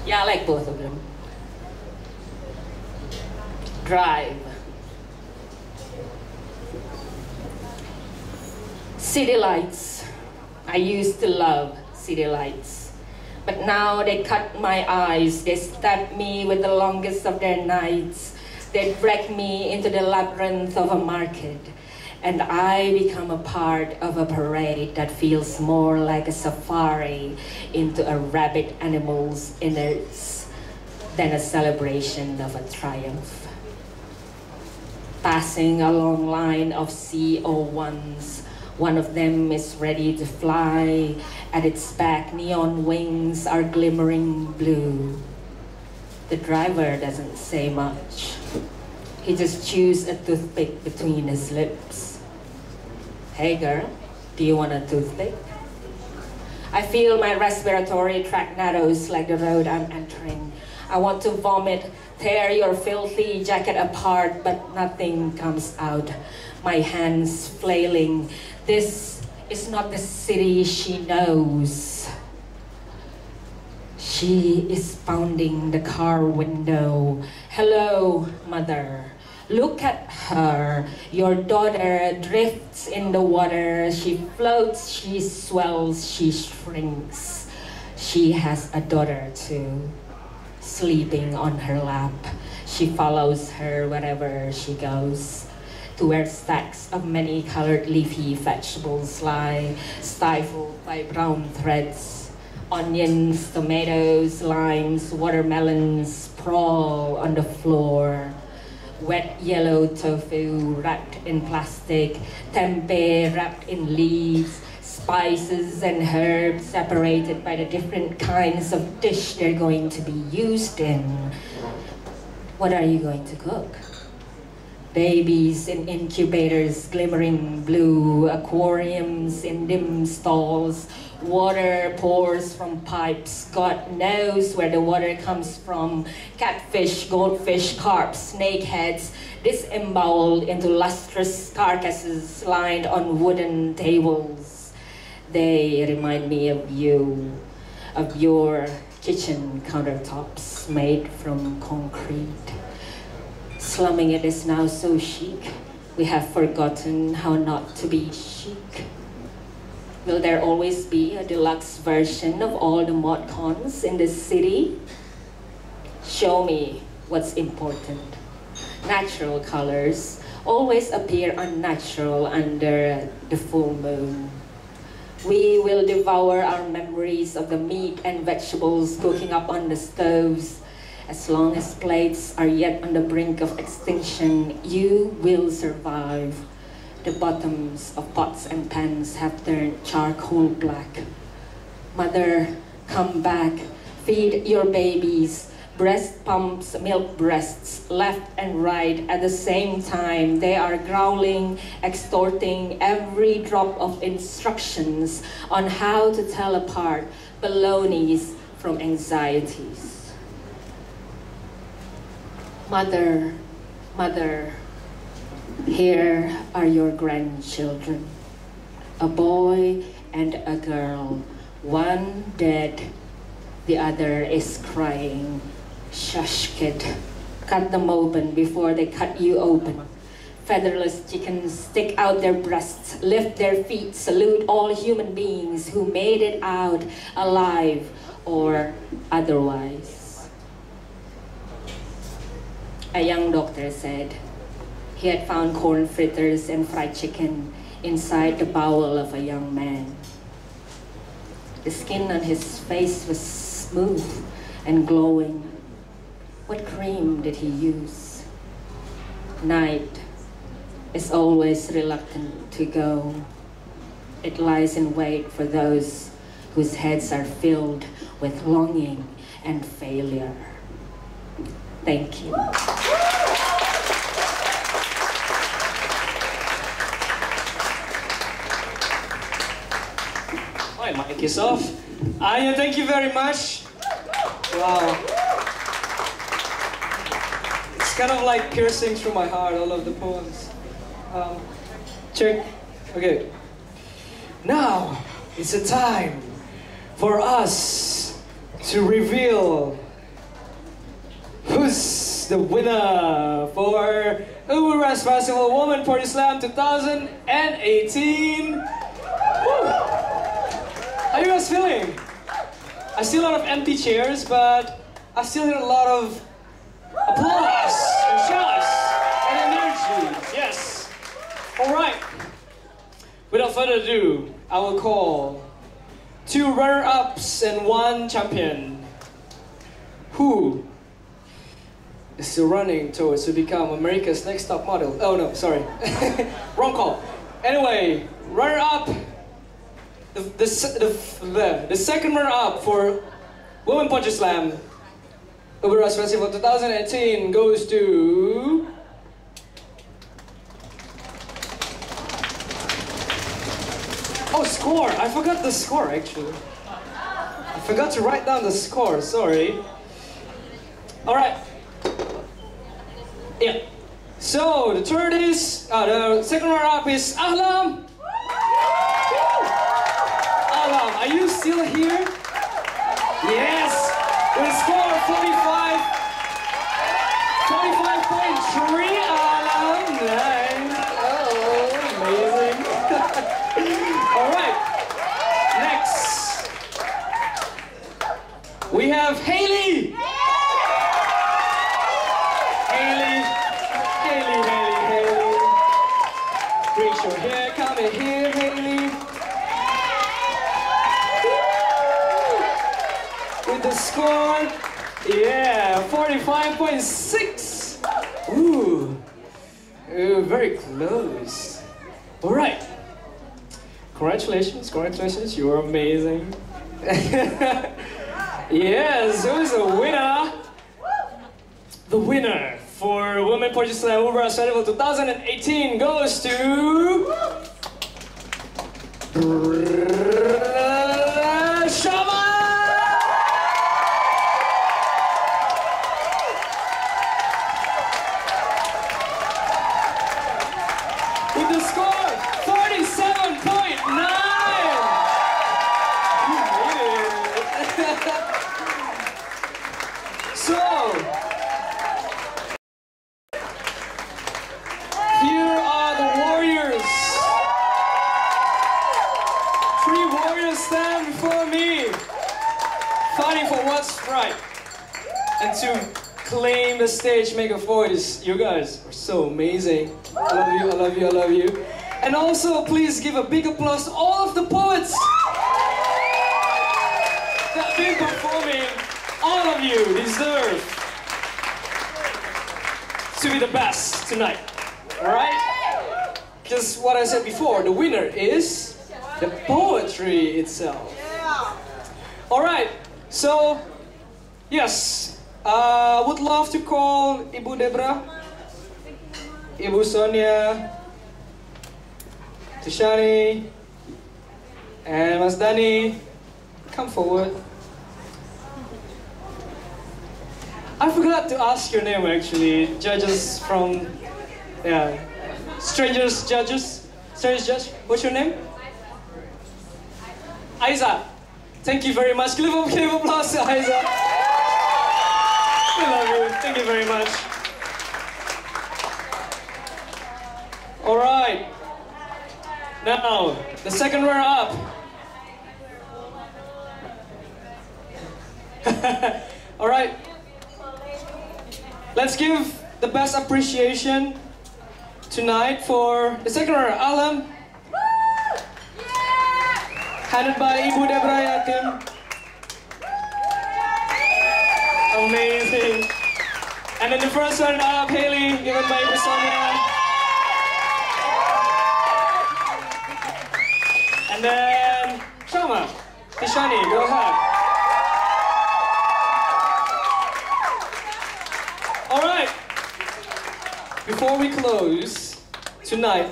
Yeah, I like both of them. Drive. City lights. I used to love city lights. But now they cut my eyes. They stab me with the longest of their nights. They drag me into the labyrinth of a market. And I become a part of a parade that feels more like a safari into a rabid animal's innards than a celebration of a triumph. Passing a long line of CO1s, one of them is ready to fly. At its back, neon wings are glimmering blue. The driver doesn't say much. He just chews a toothpick between his lips. Hey girl, do you want a toothpick? I feel my respiratory tract narrows like the road I'm entering. I want to vomit, tear your filthy jacket apart, but nothing comes out. My hands flailing. This is not the city she knows. She is pounding the car window. Hello, mother. Look at her. Your daughter drifts in the water. She floats, she swells, she shrinks. She has a daughter too, sleeping on her lap. She follows her wherever she goes, to where stacks of many-colored leafy vegetables lie, stifled by brown threads. Onions, tomatoes, limes, watermelons sprawl on the floor. Wet yellow tofu wrapped in plastic, tempeh wrapped in leaves, spices and herbs separated by the different kinds of dish they're going to be used in. What are you going to cook? Babies in incubators glimmering blue, aquariums in dim stalls, water pours from pipes, God knows where the water comes from, catfish, goldfish, carp, snakeheads, disemboweled into lustrous carcasses lined on wooden tables. They remind me of you, of your kitchen countertops made from concrete. Slumming it is now so chic. We have forgotten how not to be chic. Will there always be a deluxe version of all the mod cons in this city? Show me what's important. Natural colors always appear unnatural under the full moon. We will devour our memories of the meat and vegetables cooking up on the stoves. As long as plates are yet on the brink of extinction, you will survive. The bottoms of pots and pans have turned charcoal black. Mother, come back. Feed your babies. Breast pumps milk breasts left and right at the same time. They are growling, extorting every drop of instructions on how to tell apart balonies from anxieties. Mother, mother, here are your grandchildren. A boy and a girl. One dead, the other is crying. Shush, kid. Cut them open before they cut you open. Featherless chickens stick out their breasts, lift their feet, salute all human beings who made it out alive or otherwise. A young doctor said he had found corn fritters and fried chicken inside the bowel of a young man. The skin on his face was smooth and glowing. What cream did he use? Night is always reluctant to go. It lies in wait for those whose heads are filled with longing and failure. Thank you. My mic is off. Aya, thank you very much. Wow. It's kind of like piercing through my heart, all of the poems. Check. Okay. Now, it's a time for us to reveal who's the winner for UWRF Festival Women Poetry Slam 2018. Woo! How are you guys feeling? I see a lot of empty chairs, but I still hear a lot of applause and shouts and energy. Yes. All right. Without further ado, I will call 2 runner-ups and 1 champion who is still running towards to become America's next top model. Oh no, sorry. Wrong call. Anyway, runner-up, the second runner-up for Women Poetry Slam UWRF Festival 2018 goes to... Oh, score! I forgot the score actually. I forgot to write down the score, sorry. Alright. Yeah. So, the third is, the second runner-up is Ahlam. Ahlam, are you still here? Yes! With a score of 45.3, Ahlam. Nice. Oh, amazing. Alright. Next. We have Haley. Haley. Reach your hair, come in here, Haley. With the score, yeah, 45.6. Ooh, very close. All right. Congratulations, you are amazing. Yes, who's the winner? The winner for Women Poetry Slam UWRF Festival 2018 goes to... Shama! With the score, 47.9! So, here are the warriors. 3 warriors stand before me, fighting for what's right. And to claim the stage, make a voice. You guys are so amazing. I love you, I love you, I love you. And also, please give a big applause to all of the poets that have been performing. All of you deserve to be the best tonight. Alright? Just what I said before, the winner is the poetry itself. Alright, so yes, would love to call Ibu Debra, Ibu Sonia, Tishani, and Mas Dani. Come forward. I forgot to ask your name actually, judges from, strangers judges. What's your name? Aiza. Thank you very much. Give applause to Aiza. We love you. Thank you very much. All right. Now, the second runner-up. All right. Let's give the best appreciation tonight for the second runner, Ahlam. Handed by Ibu Debra Yatim. And then the first runner-up, Haley, given by Sonia. And then Shama, Tishani, go ahead. All right. Before we close tonight,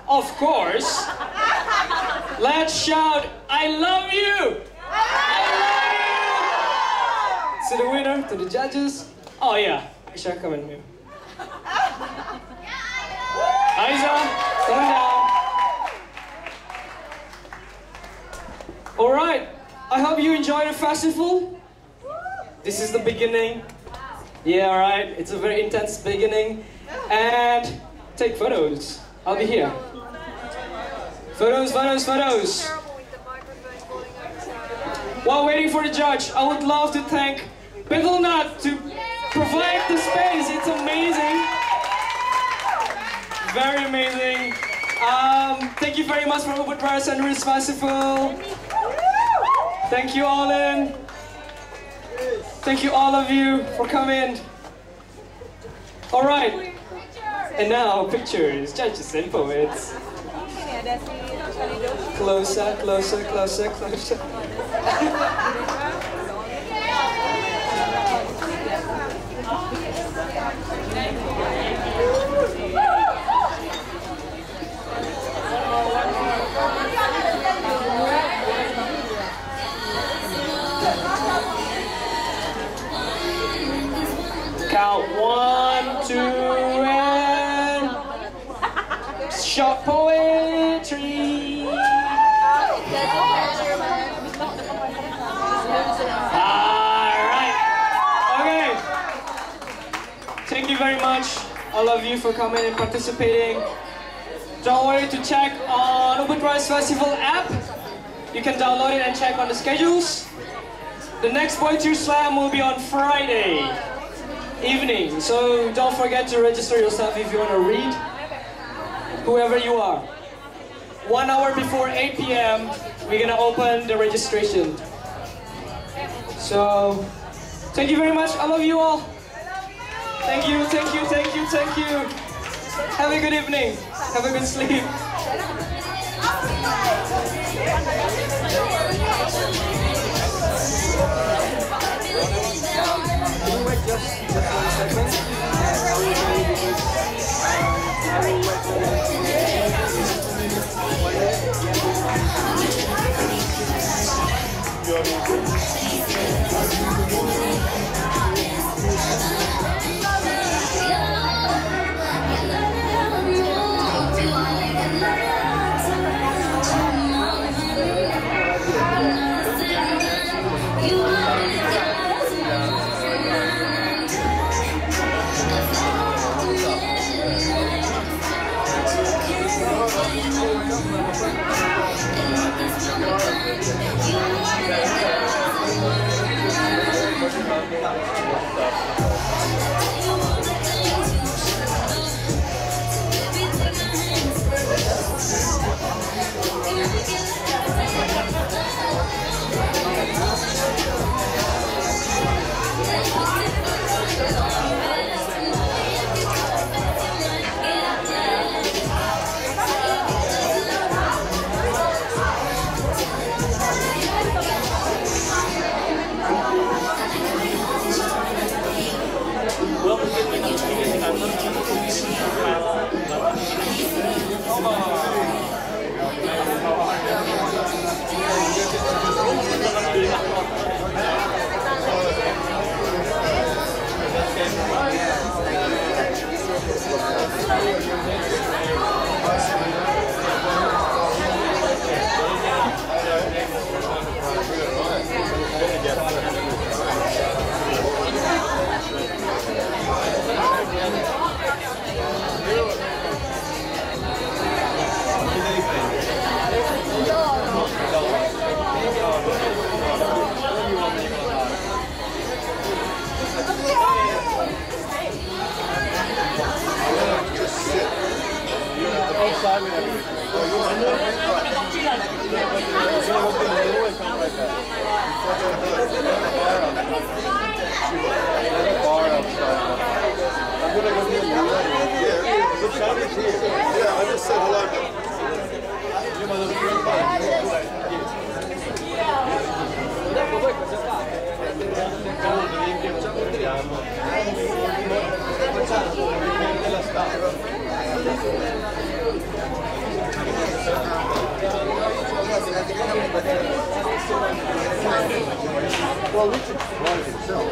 of course, let's shout, "I love you!" I love you! To the winner, to the judges. Oh yeah, Isha, come in here. Aiza, come down. All right, I hope you enjoy the festival. This is the beginning. Yeah, all right, it's a very intense beginning. And take photos. I'll be here. Photos, photos, photos. While waiting for the judge, I would love to thank Nut to provide the space. It's amazing. Very amazing. Thank you very much for Ubud bali Festival. Thank you, Olin. Thank you, all of you, for coming. All right. And now, pictures, judges, and poets. Closer, closer, closer, closer. Count 1, 2, and short poetry. Alright. Okay. Thank you very much, all of you, for coming and participating. Don't worry to check on Ubud bali Festival app. You can download it and check on the schedules. The next Poetry Slam will be on Friday evening, so don't forget to register yourself if you want to read, whoever you are. 1 hour before 8 p.m. we're gonna open the registration. So thank you very much, I love you all. Thank you, thank you, thank you, thank you. Have a good evening, have a good sleep. Thank you. Well, Richard wrote himself.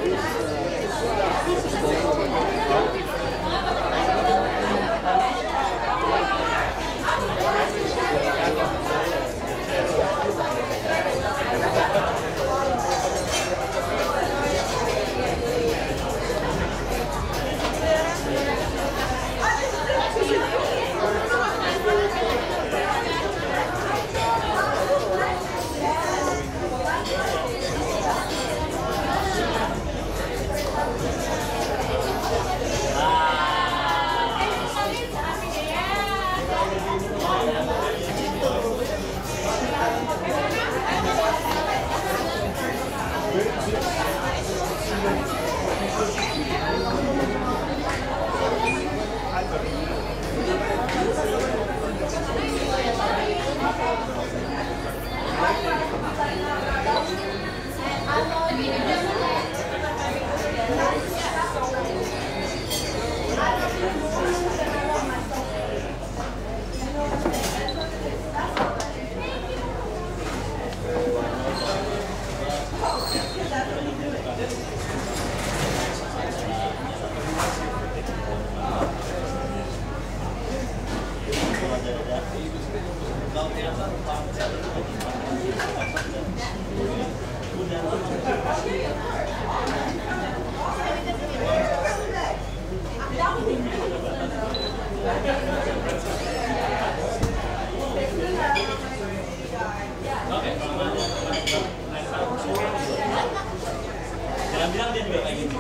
Bilang dia juga kayak gitu.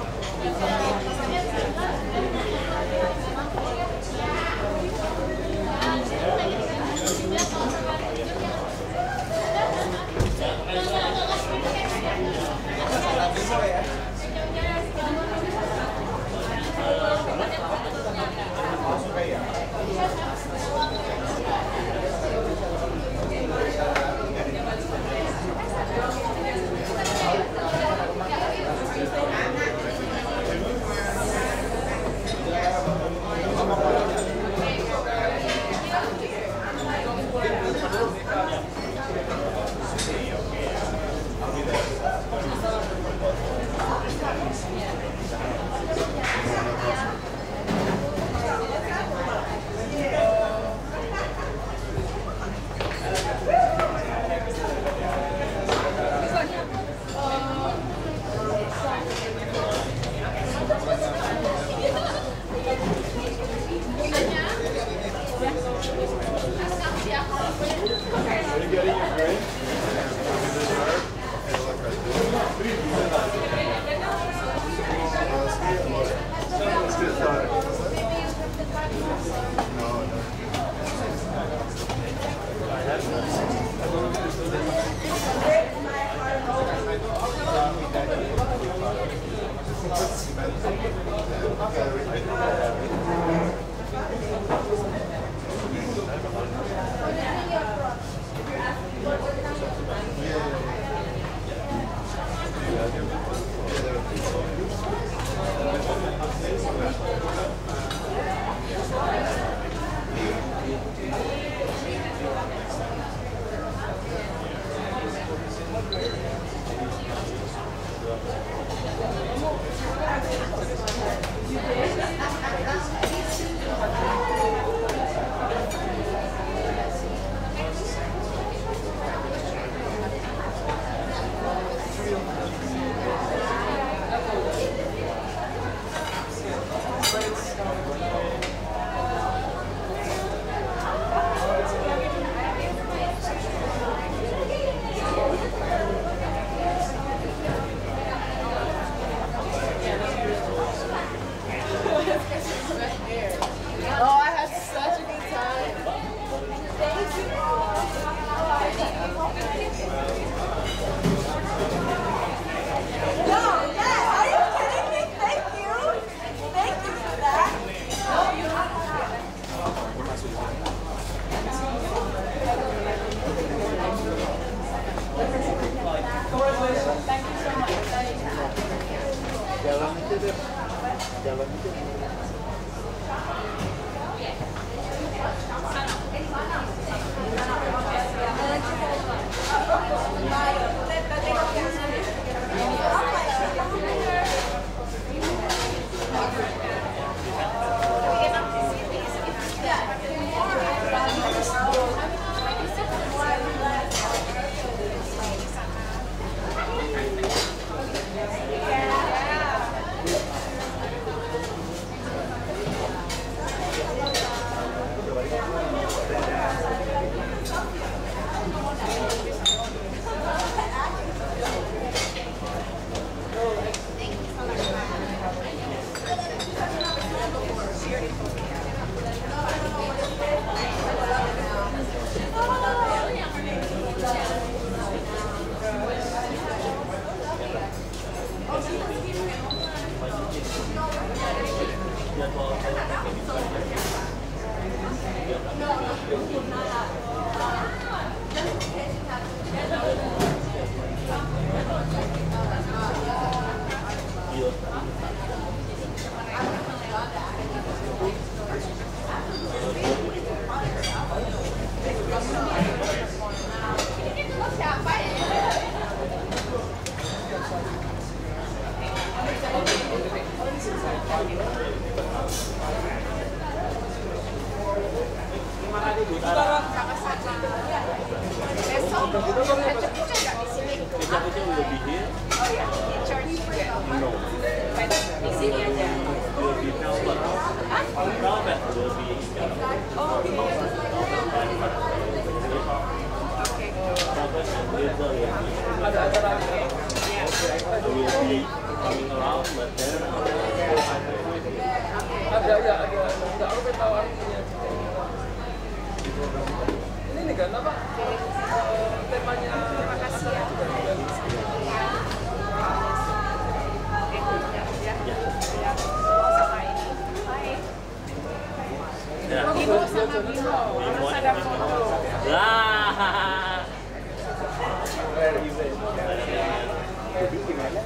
Jadi gimana?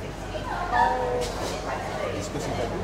Diskusi tadi?